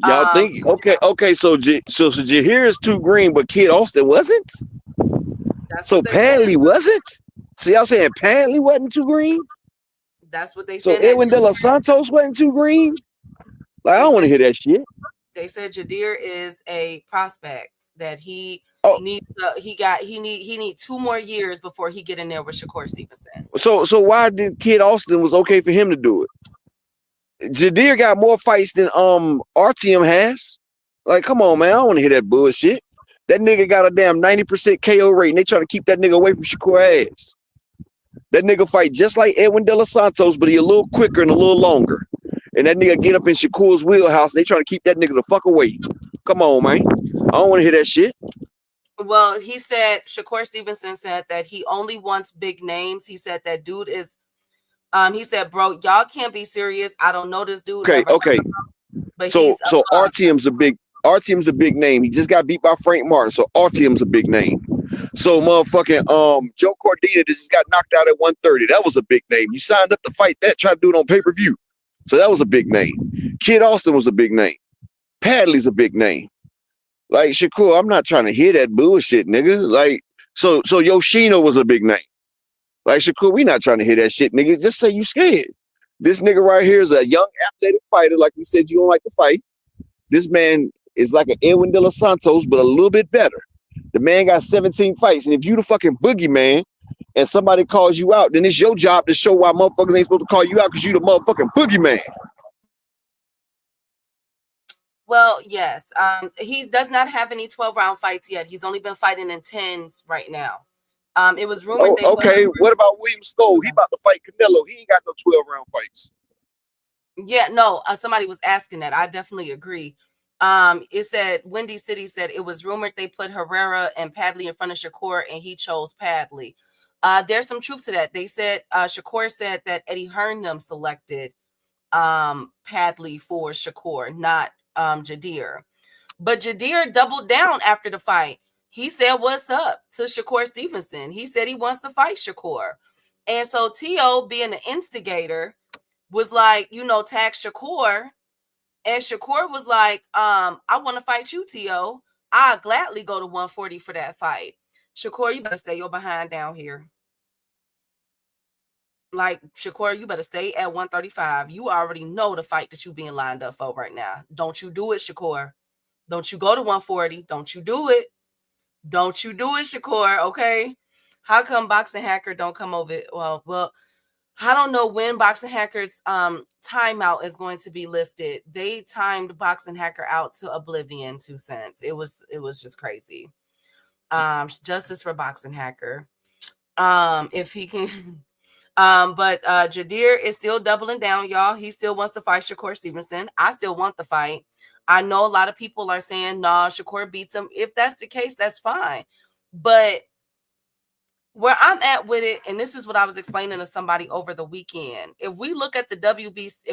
Y'all think okay, so Jadir is too green, but Kid Austin wasn't? So Padley wasn't? So y'all saying Padley wasn't too green? That's what they said. So Edwin De Los Santos wasn't too green? Like, I don't want to hear that shit. They said Jadir is a prospect that he needs. He need 2 more years before he get in there with Shakur Stevenson. So why did Kid Austin was okay for him to do it? Jadir got more fights than RTM has. Like, come on, man, I don't want to hear that bullshit. That nigga got a damn 90% KO rate, and they trying to keep that nigga away from Shakur ass. That nigga fight just like Edwin De Los Santos, but he a little quicker and a little longer. And that nigga get up in Shakur's wheelhouse, and they trying to keep that nigga the fuck away. Come on, man. I don't want to hear that shit. Well, he said, Shakur Stevenson said that he only wants big names. He said that dude is, he said, bro, y'all can't be serious. I don't know this dude. Okay. But so RTM's a big name. He just got beat by Frank Martin, so RTM's a big name. So motherfucking Joe Cordina just got knocked out at 130. That was a big name. You signed up to fight that, try to do it on pay-per-view. So that was a big name. Kid Austin was a big name. Padley's a big name. Like, Shakur, I'm not trying to hear that bullshit, nigga. Like, so Yoshino was a big name. Like, Shakur, we not trying to hear that shit, nigga. Just say you scared. This nigga right here is a young athletic fighter. Like you said, you don't like to fight. This man is like an Edwin De Los Santos, but a little bit better. The man got 17 fights. And if you the fucking boogeyman and somebody calls you out, then it's your job to show why motherfuckers ain't supposed to call you out, because you the motherfucking boogeyman. Well, yes. He does not have any 12-round fights yet. He's only been fighting in 10s right now. It was rumored. Okay, what about William Stoll? He about to fight Canelo. He ain't got no 12-round fights. Yeah, no, somebody was asking that. I definitely agree. It said Windy City said it was rumored they put Herrera and Padley in front of Shakur, and he chose Padley. There's some truth to that. They said Shakur said that Eddie Hearn selected Padley for Shakur, not Jadir. But Jadir doubled down after the fight. He said, "What's up?" to Shakur Stevenson. He said he wants to fight Shakur. And so T.O., being the instigator, was like, tag Shakur. And Shakur was like, I want to fight you, T.O. I'll gladly go to 140 for that fight. Shakur, you better stay your behind down here. Like, Shakur, you better stay at 135. You already know the fight that you being lined up for right now. Don't you do it, Shakur. Don't you go to 140. Don't you do it. Don't you do it, Shakur, okay? How come Boxing Hacker don't come over? Well, I don't know when Boxing Hacker's timeout is going to be lifted. They timed Boxing Hacker out to oblivion, 2 cents. It was just crazy. Justice for Boxing Hacker. If he can... But Jadir is still doubling down, y'all. He still wants to fight Shakur Stevenson. I still want the fight. I know a lot of people are saying, nah, Shakur beats him. If that's the case, that's fine. But where I'm at with it, and this is what I was explaining to somebody over the weekend. If we look at the WBC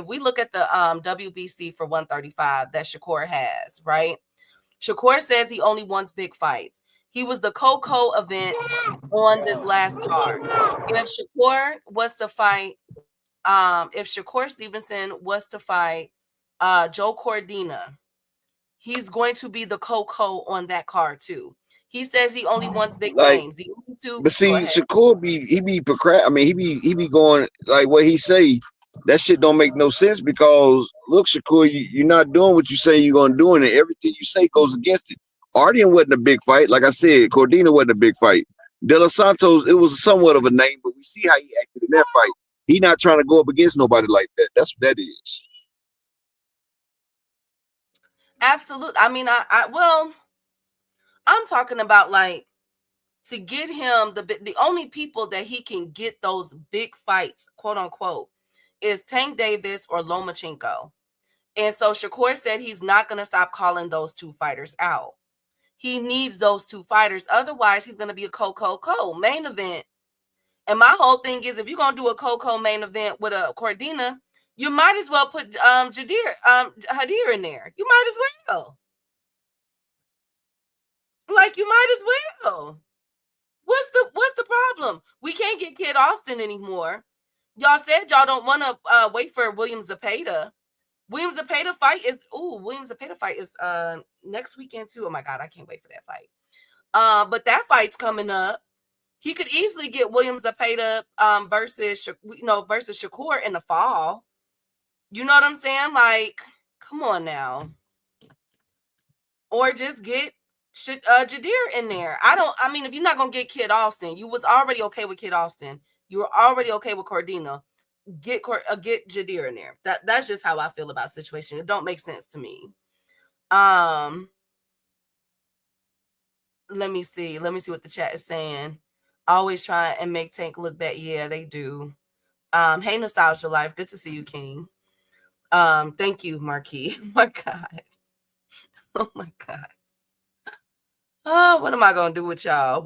for 135 that Shakur has, right? Shakur says he only wants big fights. He was the co event on this last card. If Shakur was to fight, if Shakur Stevenson was to fight Joe Cordina, he's going to be the co on that card too. He says he only wants big names. The only two, but see, Shakur he be going like what he say. That shit don't make no sense because look, Shakur, you're not doing what you say you're gonna do, and everything you say goes against it. Ardian wasn't a big fight, like I said. Cordina wasn't a big fight. De Los Santos, it was somewhat of a name, but we see how he acted in that fight. He not trying to go up against nobody like that. That's what that is. Absolutely. I mean, well, I'm talking about like to get him the only people that he can get those big fights, quote unquote, is Tank Davis or Lomachenko. And so Shakur said he's not going to stop calling those two fighters out. He needs those two fighters. Otherwise, he's going to be a co main event. And my whole thing is, if you're going to do a co main event with a Cordina, you might as well put Hadir in there. You might as well. Like, you might as well. What's the problem? We can't get Kid Austin anymore. Y'all said y'all don't want to wait for William Zepeda. William Zepeda fight is next weekend too. Oh my God, I can't wait for that fight. But that fight's coming up. He could easily get William Zepeda versus Shakur in the fall. You know what I'm saying? Like, come on now. Or just get Jadir in there. I mean, if you're not gonna get Kid Austin, you was already okay with Kid Austin. You were already okay with Cordina. Get Jadir in there. That's just how I feel about the situation. It don't make sense to me. Let me see what the chat is saying. Always try and make Tank look bad. Yeah, they do. Hey, Nostalgia Life. Good to see you, King. Thank you, Marquis. Oh my God. Oh my God. What am I gonna do with y'all?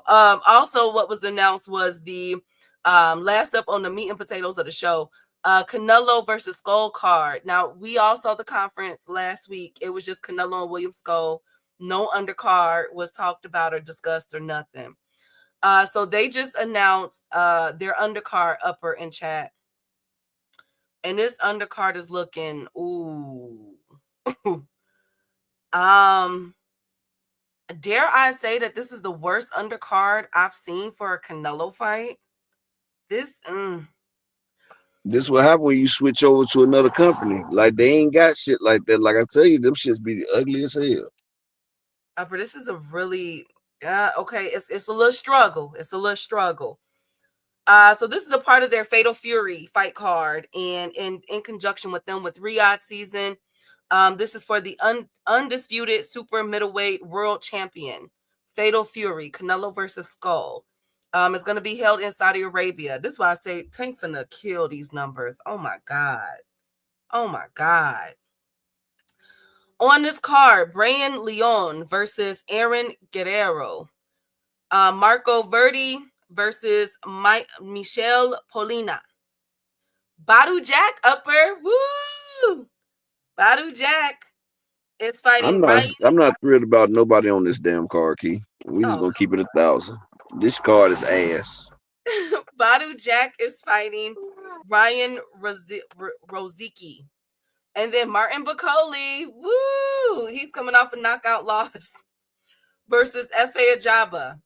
Also, what was announced was the last up on the meat and potatoes of the show, Canelo versus Skull card. Now, we all saw the conference last week. It was just Canelo and William Skull. No undercard was talked about or discussed or nothing. So they just announced their undercard upper in chat. And this undercard is looking, ooh. Dare I say that this is the worst undercard I've seen for a Canelo fight? This what happen when you switch over to another company. Like, they ain't got shit like that. Like I tell you, them shits be ugly as hell. But this is a really okay. It's a little struggle. So this is a part of their Fatal Fury fight card, and in conjunction with them with Riyadh season. This is for the undisputed super middleweight world champion, Fatal Fury, Canelo versus Skull. It's going to be held in Saudi Arabia. This is why I say Tank finna kill these numbers. Oh my God. Oh my God. On this card, Brian Leon versus Aaron Guerrero. Marco Verdi versus Michelle Polina. Badu Jack upper. Woo! Badu Jack is fighting Ryan. I'm not thrilled about nobody on this damn card, Key. We just gonna keep it 1,000. This card is ass. Badu Jack is fighting Ryan Rozicki. And then Martin Bacoli, woo! He's coming off a knockout loss versus Efe Ajaba.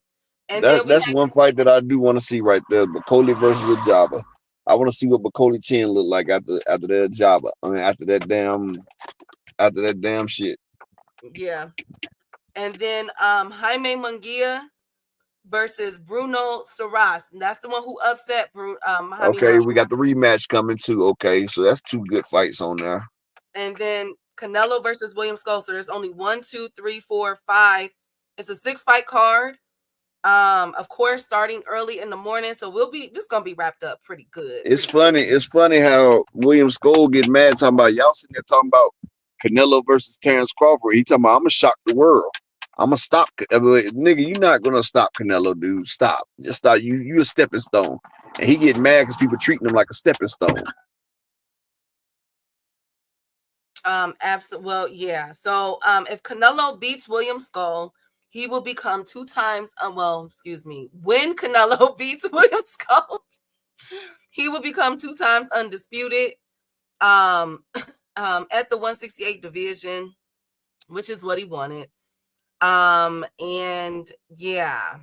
And that's one fight that I do want to see right there. Bacoli versus Ajaba. I want to see what Bacoli chin look like after that Ajaba. I mean, after that damn shit. Yeah. And then Jaime Munguia versus Bruno Saras. And that's the one who upset Jaime Okay, Munguia. we got the rematch coming too. Okay, so that's 2 good fights on there. And then Canelo versus William Skull. So there's only 1, 2, 3, 4, 5. It's a 6-fight card. Of course, starting early in the morning. So this is gonna be wrapped up pretty good. It's funny how William Skull get mad talking about y'all sitting there talking about Canelo versus Terrence Crawford. He talking about I'm gonna shock the world. I'm gonna stop, nigga. You're not gonna stop Canelo, dude. Stop. Just stop. You a stepping stone, and he get mad because people treating him like a stepping stone. Absolutely. Well, yeah. So, if Canelo beats William Skull, he will become 2 times. When Canelo beats William Skull, he will become 2 times undisputed. At the 168 division, which is what he wanted. And yeah,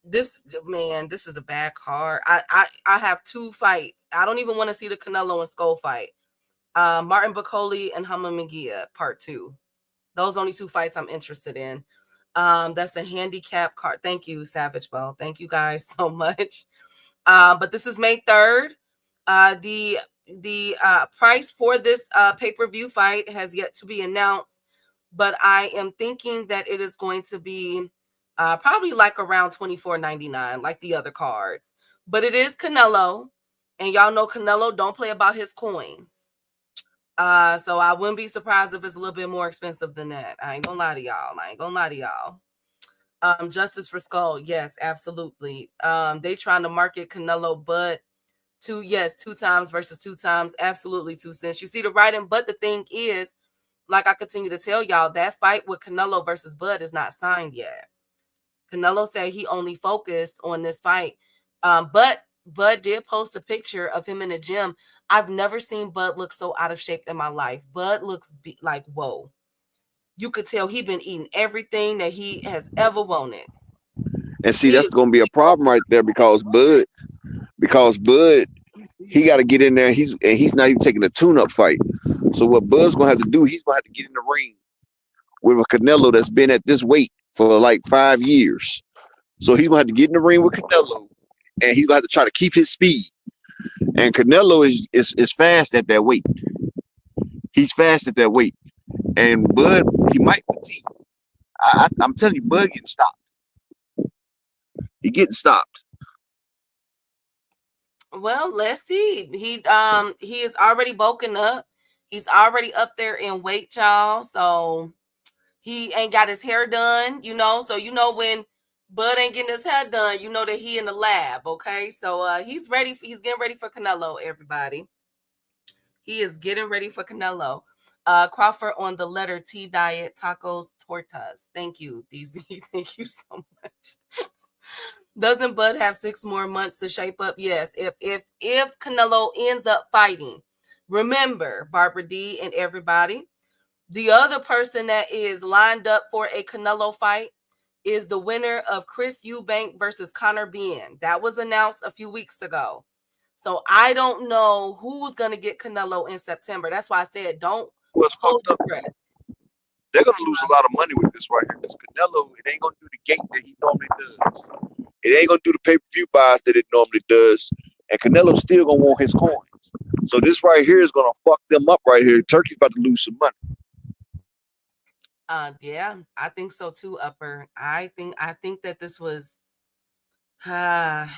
this is a bad card. I have 2 fights. I don't even want to see the Canelo and Skull fight. Martin Bacoli and Jaime Munguia, part 2. Those only 2 fights I'm interested in. That's a handicap card. Thank you, Savage Ball. Thank you guys so much. But this is May 3rd. The price for this pay-per-view fight has yet to be announced, but I am thinking that it is going to be probably like around $24.99, like the other cards. But it is Canelo, and y'all know Canelo don't play about his coins. So I wouldn't be surprised if it's a little bit more expensive than that. I ain't gonna lie to y'all. Justice for Skull, yes, absolutely. They trying to market Canelo, but 2 times versus 2 times, absolutely 2 cents. You see the writing, but the thing is, like I continue to tell y'all, that fight with Canelo versus Bud is not signed yet. Canelo said he only focused on this fight. But Bud did post a picture of him in the gym. I've never seen Bud look so out of shape in my life. Bud looks like, whoa. You could tell he's been eating everything that he has ever wanted. And see, that's going to be a problem right there because Bud, he got to get in there. He's not even taking a tune-up fight. So what Bud's going to have to do, he's going to have to get in the ring with a Canelo that's been at this weight for like 5 years. So he's going to have to get in the ring with Canelo, and he's going to have to try to keep his speed. And Canelo is fast at that weight. He's fast at that weight. And Bud, he might fatigue. I'm telling you, Bud getting stopped. He getting stopped. Well, let's see. He is already bulking up. He's already up there in weight, y'all. So he ain't got his hair done, So when Bud ain't getting his hair done, that he in the lab, okay? So he's ready. He's getting ready for Canelo, everybody. He is getting ready for Canelo. Crawford on the letter T diet, tacos, tortas. Thank you, DZ. Thank you so much. Doesn't Bud have 6 more months to shape up? Yes. If Canelo ends up fighting, remember, Barbara D and everybody, the other person that is lined up for a Canelo fight is the winner of Chris Eubank versus Conor Benn. That was announced a few weeks ago. So I don't know who's going to get Canelo in September. That's why I said don't hold your breath. They're going to lose a lot of money with this right here because Canelo, it ain't going to do the gate that he normally does. It ain't going to do the pay-per-view buys that it normally does. And Canelo's still going to want his coins. So this right here is going to fuck them up right here. Turkey's about to lose some money. Yeah, I think so too, Upper. I think that this was And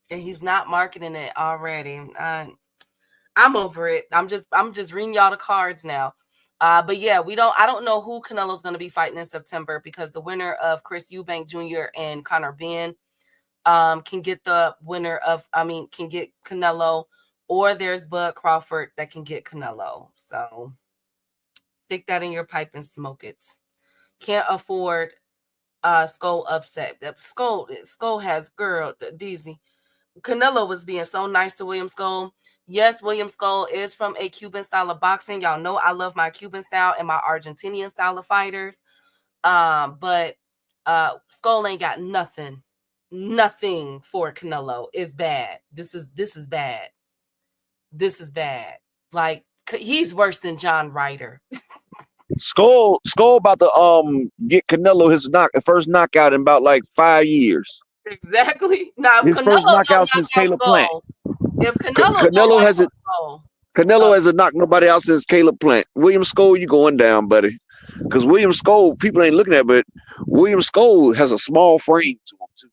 he's not marketing it already. I'm over it. I'm just reading y'all the cards now. But yeah, I don't know who Canelo's going to be fighting in September, because the winner of Chris Eubank Jr. and Conor Benn can get can get Canelo, or there's Bud Crawford that can get Canelo. So stick that in your pipe and smoke it. Can't afford Skull upset. Skull has girl Deezy. Canelo was being so nice to William Skull. Yes, William Skull is from a Cuban style of boxing. Y'all know I love my Cuban style and my Argentinian style of fighters. But Skull ain't got nothing for Canelo. It's bad. This is bad. This is bad. Like, he's worse than John Ryder. Skull about to get Canelo his first knockout in about like 5 years. Exactly. Now, his first knockout since Caleb Plant. If Canelo hasn't knocked nobody out since Caleb Plant. William Skull, you going down, buddy? Because William Skull, people ain't looking at, but William Skull has a small frame to him too,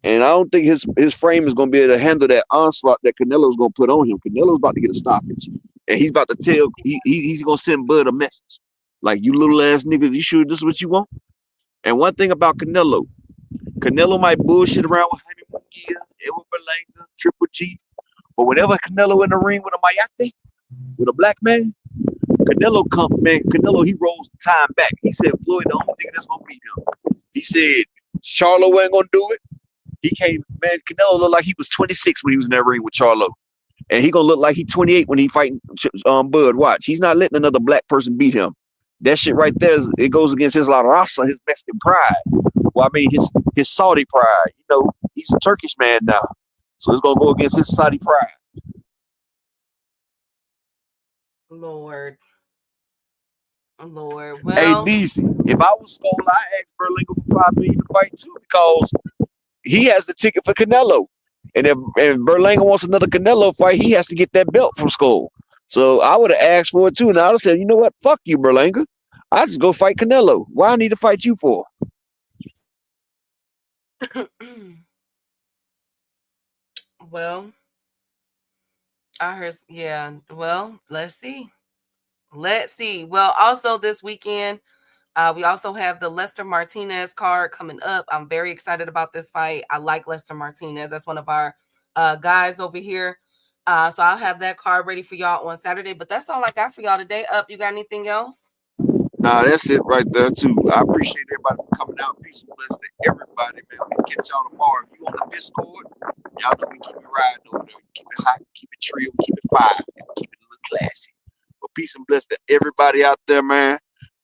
and I don't think his frame is going to be able to handle that onslaught that Canelo's going to put on him. Canelo's about to get a stoppage, and he's about to tell he's going to send Bud a message like, you little ass nigga, you sure this is what you want? And one thing about Canelo might bullshit around with Jaime Munguia, Edward Berlanga, Triple G, but whenever Canelo in the ring with a Mayate, with a black man, Canelo, he rolls the time back. He said Floyd the only nigga that's gonna beat him. He said Charlo ain't gonna do it. Canelo looked like he was 26 when he was in that ring with Charlo. And he gonna look like he 28 when he fighting Bud. Watch, he's not letting another black person beat him. That shit right there, it goes against his La Raza, his Mexican pride. Well, I mean his Saudi pride. You know, he's a Turkish man now. So it's gonna go against his Saudi pride. Lord. Well, hey, DC, if I was Skull, I asked Berlanga for $5 million to fight too, because he has the ticket for Canelo. And if Berlanga wants another Canelo fight, he has to get that belt from Skull. So I would have asked for it too. And I would have said, you know what? Fuck you, Berlanga. I just go fight Canelo. Why I need to fight you for? Well, I heard, yeah. Well, let's see. Well, also this weekend, we also have the Lester Martinez card coming up. I'm very excited about this fight. I like Lester Martinez. That's one of our guys over here. So I'll have that card ready for y'all on Saturday. But that's all I got for y'all today. You got anything else? Nah, that's it right there too. I appreciate everybody for coming out. Peace and blessings to everybody, man. We catch y'all tomorrow. If you on the Discord, y'all know we keep it riding over there. Keep it hot, keep it trill, keep it fire, and keep it a little classy. But peace and blessings to everybody out there, man.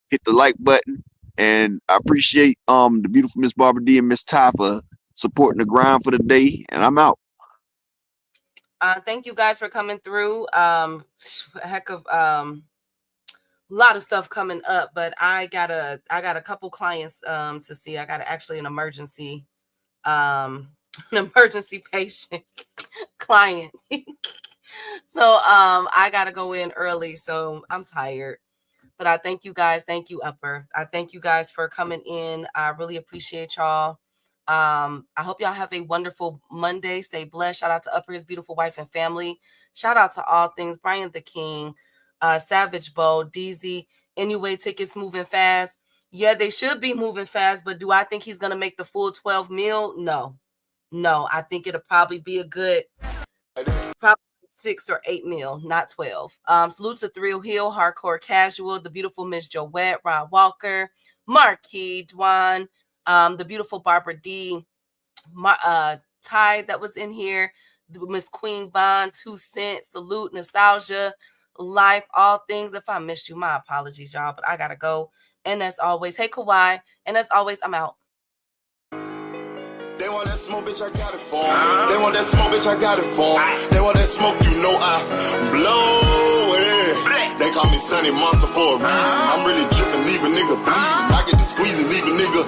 Hit the like button. And I appreciate the beautiful Miss Barbara D and Miss Ty for supporting the grind for the day. And I'm out. Thank you guys for coming through. Heck of a lot of stuff coming up, but I got a couple clients to see. I got actually an emergency patient client. So I gotta go in early, so I'm tired. But I thank you guys. Thank you, Upper. I thank you guys for coming in. I really appreciate y'all. I hope y'all have a wonderful Monday. Stay blessed. Shout out to Upper, his beautiful wife and family. Shout out to All Things, Brian the King, Savage Bow, DZ. Anyway, tickets moving fast. Yeah, they should be moving fast, but do I think he's gonna make the full 12 mil? No. I think it'll probably be a good probably 6 or 8 mil, not 12. Salute to Thrill Hill, Hardcore Casual, the beautiful Miss Joette, Ron Walker, Marquis Dwan, the beautiful Barbara D, Ty that was in here, Miss Queen Vaughn, 2 Cent, Salute, Nostalgia, Life, All Things. If I missed you, my apologies, y'all, but I gotta go. And as always, hey Kawhi, and as always, I'm out. They want that smoke, bitch, I got it for 'em. They want that smoke, bitch, I got it for 'em. They want that smoke, you know I blow it. They call me Sunny Monster for a reason. I'm really dripping, leave a nigga bleeding. I get to squeeze and leave a nigga.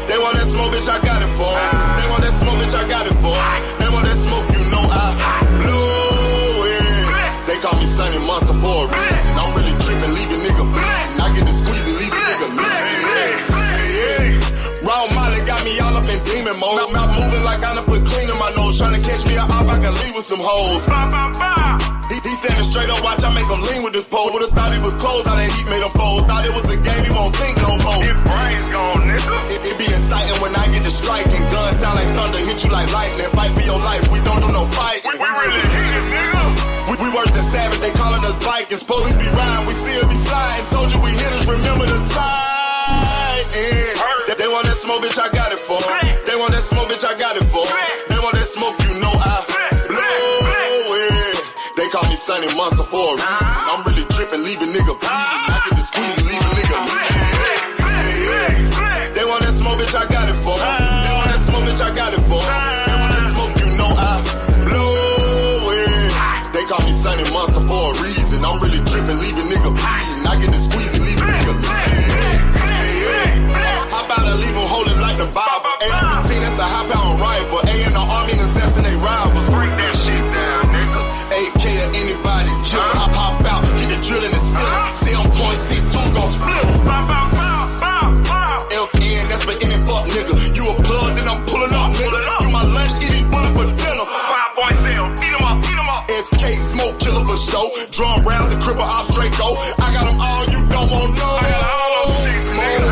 They want that smoke, bitch, I got it for 'em. They want that smoke, bitch, I got it for 'em. They want that smoke, you know I blow it. They call me Sunny Monster for a reason. I'm really dripping, leave a nigga bleeding. I get to squeeze and leave a nigga bleeding. Raw Molly got me all up in scheming mode. Mouth moving like I done put clean in my nose. Trying to catch me up, I can leave with some hoes. He standing straight up, watch I make him lean with this pole. Would've thought he was close, how that heat made him fold. Thought it was a game, he won't think no more. His brain's gone, nigga. It be exciting when I get to striking. Guns sound like thunder, hit you like lightning. Fight for your life, we don't do no fighting. We really hit it, nigga. We worse than savage, they calling us Vikings. Police be riding, we still be sliding. Told you we hitters, remember the time. They want that smoke, bitch, I got it for 'em. They want that smoke, bitch, I got it for 'em. They want that smoke, you know I blow it. They call me Sunny Monster for a reason. I'm really tripping, leaving nigga bleeding. I get the squeeze and leave a nigga bleeding. They want that smoke, bitch, I got it for 'em. They want that smoke, bitch, I got it for 'em. They want that smoke, you know I blow it. They call me Sunny Monster for a reason. I'm really tripping, leaving nigga bleeding. I get the squeeze and leave a nigga bleeding. How about I leave 'em holding like the Bible? AR-15, that's a high-power rifle. A in the army and assassinate rivals. Break that shit down, nigga. AK or anybody, kill hop out, get the drilling and spill it. Stay on point 6-2, gon' split 'em. FN, that's for any fuck nigga. You a plug, then I'm pulling up, nigga. You my lunch, eating bullet for dinner. 5 boys sell, eat 'em up, eat 'em up. SK, smoke killer for show. Drum rounds and cripple ops straight go. I got 'em all, you don't want no. I got all them shit, nigga.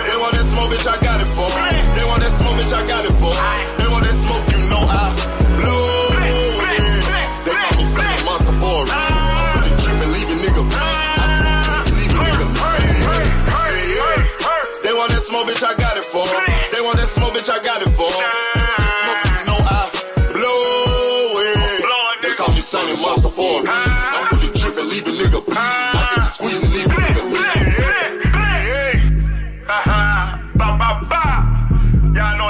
They want that smoke, bitch, I got it for 'em. They want that smoke, bitch, I got it for 'em. They want that smoke, you know I blow it. They call me Sunny Monster for a reason. I'm really tripping, leaving nigga bleeding. I get this squeeze, leaving nigga bleeding. They want that smoke, bitch, I got it for 'em. They want that smoke, bitch, I got it for 'em. They want that smoke, you know I blow it. They call me Sunny Monster for a reason. I'm really tripping, leaving nigga bleeding. I get this squeeze and leaving nigga